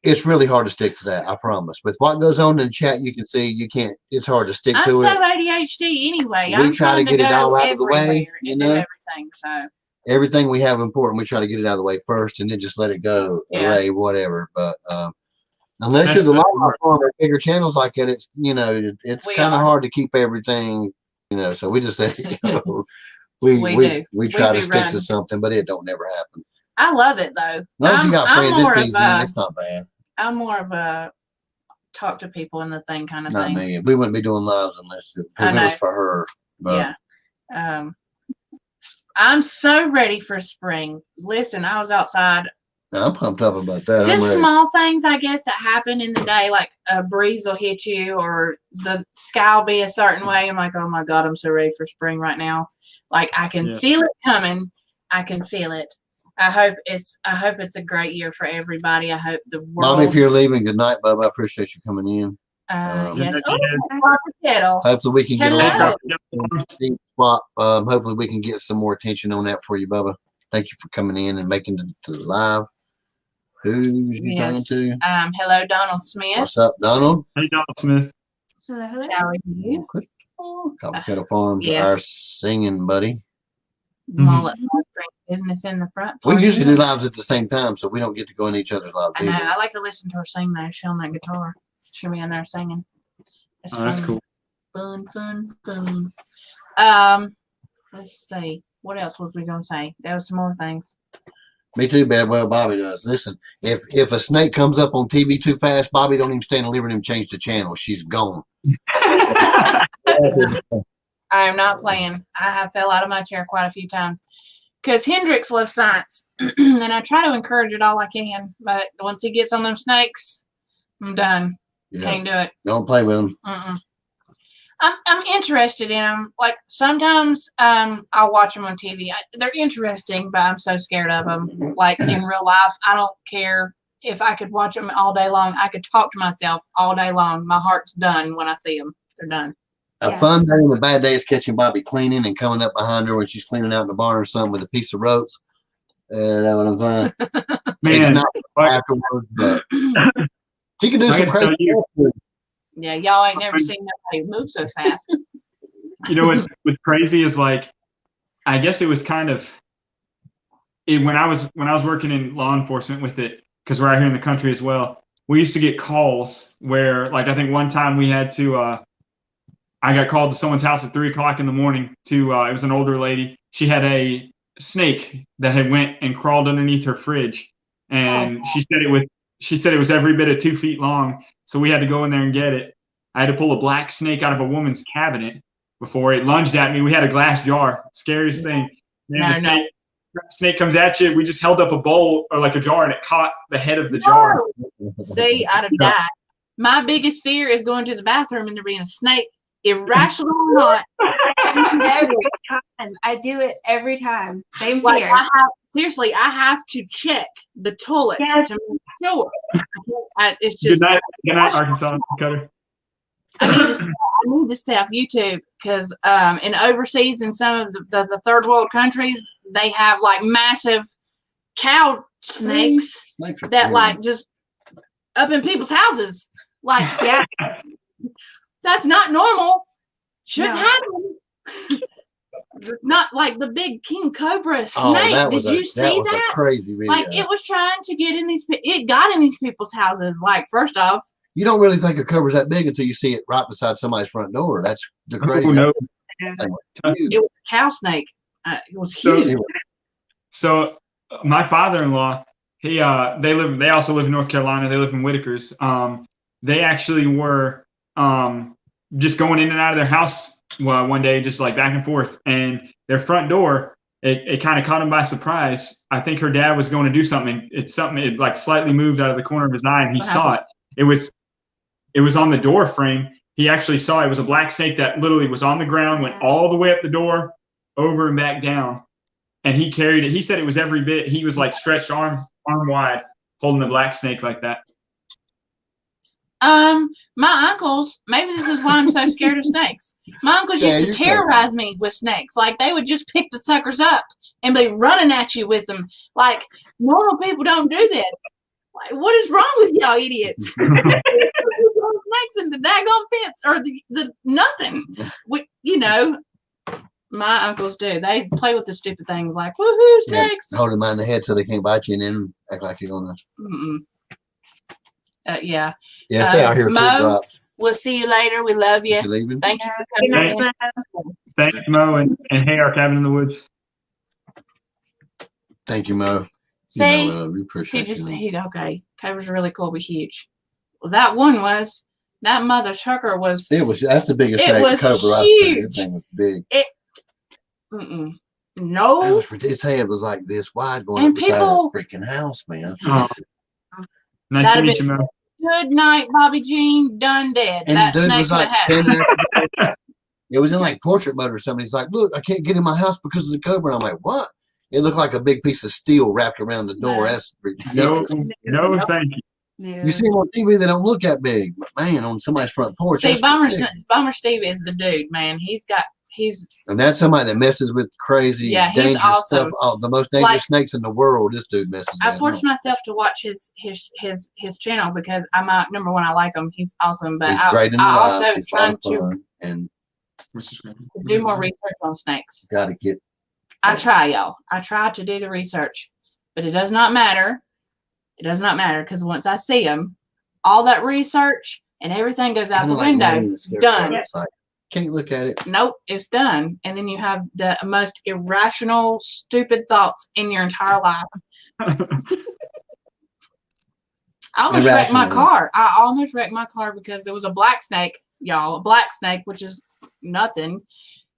It's really hard to stick to that. I promise. With what goes on in the chat, you can see you can't. It's hard to stick to it. I'm so ADHD anyway. We try to get it all out of the way. You know, everything. So everything we have important, we try to get it out of the way first, and then just let it go away, whatever. But unless you're the live or bigger channels like that, it's it's kind of hard to keep everything. So we just let it go. We try to stick to something, but it don't never happen. I love it though. As long as you got friends, it's easy. It's not bad. I'm more of a talk to people in the thing kind of not thing. Me. We wouldn't be doing lives unless it was for her. But. Yeah. I'm so ready for spring. Listen, I was outside. I'm pumped up about that. Just small things, I guess, that happen in the day, like a breeze will hit you or the sky will be a certain way. I'm like, oh my God, I'm so ready for spring right now. Like I can feel it coming. I can feel it. I hope it's a great year for everybody. I hope the world. Mommy, if you're leaving, good night, Bub. I appreciate you coming in. Yes. Hopefully we can get a little swap. Hopefully we can get some more attention on that for you, Bubba. Thank you for coming in and making the live. Who's you talking to? Hello, Donald Smith. What's up, Donald? Hey, Donald Smith. Hello. How are you? Copper Farms, our singing buddy. Mullet business in the front. We usually do lives at the same time, so we don't get to go in each other's lives. I know. I like to listen to her sing though. She on that guitar. She'll be in there singing. That's cool. Fun. Let's see. What else was we gonna say? There was some more things. Me too, bad. Well, Bobby does. Listen, if a snake comes up on TV too fast, Bobby don't even stand and leave her and change the channel. She's gone. I am not playing. I have fell out of my chair quite a few times because Hendrix loves science, and I try to encourage it all I can. But once he gets on them snakes, I'm done. Can't do it. Don't play with them. I'm interested in them. Like sometimes I'll watch them on TV. They're interesting, but I'm so scared of them. Like in real life, I don't care if I could watch them all day long, I could talk to myself all day long. My heart's done when I see them. They're done. A Yeah. fun day and a bad day is catching Bobby cleaning and coming up behind her when she's cleaning out in the barn or something with a piece of ropes. That one I'm fine. It's Man, not like, afterwards, but she can do I some gotta crazy tell you, stuff. Yeah, y'all ain't never seen nobody move so fast. you know what's crazy is like, I guess it was kind of when I was working in law enforcement with it, because we're out here in the country as well. We used to get calls where, like, I think one time we had to. I got called to someone's house at 3:00 in the morning. It was an older lady. She had a snake that had went and crawled underneath her fridge, and she said it was every bit of 2 feet long. So we had to go in there and get it. I had to pull a black snake out of a woman's cabinet before it lunged at me. We had a glass jar. Scariest thing. Man, snake comes at you. We just held up a bowl or like a jar, and it caught the head of the jar. See, I'd have died. My biggest fear is going to the bathroom and there being a snake, irrational or not. Every time. I do it every time. Same Like fear. I have to check the toilet Yes. to make sure. It's Good just night, Arkansas Cutter. I need to stay off YouTube because in overseas in some of the third world countries they have like massive cow snakes Snakes are that cool. like just up in people's houses. Like Yeah. that's not normal. Shouldn't No. happen. Not like the big king cobra snake. Oh, that was Did you see was that? a crazy video. Like it was trying to get in these. It got in these people's houses. Like first off, You don't really think a cobra's that big until you see it right beside somebody's front door. That's the crazy. Oh, no. thing. it was a cow snake. It was So- huge. So my father-in-law, they also live in North Carolina. They live in Whitaker's. They actually were just going in and out of their house one day, just like back and forth, and their front door, it kind of caught him by surprise. I think her dad was going to do something. It like slightly moved out of the corner of his eye, and he What saw it. It was on the door frame. He actually saw it was a black snake that literally was on the ground, went all the way up the door, over and back down. And he carried it. He said it was every bit. He was like stretched arm wide, holding a black snake like that. My uncles, maybe this is why I'm so scared of snakes. My uncles Yeah, used you're to terrorize me with snakes. Like they would just pick the suckers up and be running at you with them. Like normal people don't do this. Like, what is wrong with y'all idiots? Snakes in the daggone fence or the nothing. My uncles do. They play with the stupid things like woohoo snakes. Hold them on the head so they can't bite you and then act like you're gonna. Yeah. Yeah, stay out here. Mo, Two drops. We'll see you later. We love you. You leaving? Thank you for Good coming night, in. Mo. Thanks, Mo, and hey, our cabin in the woods. Thank you, Mo. See, You know, we he appreciate just you. okay. Cover's really cool, but huge. Well, that one was that mother trucker was. That's the biggest It snake was cobra I've seen. huge. That thing was big. That No, was, his head was like this wide going And up beside people- a freaking house, man. Oh. Nice That'd to meet you, Mo. good night, Bobby Jean. Done dead. And That the dude snake was could like have had. standing there. It was in like portrait mode or something. He's like, look, I can't get in my house because of the cobra. And I'm like, what? It looked like a big piece of steel wrapped around the door. No. That's No, ridiculous. thank you. Yeah. You see them on TV, they don't look that big. But man, on somebody's front porch. See, that's big. Bomber Steve is the dude, man. He's And that's somebody that messes with crazy, Yeah, he's dangerous awesome. stuff. Oh, the most dangerous Like- snakes in the world. This dude messes I with. forced myself to watch his channel because number one, I like him. He's awesome, but He's great in the I lives. also He's a lot trying of to fun, and do more research on snakes. got to get. I try, y'all. I try to do the research, but it does not matter. It does not matter because once I see them, all that research and everything goes out kinda the like window. Nanny the Scarecrow. Done. It's like, can't look at it. Nope, it's done. And then you have the most irrational, stupid thoughts in your entire life. I almost wrecked my Irrational. car. I almost wrecked my car because there was a black snake, y'all. A black snake, which is nothing,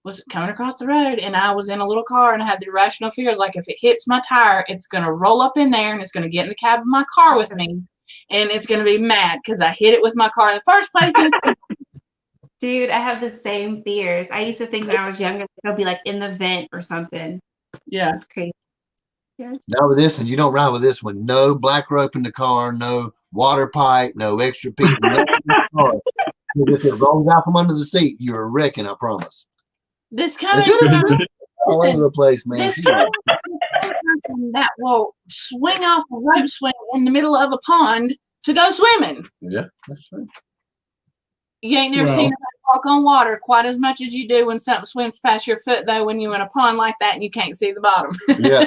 was coming across the road, and I was in a little car, and I had the irrational fears like if it hits my tire, it's gonna roll up in there, and it's gonna get in the cab of my car with me, and it's gonna be mad because I hit it with my car in the first place. Dude, I have the same fears. I used to think when I was younger, I'll be like in the vent or something. Yeah. That's crazy. Now with this one, you don't ride with this one. No black rope in the car, no water pipe, no extra people. Nothing in the car. If it rolls out from under the seat, you're wrecking, I promise. This coming It's from all over the place, man. this coming from a person that will swing off a rope swing in the middle of a pond to go swimming. Yeah, that's right. You ain't never Well- seen nobody walk on water quite as much as you do when something swims past your foot, though, when you're in a pond like that and you can't see the bottom. Yeah.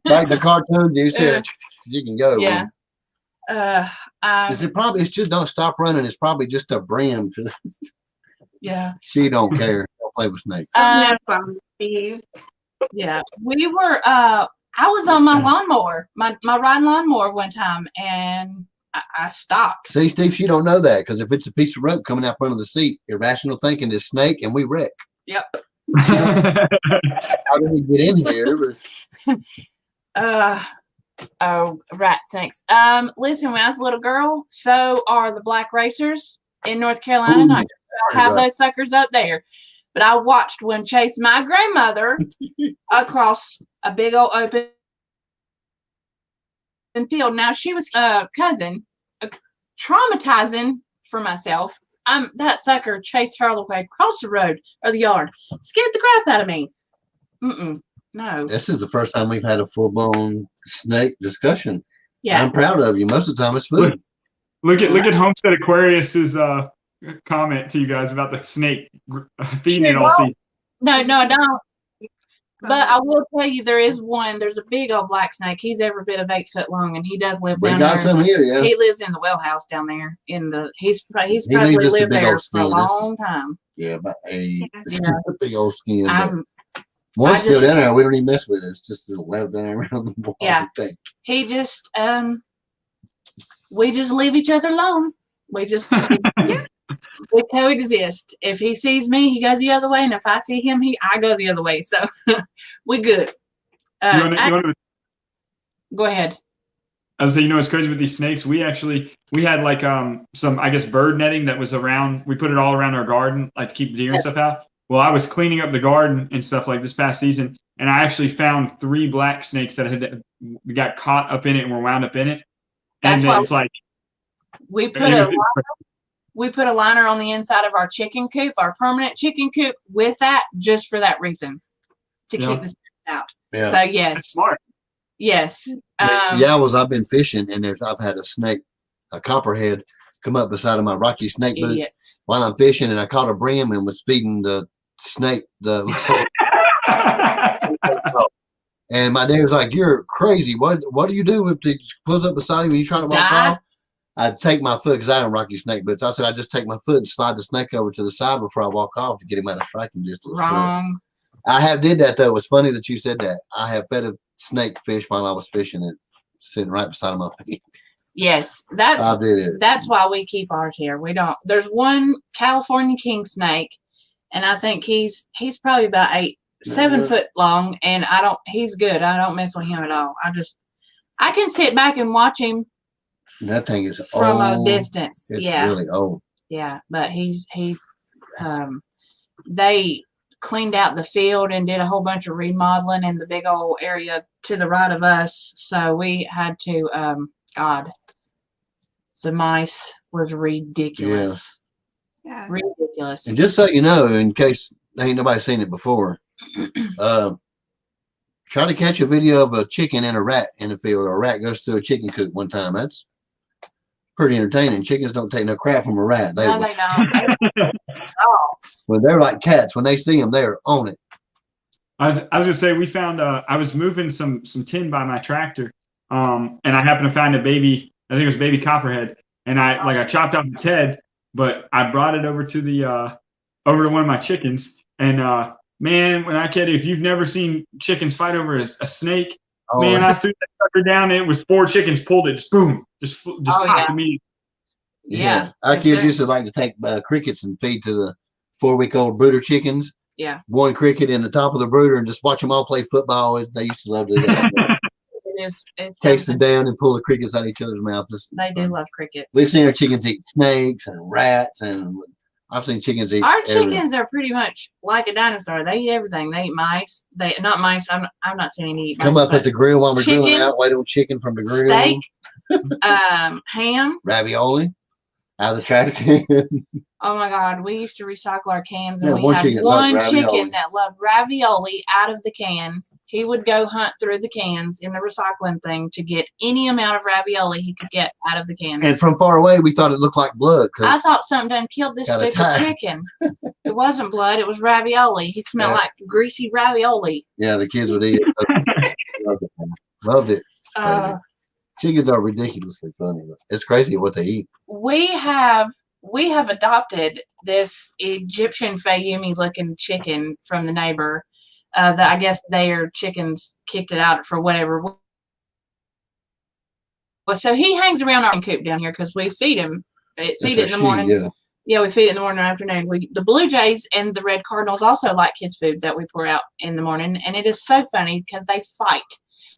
Like the cartoon, you see, you can go. Yeah. It's just don't stop running. It's probably just a brim. Yeah. She don't care. Don't play with snakes. Um, Steve. Yeah. We were, I was on my lawnmower, my riding lawnmower one time, and I stopped. See, Steve, she don't know that because if it's a piece of rope coming out front of the seat, irrational thinking is snake, and we wreck. Yep. How did we get in here? Oh, rat snakes. Listen, when I was a little girl, so are the black racers in North Carolina. Ooh, Not I have right. those suckers up there. But I watched one chase my grandmother across a big old open field. Now she was cousin, traumatizing for myself. That sucker chased her all the way across the road or the yard. Scared the crap out of me. No. This is the first time we've had a full-blown snake discussion. Yeah. I'm proud of you. Most of the time it's food. Look at Homestead Aquarius's comment to you guys about the snake feeding it all season. No, I don't. But I will tell you, there is one. There's a big old black snake. He's every bit of 8 foot long, and he does live We down got there. some here, yeah. He lives in the well house down there. He's leaves probably us a lived big there old for a skin. That's- long time. Yeah, about Yeah. a big old skin. but I'm One's I still just- down there. We don't even mess with it. It's just left down there around the wall. Yeah. Thing. he just we just leave each other alone. We just we coexist. If he sees me, he goes the other way, and if I see him, I go the other way. So we good. You wanna- Go ahead. I was saying, it's crazy with these snakes. We had like some, I guess, bird netting that was around. We put it all around our garden, like to keep deer and stuff out. Well, I was cleaning up the garden and stuff like this past season, and I actually found 3 black snakes that got caught up in it and were wound up in it. That's And why then it's like we put it a was- we put a liner on the inside of our chicken coop, our permanent chicken coop, with that just for that reason, to Yeah. keep the snakes out. Yeah. So that's yes, smart. yes. I've been fishing and I've had a snake, a copperhead, come up beside of my Rocky snake boot Idiots. while I'm fishing, and I caught a brim and was feeding the snake and my dad was like, "You're crazy. What do you do if it pulls up beside you when you try to walk Die? off?" I'd take my foot because I don't Rocky snake boots. I said I just take my foot and slide the snake over to the side before I walk off to get him out of striking distance. Wrong. I have did that though. It was funny that you said that. I have fed a snake fish while I was fishing it, sitting right beside of my feet. Yes, that's I did it. that's why we keep ours here. We don't. There's one California king snake, and I think he's probably about 7 Mhm. foot long, and he's good. I don't mess with him at all. I can sit back and watch him That thing is from a old. distance. It's Yeah, really old. yeah. But they cleaned out the field and did a whole bunch of remodeling in the big old area to the right of us. So we had to, God, the mice was ridiculous. Yeah. Ridiculous. And just so you know, in case ain't nobody seen it before, try to catch a video of a chicken and a rat in the field, or a rat goes through a chicken coop one time. That's pretty entertaining. Chickens don't take no crap from a rat. No, they don't. Oh, Well, they're like cats. When they see them, they're on it. I was gonna say we found I was moving some tin by my tractor, and I happened to find a baby. I think it was a baby copperhead, and I chopped off its head, but I brought it over to the over to one of my chickens, and man, when I tell you, if you've never seen chickens fight over a snake, Oh, man, I threw that sucker down. And it was 4 chickens, pulled it, just boom, just Oh, popped yeah. immediately. yeah. Our If kids they're- used to like to take crickets and feed to the 4-week-old brooder chickens. Yeah. One cricket in the top of the brooder and just watch them all play football. They used to love to do that. It's Chase them down and pull the crickets out of each other's mouths. They do love crickets. We've seen our chickens eat snakes and rats and I've seen chickens eat. Our everything. chickens are pretty much like a dinosaur. They eat everything. They eat mice. They not mice. I'm not saying any eat mice. Come up at the grill while we're chicken, grilling out. Wait on chicken from the grill. steak, ham. Ravioli out of the trash can. Oh my God, we used to recycle our cans, Yeah, and we one had chicken one loved ravioli. chicken that loved ravioli out of the can. He would go hunt through the cans in the recycling thing to get any amount of ravioli he could get out of the can. And from far away, we thought it looked like blood. I 'Cause thought something done killed this Got stupid attacked. chicken. It wasn't blood; it was ravioli. He smelled Yeah. like greasy ravioli. yeah, the kids would eat it. Loved it. Uh, Chickens are ridiculously funny. But it's crazy what they eat. we have adopted this Egyptian Fayumi looking chicken from the neighbor. That I guess their chickens kicked it out for whatever. Well, so he hangs around our coop down here because we feed him. Feed It's it a in the she, morning. Yeah. Yeah, we feed it in the morning and afternoon. The Blue Jays and the Red Cardinals also like his food that we pour out in the morning, and it is so funny because they fight.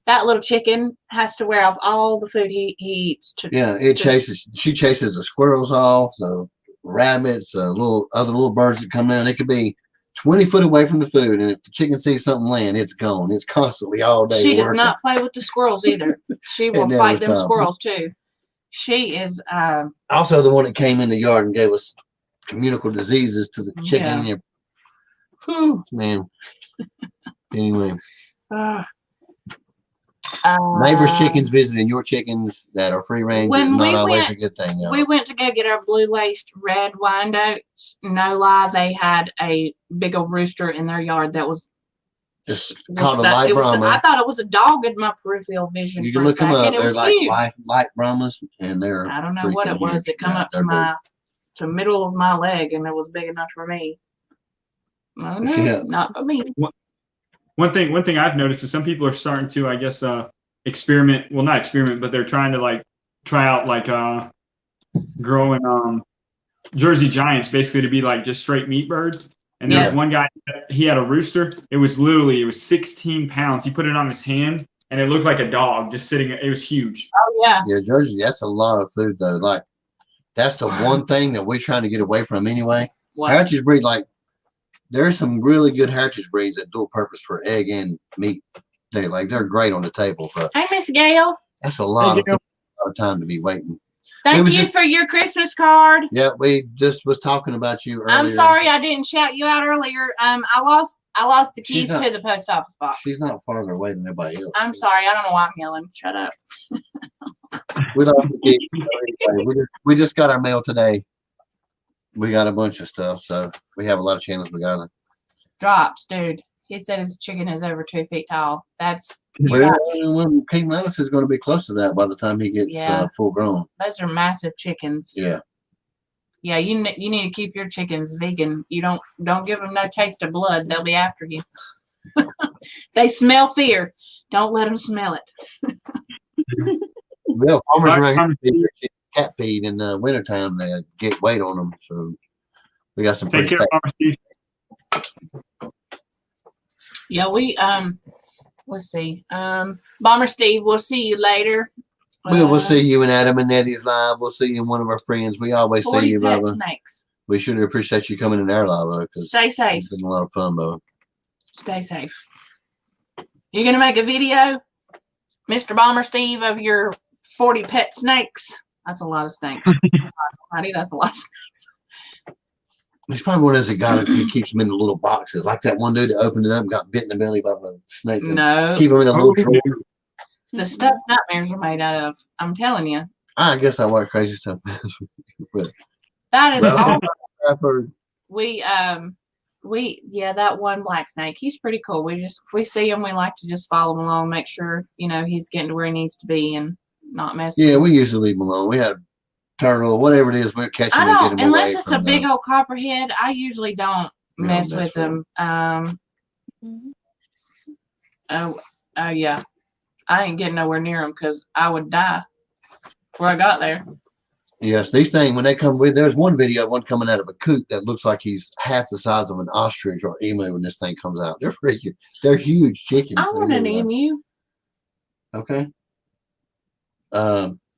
That little chicken has to wear off all the food he eats. Yeah, she chases the squirrels off, the rabbits, other little birds that come down. It could be 20 foot away from the food, and if the chicken sees something laying, it's gone. It's constantly all day. She does working. not play with the squirrels either. She will never fight them stops. squirrels too. She is Also the one that came in the yard and gave us communicable diseases to the chicken. Yeah. Whew, man. Anyway, neighbors' chickens visiting your chickens that are free range is when not we always went- a good thing. Y'all. We went to go get our blue laced red Wyandottes. No lie, they had a big old rooster in their yard that was Just called a that- light it was- Brahma. I thought it was a dog in my peripheral vision. You for can a look them second. up. It They're was like huge. light Brahmas, and they're. I don't know what it freaking was. huge. It come Yeah, up to they're big. to middle of my leg, and it was big enough for me. I don't know, Yeah. not for me. One thing I've noticed is some people are starting to, I guess, experiment. Well, not experiment, but they're trying to try out growing Jersey Giants, basically to be like just straight meat birds. And there was Yeah. one guy, he had a rooster. It was 16 pounds. He put it on his hand, and it looked like a dog just sitting. It was huge. Oh yeah, Yeah, Jersey, that's a lot of food though. Like that's the one thing that we're trying to get away from anyway. what? Heritage breed, like there's some really good heritage breeds that dual purpose for egg and meat. They're great on the table, but Hey, Miss Gail. that's a lot Hey, of Gail. time to be waiting. Thank was you just- for your Christmas card. Yeah, we just was talking about you earlier. I'm sorry I didn't shout you out earlier. I lost the She's keys not- to the post office box. She's not farther away than everybody else. I'm sorry. I don't know why I'm yelling. Shut up. We don't have to keep, anyway, we just got our mail today. We got a bunch of stuff, so we have a lot of channels we got. Drops, dude. He said his chicken is over 2 feet tall. That's Well, King Linus is going to be close to that by the time he gets Yeah. full grown. those are massive chickens. Yeah. Yeah, you need to keep your chickens vegan. You don't give them no taste of blood. They'll be after you. They smell fear. Don't let them smell it. Well, farmers around Farmers- here feed their chickens cat feed in the wintertime. They get weight on them, so we got some Take pretty care, fat. Farmer Steve. Yeah, we let's see. Bomber Steve, we'll see you later. We'll see you in Adam and Eddie's live. We'll see you in one of our friends. We always see 40 you, pet Bubba. snakes. We should appreciate you coming in our live because Stay safe. it's been a lot of fun, Bubba. Stay safe. You gonna make a video, Mr. Bomber Steve, of your 40 pet snakes? That's a lot of snakes. Honey, that's a lot of snakes. He's probably one of those that got it. He keeps them in the little boxes, like that one dude that opened it up and got bit in the belly by the snake. and No, Keep them in a little Oh, drawer. the stuff nightmares are made out of. I'm telling you, I guess I watch crazy stuff. that is Well- all. I've heard. Yeah, that one black snake, he's pretty cool. If we see him, we like to just follow him along, make sure he's getting to where he needs to be and not messing. Yeah, we usually leave them alone. We had turtle, whatever it is, we'll catch I them and get don't, them unless away it's a from big them. old copperhead. I usually don't No, mess that's with them. Oh yeah, I ain't getting nowhere near them because I would die before I got there. Yes, these things when they come with. There's one video of one coming out of a coop that looks like he's half the size of an ostrich or emu when this thing comes out. They're freaking. They're huge chickens. I They're want an really, emu. Okay.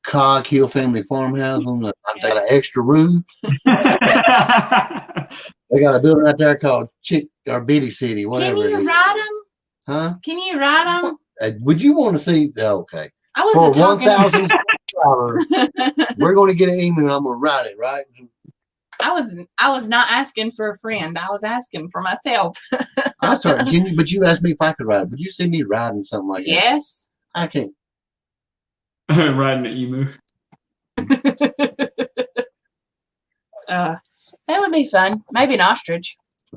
Cog Hill Family Farmhouse they got an extra room. They got a building out there called Chick or Bitty City, whatever Can it you is. ride them? Huh? Can you ride them? Would you want to see? Okay. I For wasn't talking. 1,000 subscribers, we're going to get an email. I'm going to write it, right? I was not asking for a friend. I was asking for myself. I started, but you asked me if I could ride it. Would you see me riding something like that? Yes. I can't. Riding an emu. That would be fun. Maybe an ostrich.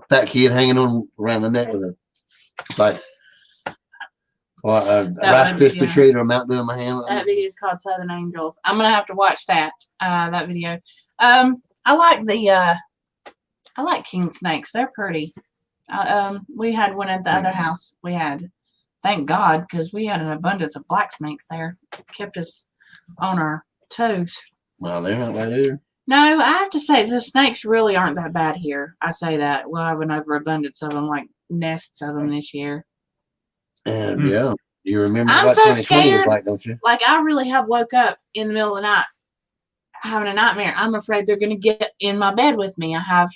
Fat kid hanging on around the neck with a like or a Rice would be, Krispie treat or a Mountain Dew in my hand. That video is called Southern Angels. I'm gonna have to watch that video. I like king snakes. They're pretty. We had one at the other house. We had, thank God, because we had an abundance of black snakes there. Kept us on our toes. Well, they're not right either. No, I have to say the snakes really aren't that bad here. I say that. We'll have an overabundance of them, like nests of them this year. And yeah, you remember I'm what so 2020 was scared. like, don't you? Like, I really have woke up in the middle of the night having a nightmare. I'm afraid they're going to get in my bed with me. I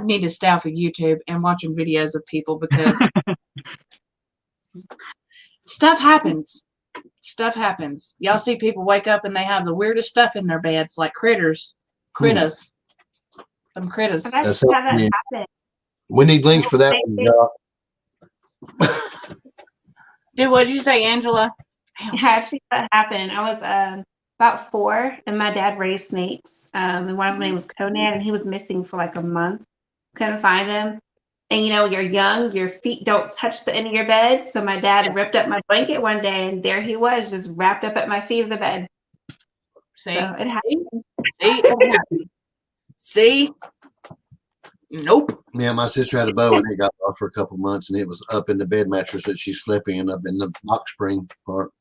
need to stay off of YouTube and watching videos of people because stuff happens. Stuff happens. Y'all see people wake up and they have the weirdest stuff in their beds, like critters. Some critters. I've actually That's so had that weird. happen. We need links for that one, y'all. Dude, what did you say, Angela? Actually, that happened. I was about 4, and my dad raised snakes. And one of them name was Conan, and he was missing for like a month. Couldn't find him. And you know, when you're young, your feet don't touch the end of your bed. So my dad ripped up my blanket one day, and there he was, just wrapped up at my feet of the bed. See? So it happened. See? It happened. See? Nope. Yeah, my sister had a bow and it got off for a couple months, and it was up in the bed mattress that she's sleeping in, up in the box spring part.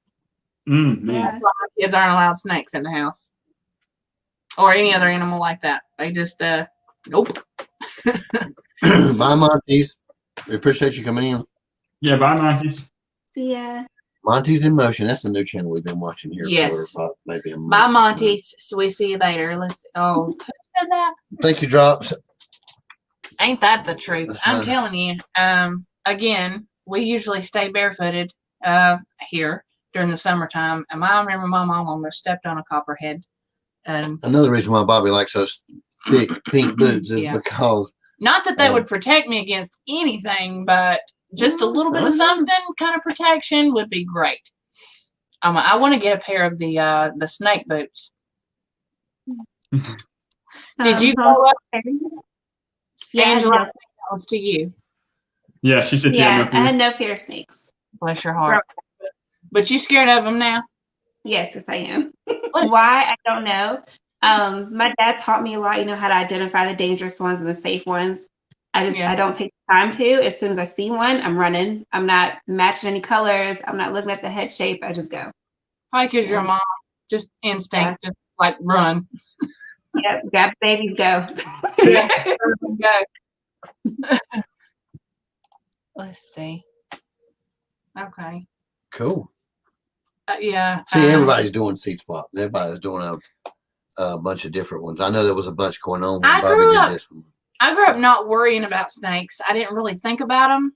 Man. Yeah. Kids aren't allowed snakes in the house. Or any other animal like that. They just, nope. Bye, Monty's. We appreciate you coming in. Yeah, bye, Monty's. See ya. Monty's in Motion. That's the new channel we've been watching here Yes. for maybe a month. Bye, Monty's. So we see you later. Who said that? Thank you, Drops. Ain't that the truth? That's I'm right. telling you. Again, we usually stay barefooted here during the summertime. And I remember my mom almost stepped on a copperhead. Another reason why Bobby likes those thick pink boots is Yeah. because Not that they would protect me against anything, but just a little bit of something kind of protection would be great. I want to get a pair of the snake boots. Did you grow up, Yeah, Angela? That was to you. Yeah, she said yeah, yeah. I had no fear of snakes. Bless your heart. But you scared of them now? Yes, I am. Why? I don't know. My dad taught me a lot, how to identify the dangerous ones and the safe ones. I don't take the time to. As soon as I see one, I'm running. I'm not matching any colors. I'm not looking at the head shape. I just go. Probably because your mom, just instinct, just like run. Yep, grab the babies, go. Go. Let's see. Okay. cool. Yeah. See, everybody's doing seed swap. Everybody's doing a bunch of different ones. I know there was a bunch going on when I Bobby grew did up- this one. I grew up not worrying about snakes. I didn't really think about them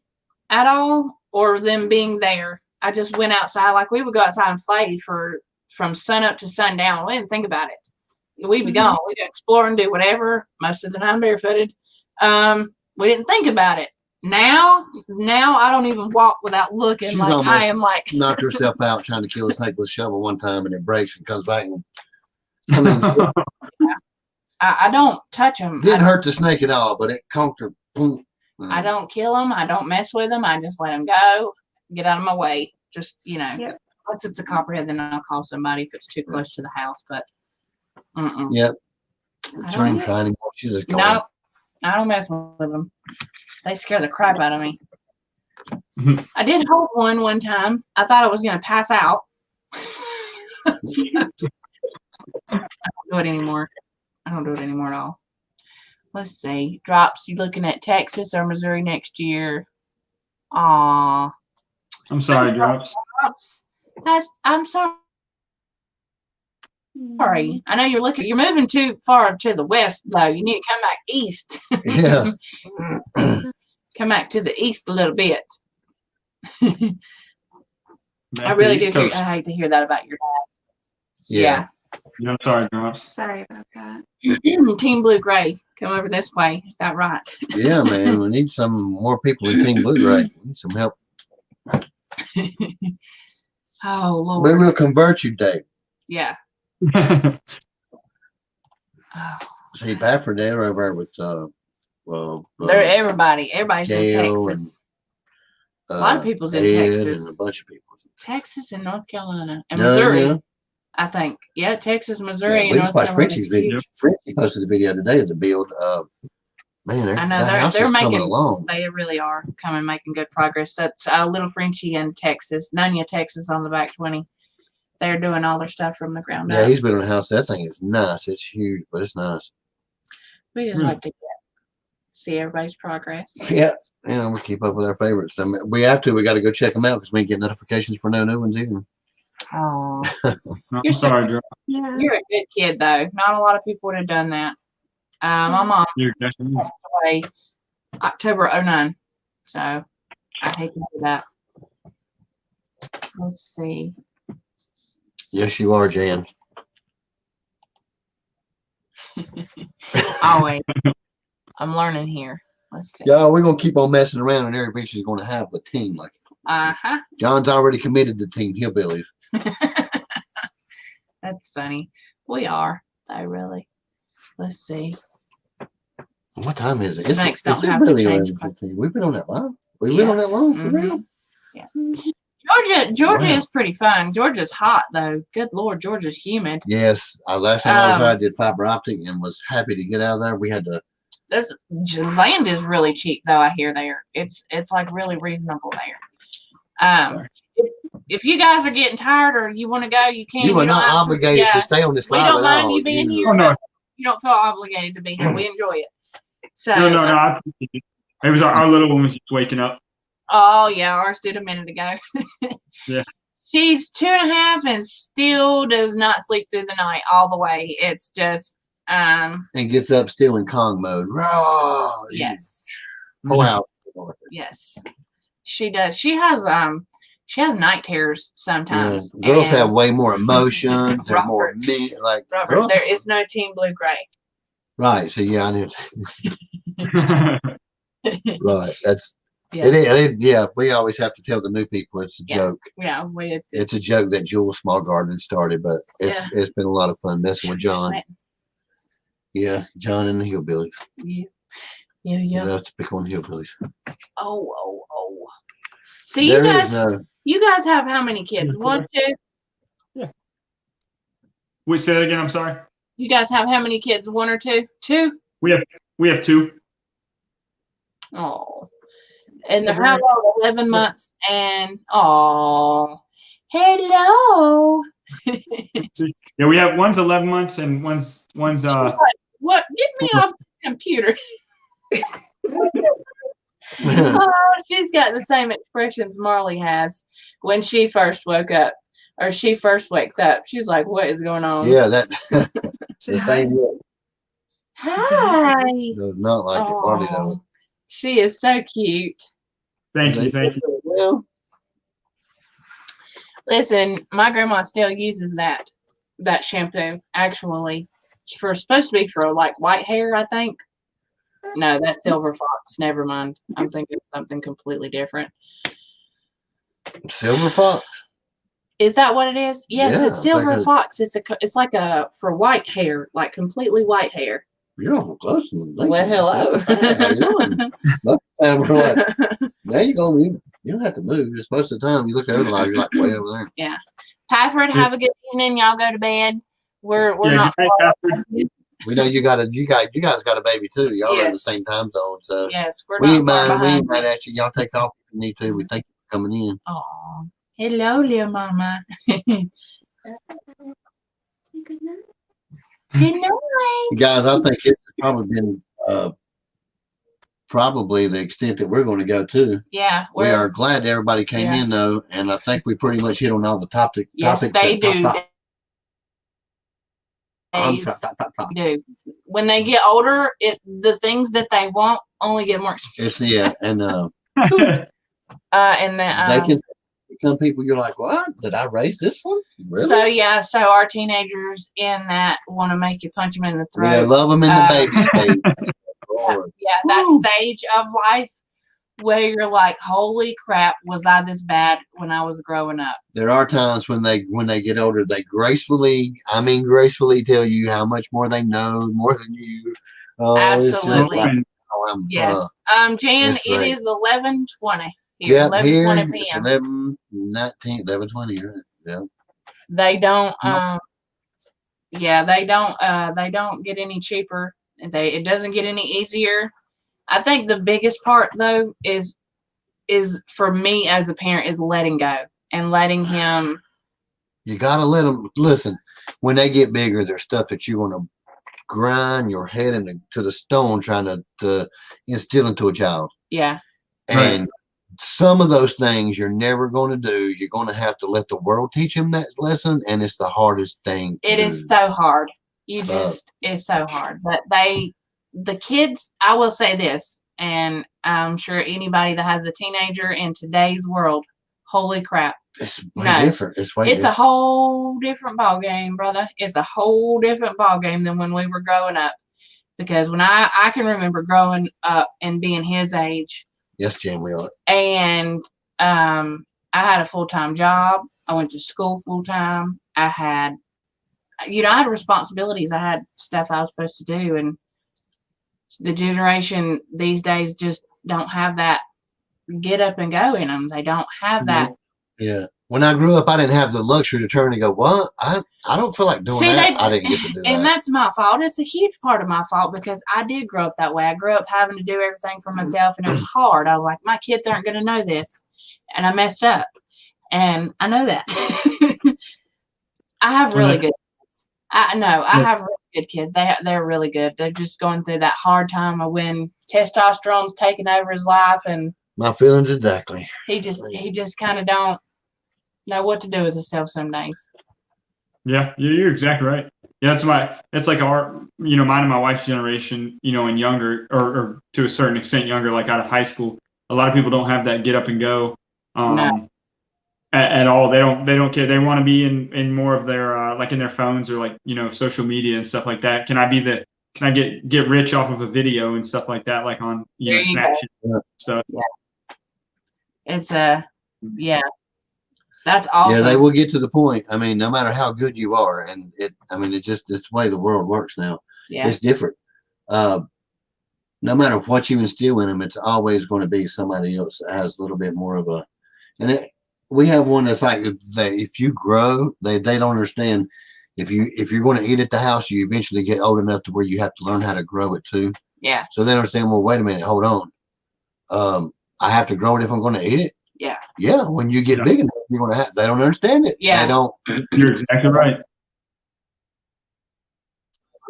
at all or them being there. I just went outside. Like, we would go outside and play from sun up to sundown. We didn't think about it. We'd be gone. We'd explore and do whatever, most of the time barefooted. We didn't think about it. Now I don't even walk without looking. She's like I almost am like knocked herself out trying to kill a snake with a shovel one time, and it breaks and comes back. And I mean, I don't touch them. didn't hurt the snake at all, but it conked her. Boom. I don't kill them. I don't mess with them. I just let them go. Get out of my way. Just, Yep. unless it's a copperhead, then I'll call somebody if it's too close to the house. But, Yep. I She don't ain't know. trying anymore. She's just going. No, I don't mess with them. They scare the crap out of me. I did hold one time. I thought I was going to pass out. So, I don't do it anymore. I don't do it anymore at all. Let's see. Drops, you looking at Texas or Missouri next year? Aw. I'm sorry, Drops. Drops. I'm sorry. Sorry, I know you're moving too far to the west though. You need to come back east. Yeah. Come back to the east a little bit. Back I to really the East do. Coast. I hate to hear that about your Yeah. Yeah, sorry, Drops. Sorry about that. dad. Team Blue Gray, come over this way. Is that right? Yeah, man. We need some more people in Team Blue Gray. We need some help. Oh Lord. We will convert you, Dave. Yeah. Oh, See, Bafford, they're over there with they're everybody's Gail in Texas. A lot of people's in Ed Texas. and a bunch of people. Texas and North Carolina and No, Missouri. yeah. I think. Yeah, Texas, Yeah, Missouri, we and just North watched Carolina. Frenchie's video. Frenchie posted a video today of the build. Man, I know that house they're is coming making. along. They really are making good progress. That's Little Frenchie in Texas, Nunya, Texas, on the back 20. They're doing all their stuff from the ground Yeah, up. he's building a house. That thing is nice. It's huge, but it's nice. We just like to see everybody's progress. Yeah, we keep up with our favorites. I mean, we have to. We got to go check them out because we get notifications for no new ones either. Oh, I'm You're sorry, Drops. Yeah. you're a good kid though. Not a lot of people would have done that. My mom You're definitely. passed away October 09, so I hate to do that. Let's see. Yes, you are, Jan. Always, I'm learning here. Let's see. Yeah, we're gonna keep on messing around, and Eric Beach is gonna have a team. Like Uh-huh. John's already committed to Team Hillbillies. That's funny. We are. I really. Let's see. What time is it? Snakes don't it have to really change 11:15? We've been on that long. We've been on that long for real. Mhm. Yes. Georgia Wow. is pretty fun. Georgia's hot though. Good Lord, Georgia's humid. Yes, last time I was there, I Um, did fiber optic and was happy to get out of there. We had to. This land is really cheap though. I hear there. It's like really reasonable there. Sorry. If you guys are getting tired or you want to go, you can. You are don't not have to- obligated yeah, to stay on this we live don't at mind all. you being here. Oh, no. but You don't feel obligated to be here. We enjoy it. So. No. I appreciate it. It was our little one was just waking up. Oh yeah, ours did a minute ago. Yeah. She's 2.5 and still does not sleep through the night all the way. It's just And gets up still in Kong mode. Roar! yes. Pull out. Yes. She does. She has night terrors Yeah. sometimes. Girls and have way more emotions. They're more Robert. me like Robert, girls- there is no Team Blue Gray. Right. So yeah, I knew. Right. That's Yeah. it is. Yeah. We always have to tell the new people it's a Yeah. joke. Yeah, It's a joke that Jewel Small Garden started, but it's been a lot of fun messing with John. Yeah, John and the Hillbillies. Yeah. He loves to pick on Hillbillies. Oh. So There is no. you guys have how many kids? 1, 2? Wait, say that again. I'm sorry. You guys have how many kids? 1 or 2? 2? We have 2. Oh. And they're how old? 11 months and hello. Yeah, we have one's 11 months and one's What? Get me off the computer. Oh, she's got the same expressions Marley has when she first woke up or she first wakes up. She's like, what is going on? Yeah, that the same look. Hi. Does not like it. Marty Aw, does. she is so cute. Thank you. Well, Listen, my grandma still uses that shampoo actually for supposed to be for like white hair, I think. No, that's Silver Fox. Never mind. I'm thinking of something completely different. Silver Fox. Is that what it is? Yes, Yeah, it's Silver like a- Fox. It's like a for white hair, like completely white hair. You're awful close to me. Well, hello. How you doing? And we're like, now you go. You don't have to move. Just most of the time, you look at her like you're like way over there. Pafford, have a good evening. Y'all go to bed. We're Yeah, not. good night, Catherine. We know you guys got a baby too. Y'all are in the Yes. same time zone, so Yes, we're we ain't not. mind. far We ain't behind. mind asking y'all take off if you need to. We thank you for coming in. Aw. Hello, little mama. Good night. Hello. Guys, I think it's probably been probably the extent that we're going to go to. Yeah, We are glad everybody came Yeah. in though, and I think we pretty much hit on all the topics. Yes, topics they that do. popped up. Arms drop, top, top, top. do. When they get older, the things that they want only get more expensive. It's and And they can become people. You're like, what? Did I raise this one? Really? so yeah, so our teenagers in that want to make you punch them in the throat. Yeah, love them in the baby stage. Lord. Yeah, that stage of life where you're like, holy crap, was I this bad when I was growing up? There are times when they get older, they gracefully tell you how much more they know, more than you. Oh, Absolutely. Yes. Jan, it's it great. is 11:20 here. Yeah, 11:20 here p.m. it's 11:19, 11:20. Right? Yeah. They don't. Yeah, they don't. They don't get any cheaper. It doesn't get any easier. I think the biggest part though is for me as a parent is letting go and letting him. You gotta let them listen. When they get bigger, there's stuff that you want to grind your head to the stone trying to instill into a child. Yeah. And some of those things you're never going to do. You're going to have to let the world teach them that lesson, and it's the hardest thing. It is so hard. It's so hard. But the kids, I will say this, and I'm sure anybody that has a teenager in today's world, holy crap. It's way different. It's a whole different ball game, brother. It's a whole different ball game than when we were growing up. Because when I can remember growing up and being his age. Yes, Jim, we are. And I had a full-time job. I went to school full-time. I had responsibilities. I had stuff I was supposed to do. And the generation these days just don't have that get up and go in them. They don't have that. Yeah. When I grew up, I didn't have the luxury to turn and go, what? I don't feel like doing that. I didn't get to do that. And that's my fault. It's a huge part of my fault because I did grow up that way. I grew up having to do everything for myself, and it was hard. I was like, my kids aren't going to know this. And I messed up. And I know that. I have really good kids. I have really good kids. They're really good. They're just going through that hard time of when testosterone's taking over his life, and my feelings exactly. He just kind of don't know what to do with himself some days. Yeah, you're exactly right. Yeah, it's like our, mine and my wife's generation, and younger, or to a certain extent younger, like out of high school. A lot of people don't have that get up and go at all. They don't care. They want to be in more of their like in their phones or like social media and stuff like that. Can I get rich off of a video and stuff like that, like on Snapchat stuff. Yeah. It's that's awesome. Yeah, they will get to the point. I mean, no matter how good you are, and it's just the way the world works now. Yeah. It's different. No matter what you instill in them, it's always going to be somebody else that has a little bit more of a. And we have one that's like if you grow, they don't understand. If you're going to eat at the house, you eventually get old enough to where you have to learn how to grow it too. Yeah. So they understand. Well, wait a minute, hold on. I have to grow it if I'm going to eat it. Yeah. Yeah. When you get big enough, you're going to have. They don't understand it. Yeah. They don't. You're exactly right.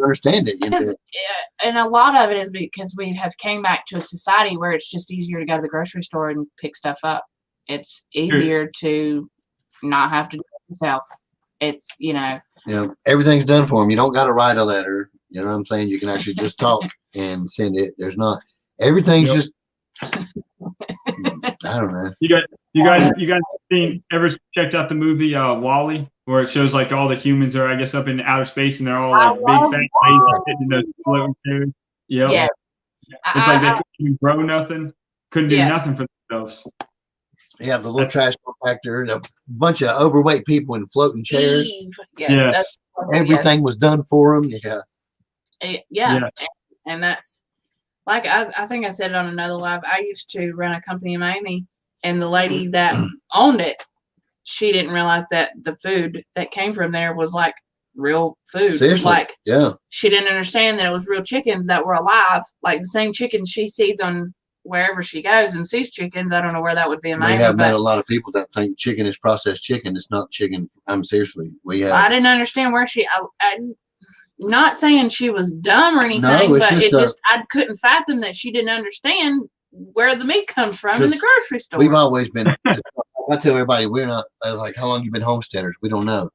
Understand it. And a lot of it is because we have came back to a society where it's just easier to go to the grocery store and pick stuff up. It's easier to not have to do it yourself. It's everything's done for them. You don't got to write a letter. You know what I'm saying? You can actually just talk and send it. There's not everything's just. I don't know. You guys ever checked out the movie WALL-E, where it shows like all the humans are, I guess, up in outer space and they're all like big fat babies sitting in those floating chairs. Yep. Yeah. It's like they couldn't grow nothing, couldn't do nothing for themselves. Yeah, the little trash compactor, a bunch of overweight people in floating chairs. Yes. Everything was done for them. Yeah. Yeah. Yes. And that's like I think I said it on another live. I used to run a company in Miami, and the lady that owned it, she didn't realize that the food that came from there was like real food. Seriously? Like, she didn't understand that it was real chickens that were alive, like the same chickens she sees on wherever she goes and sees chickens. I don't know where that would be in Miami. We have met a lot of people that think chicken is processed chicken. It's not chicken. Seriously. I didn't understand where I'm not saying she was dumb or anything, but I couldn't fathom that she didn't understand where the meat comes from in the grocery store. We've always been, I tell everybody, we're not, I was like, how long you been homesteaders? We don't know.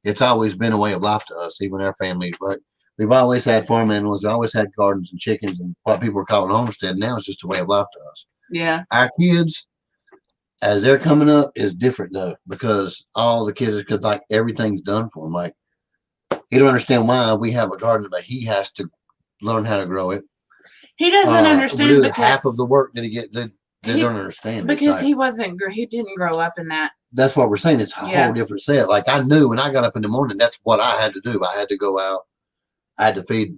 it's always been a way of life to us, even our family. But we've always had farm animals, we always had gardens and chickens and what people were calling homestead. Now it's just a way of life to us. Yeah. Our kids, as they're coming up, is different though, because all the kids, because like everything's done for them. Like he don't understand why we have a garden, but he has to learn how to grow it. He doesn't We understand do because half of the work that he get. They don't understand it. because Like, he didn't grow up in that. that's what we're saying. It's a Yeah. whole different set. Like I knew when I got up in the morning, that's what I had to do. I had to go out. I had to feed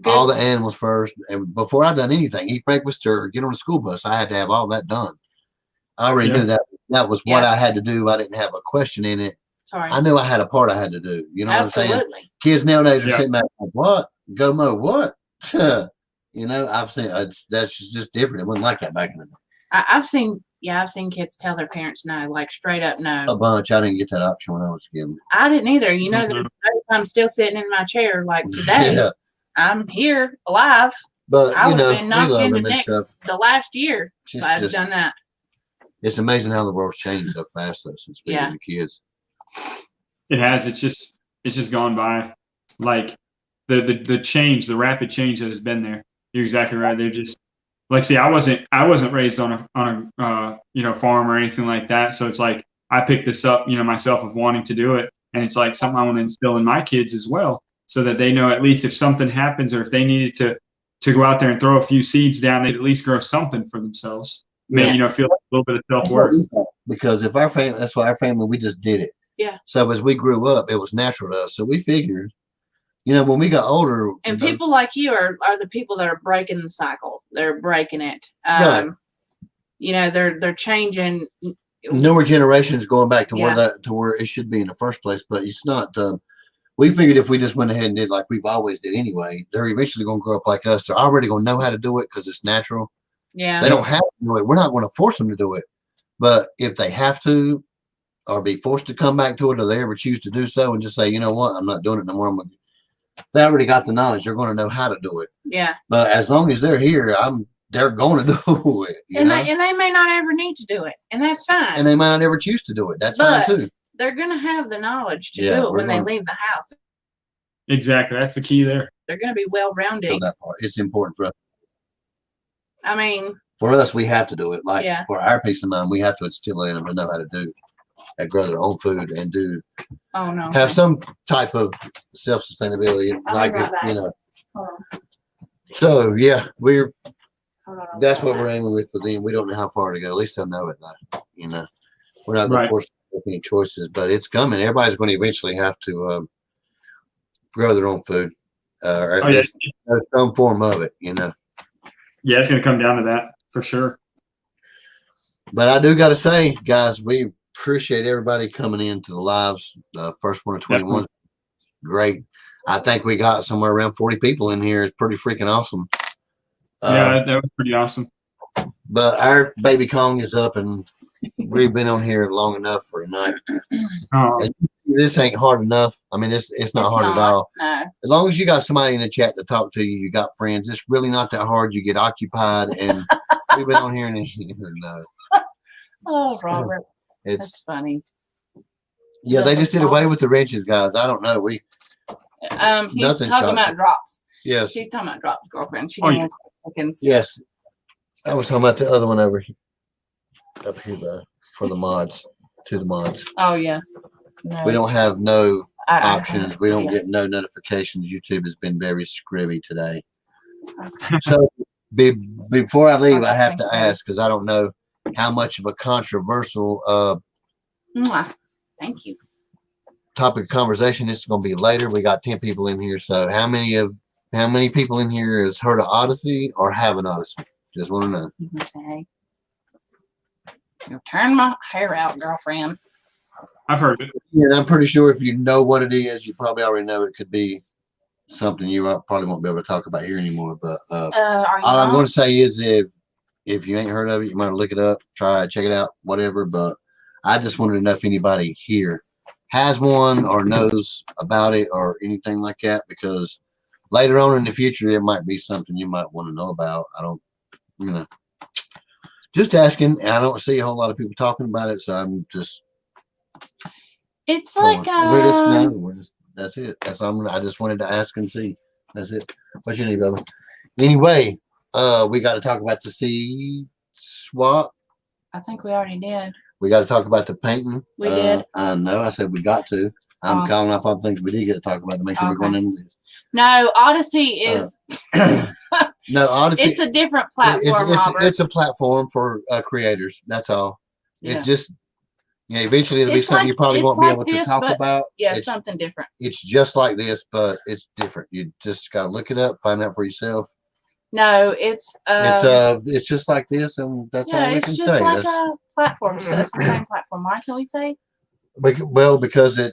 all the animals first, and before I done anything, eat breakfast or get on the school bus, I had to have all that done. I already Yeah. knew that was what Yeah. I had to do. I didn't have a question in it. Sorry. I knew I had a part I had to do. You know what I'm saying? Absolutely. Kids nowadays are Yeah. sitting back like, what? Go mow what? You know, I've seen that's just different. It wasn't like that back in the day. I've seen kids tell their parents no, like straight up no. A bunch. I didn't get that option when I was a kid. I didn't either. You know, Mhm. there's days I'm still sitting in my chair like today. Yeah. I'm here alive. But I you would know, have been we knocked love in them and stuff. the last year if It's I'd just, done that. it's amazing how the world's changed so fast though since we Yeah. were the kids. It has. It's just gone by. Like the change, the rapid change that has been there. You're exactly right. They're just like, see, I wasn't raised on a farm or anything like that. So it's like I picked this up, myself of wanting to do it, and it's like something I want to instill in my kids as well, so that they know at least if something happens or if they needed to go out there and throw a few seeds down, they'd at least grow something for themselves. Maybe feel a little bit of self-worth. Because if our family, that's why our family, we just did it. Yeah. So as we grew up, it was natural to us. So we figured, when we got older, And people like you are the people that are breaking the cycle. They're breaking it. Right. They're changing. newer generations going back to Yeah. where it should be in the first place. But it's not. We figured if we just went ahead and did like we've always did anyway, they're eventually going to grow up like us. They're already going to know how to do it because it's natural. Yeah. They don't have to do it. We're not going to force them to do it. But if they have to, or be forced to come back to it, or they ever choose to do so, and just say, you know what, I'm not doing it no more. They already got the knowledge. They're going to know how to do it. Yeah. But as long as they're here, they're going to do it. And they may not ever need to do it, and that's fine. And they might not ever choose to do it. That's But fine too. they're gonna have the knowledge to Yeah, do it when they we're leave the house. Exactly. That's the key there. They're gonna be well rounded. On that part, it's important for us. I mean, For us, we have to do it. Like Yeah. for our peace of mind, we have to instill in them to know how to do and grow their own food and oh no. have some type of self sustainability. I'll Like be right back. Hold on. So yeah, Hold on, I'll that's be what right we're back. aiming with them. We don't know how far to go. At least they'll know it now. We're not going Right. to force them to make any choices, but it's coming. Everybody's going to eventually have to grow their own food, or at Oh, yeah. least some form of it. Yeah, it's going to come down to that for sure. But I do got to say, guys, we appreciate everybody coming into the lives. The first one of 21 great. I think we got somewhere around 40 people in here. It's pretty freaking awesome. Yeah, that was pretty awesome. But our baby Kong is up, and we've been on here long enough for tonight. Oh, This ain't hard enough. I mean, it's not hard at all. No. As long as you got somebody in the chat to talk to you, you got friends. It's really not that hard. You get occupied, and we've been on here, and Oh, Robert, it's that's funny. yeah. They just did away with the wrenches, guys. I don't know. He's Nothing talking shocks about you. drops. Yes, He's talking about drops, girlfriend. She Oh, didn't yeah. want chickens. yes. I was talking about the other one over here, up here for the mods, to the mods. Oh yeah. No. We don't have no I- options. We don't yeah. get no notifications. YouTube has been very scribby today. So before I leave, I have to ask, because I don't know how much of a controversial Mwah. Thank you. topic of conversation this is going to be later. We got 10 people in here. So how many people in here has heard of Odyssey or have an Odyssey? Just want to know. You can say, "You'll turn my hair out, girlfriend." I've heard it. Yeah, I'm pretty sure if you know what it is, you probably already know it could be something you probably won't be able to talk about here anymore. But Are you all I'm not? going to say is if you ain't heard of it, you might look it up, try it, check it out, whatever. But I just wanted to know if anybody here has one or knows about it or anything like that, because later on in the future, it might be something you might want to know about. I don't, just asking. And I don't see a whole lot of people talking about it. So I'm just It's like We're just no, we're just that's it. That's all. I just wanted to ask and see. That's it. What you need, brother? Anyway, we got to talk about the seed swap. I think we already did. We got to talk about the painting. We did. I know. I said we got to. I'm Oh. calling off all the things we did get to talk about to make sure we're Okay. going into this. No, Odyssey is No, honestly, it's a different platform, Robert. it's a platform for creators. That's all. Yeah. It's just, eventually it'll be It's something like- you probably it's won't be like able to this, talk but- about. Yeah, It's, something different. it's just like this, but it's different. You just got to look it up, find out for yourself. No, it's It's just like this, and that's all yeah, we it's can just say. like That's, a platform. So it's the same platform. Why can we say? well, because I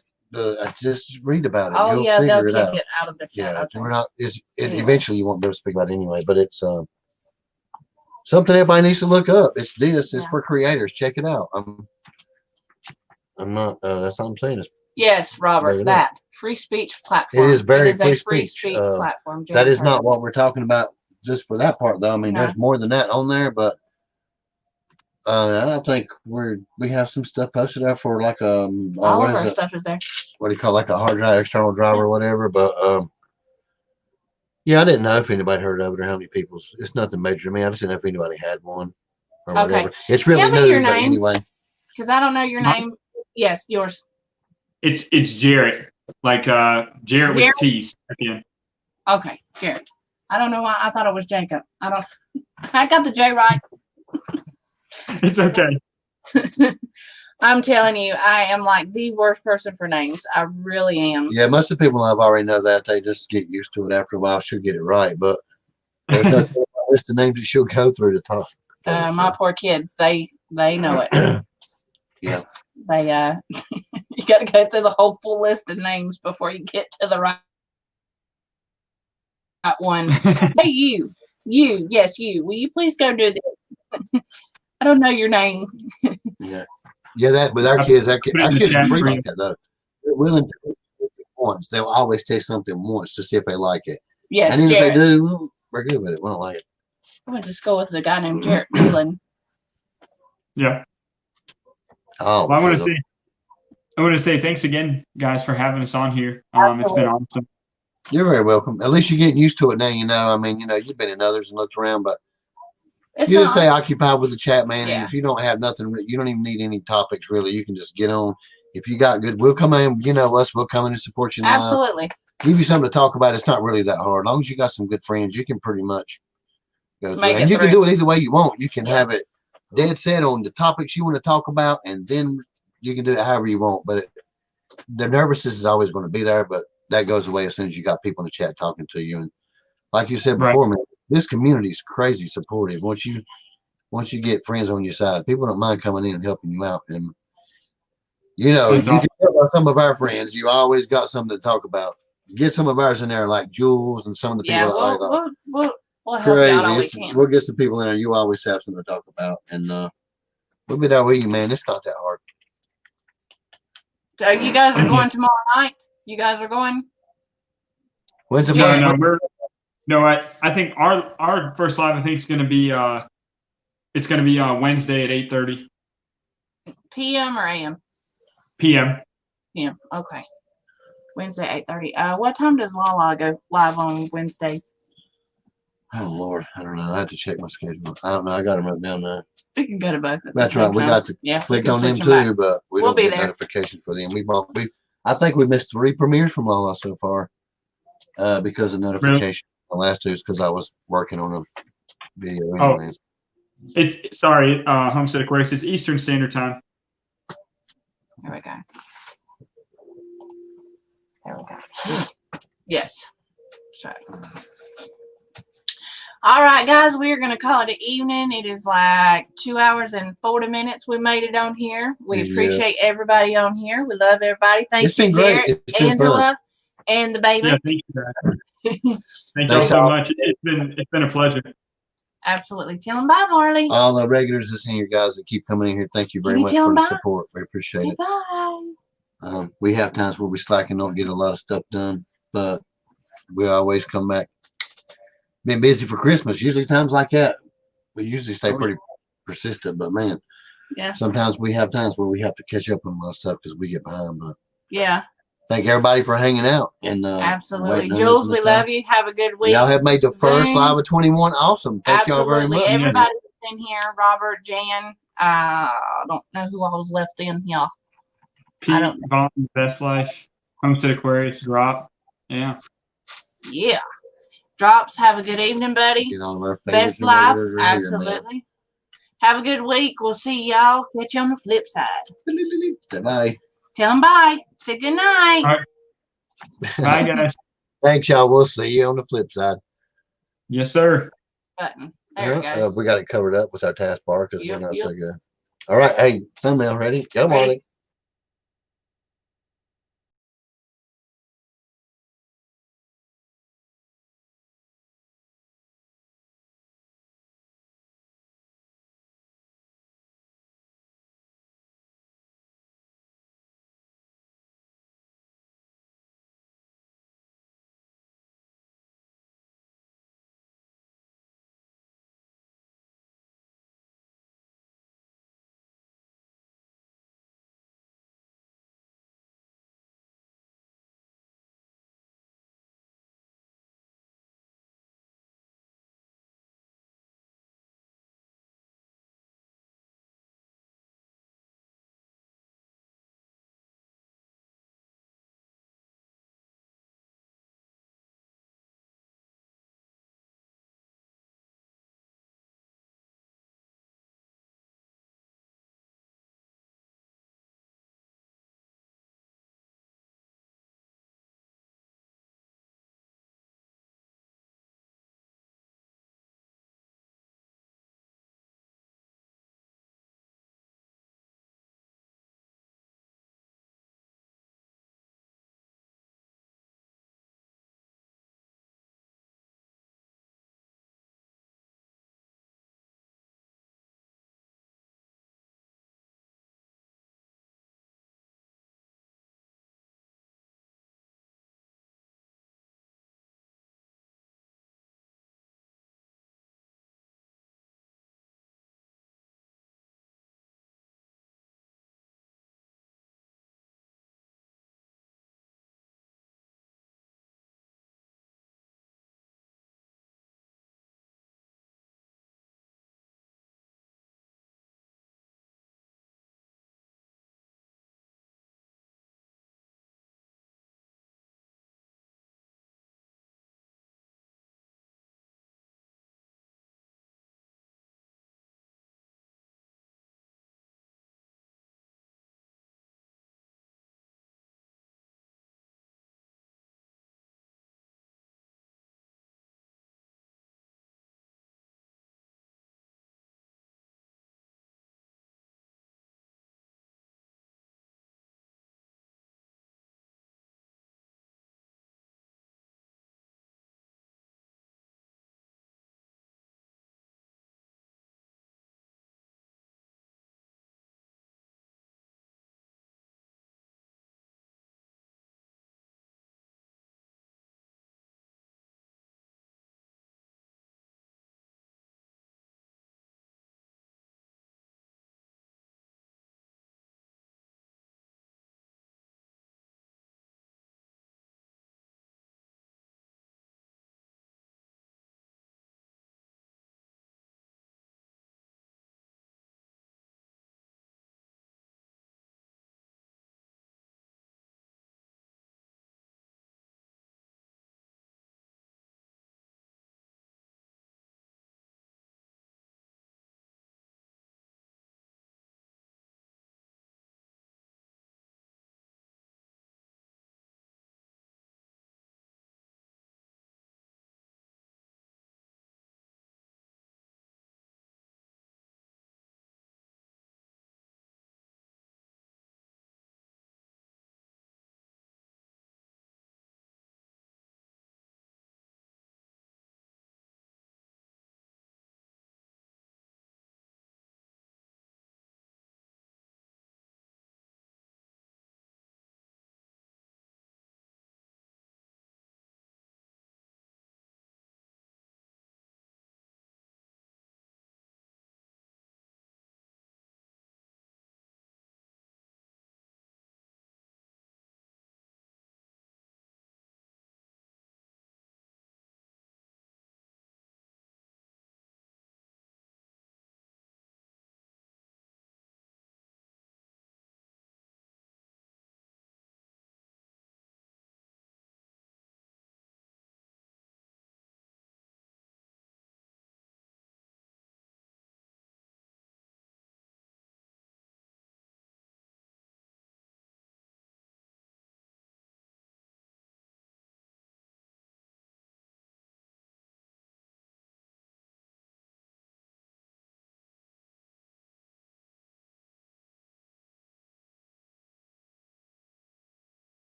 just read about it. Oh You'll yeah, they'll figure kick it out. it out of the chat. Yeah, Okay. we're not. Anyway. Eventually you won't be able to speak about it anyway, but it's something everybody needs to look up. It's this. It's Yeah. for creators. Check it out. I'm not. That's all I'm saying. Yes, Look Robert, it that free speech platform. is very a free free speech. platform. That is Jennifer. not what we're talking about just for that part, though. I mean, No. there's more than that on there, but I think we have some stuff posted out for like All what of is our it? stuff is there. What do you call it? Like a hard drive, external drive or whatever. But yeah, I didn't know if anybody heard of it or how many people. It's nothing major to me. I just didn't know if anybody had one or Okay. whatever. It's really Tell me new, your but name. anyway. Because I don't know your My- name. Yes, yours. It's Jarrett, like Jarrett Jarrett? with T's at the end. Okay, Jared. I don't know why I thought it was Jacob. I got the J right. It's okay. I'm telling you, I am like the worst person for names. I really am. Yeah, most of the people I've already know that they just get used to it after a while. Should get it right, but there's no list of names that she'll go through to talk. My poor kids, they know it. Yeah. They you got to go through the whole full list of names before you get to the right one. Hey, yes, you. Will you please go do this? I don't know your name. Yeah, that with our kids, our Put it in the kids are chat free for you. like that though. They're willing to do it once. They'll always taste something once to see if they like it. Yes, And then Jared. if they do, well, we're good with it. We don't like it. I went to school with a guy named Jared Newland. Yeah. Oh, Well, I want to say thanks again, guys, for having us on here. It's been awesome. you're very welcome. At least you're getting used to it now. I mean, you've been in others and looked around, but It's you just not. stay occupied with the chat, man. Yeah. And if you don't have nothing, you don't even need any topics really. You can just get on. If you got good, we'll come in. You know us. We'll come in and support you. Live. Absolutely. Give you something to talk about. It's not really that hard. As long as you got some good friends, you can pretty much go through. Make And it you can through. do it either way you want. You can Yeah. have it dead set on the topics you want to talk about, and then you can do it however you want. But the nervousness is always going to be there, but that goes away as soon as you got people in the chat talking to you. And like you said Right. before, man, this community is crazy supportive. Once you get friends on your side, people don't mind coming in and helping you out. And That's you can tell by some of our friends, you always got something to talk about. Get some of ours in there, like Jules and some of the people Yeah, that like we'll help you out all we crazy. can. We'll get some people in there. You always have something to talk about, and we'll be there with you, man. It's not that hard. So you guys are going tomorrow night? You guys are going? When's the Yeah. I think our first live, I think, is going to be Wednesday at 8:30 PM or AM? p.m. PM. Okay. Wednesday, 8:30. What time does Lala go live on Wednesdays? Oh Lord, I don't know. I have to check my schedule. I don't know. I got them written down now. We can go to both. at the That's same right. We time. got to yeah, we click can on them switch back. too, but we We'll don't be get there. notifications for them. I think we missed 3 premieres from Lala so far because of notification. The last 2 is because I was working on a video. Oh. Anyways. It's sorry, Homestead Aquarius. It's Eastern Standard Time. There we go. There we go. Yes. So. All right, guys, we are going to call it an evening. It is like 2 hours and 40 minutes. We made it on here. We Yeah. appreciate everybody on here. We love everybody. Thank It's you, been great. Jared, It's been fun. Angela, and the baby. Yeah, thank you, guys. Thank you all Thanks, so all. much. It's been a pleasure. Absolutely. Tell them bye, Marley. All the regulars that's in here, guys that keep coming in here, thank you very Can you much tell for them the bye? support. We appreciate Say it. bye. We have times where we slack and don't get a lot of stuff done, but we always come back. Been busy for Christmas. Usually times like that, we usually stay pretty persistent. But man, Yeah. Sometimes we have times where we have to catch up on a lot of stuff because we get behind. But Yeah, thank everybody for hanging out and absolutely. waiting on Jules, us we this love time. you. Have a good week. Y'all have made the first Zoom. live of 21 awesome. Thank y'all very Absolutely. much. Everybody that's in here, Robert, Jan, I don't know who all was left in here. Pete, don't- Vaughn, Best Life, Homestead Aquarius, Drop. Yeah. Yeah. Drops, have a good evening, buddy. Get all of our favorites Best and life. regulars right here, man. Absolutely. Have a good week. We'll see y'all. Catch you on the flip side. Say bye. Tell them bye. Say good night. All right. Bye, guys. Thanks, y'all. We'll see you on the flip side. Yes, sir. Button. There it Yeah, goes. we got it covered up with our taskbar because Yep, we're not yep. so good. All right. Hey, thumbnail ready? Go, Ready. Molly.